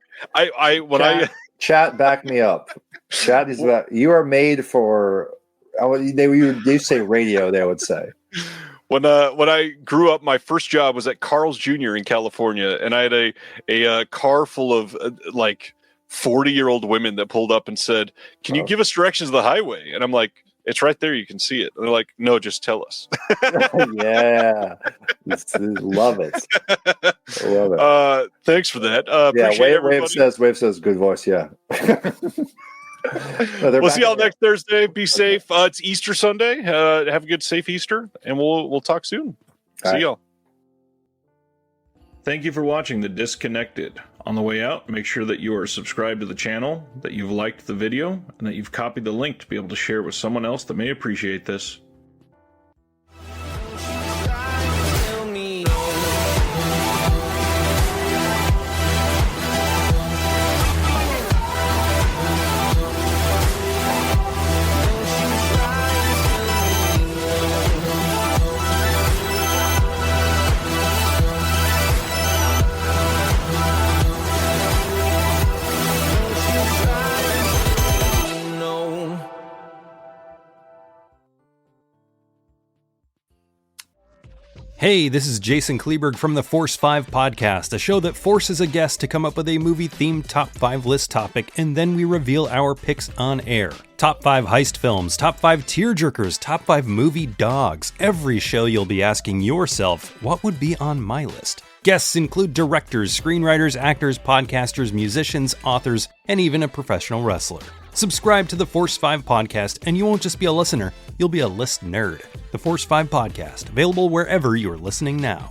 Chat, back me up. Chat is that you are made for. They say radio. They would say. When I grew up, my first job was at Carl's Jr. in California, and I had a car full of 40-year-old women that pulled up and said, "Can you give us directions to the highway?" And I'm like, "It's right there. You can see it." And they're like, "No, just tell us." Yeah. Love it. Love it. Thanks for that. Wave says good voice. Yeah. We'll see y'all next Thursday. Be safe. It's Easter Sunday. Have a good, safe Easter, and we'll talk soon. See y'all. Thank you for watching The Disconnected. On the way out, make sure that you are subscribed to the channel, that you've liked the video, and that you've copied the link to be able to share it with someone else that may appreciate this. Hey, this is Jason Kleberg from the Force 5 podcast, a show that forces a guest to come up with a movie-themed top 5 list topic, and then we reveal our picks on air. Top 5 heist films, top 5 tearjerkers, top 5 movie dogs. Every show you'll be asking yourself, what would be on my list? Guests include directors, screenwriters, actors, podcasters, musicians, authors, and even a professional wrestler. Subscribe to the Force 5 podcast, and you won't just be a listener, you'll be a list nerd. The Force 5 podcast, available wherever you're listening now.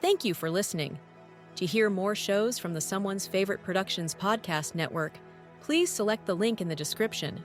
Thank you for listening. To hear more shows from the Someone's Favorite Productions podcast network, please select the link in the description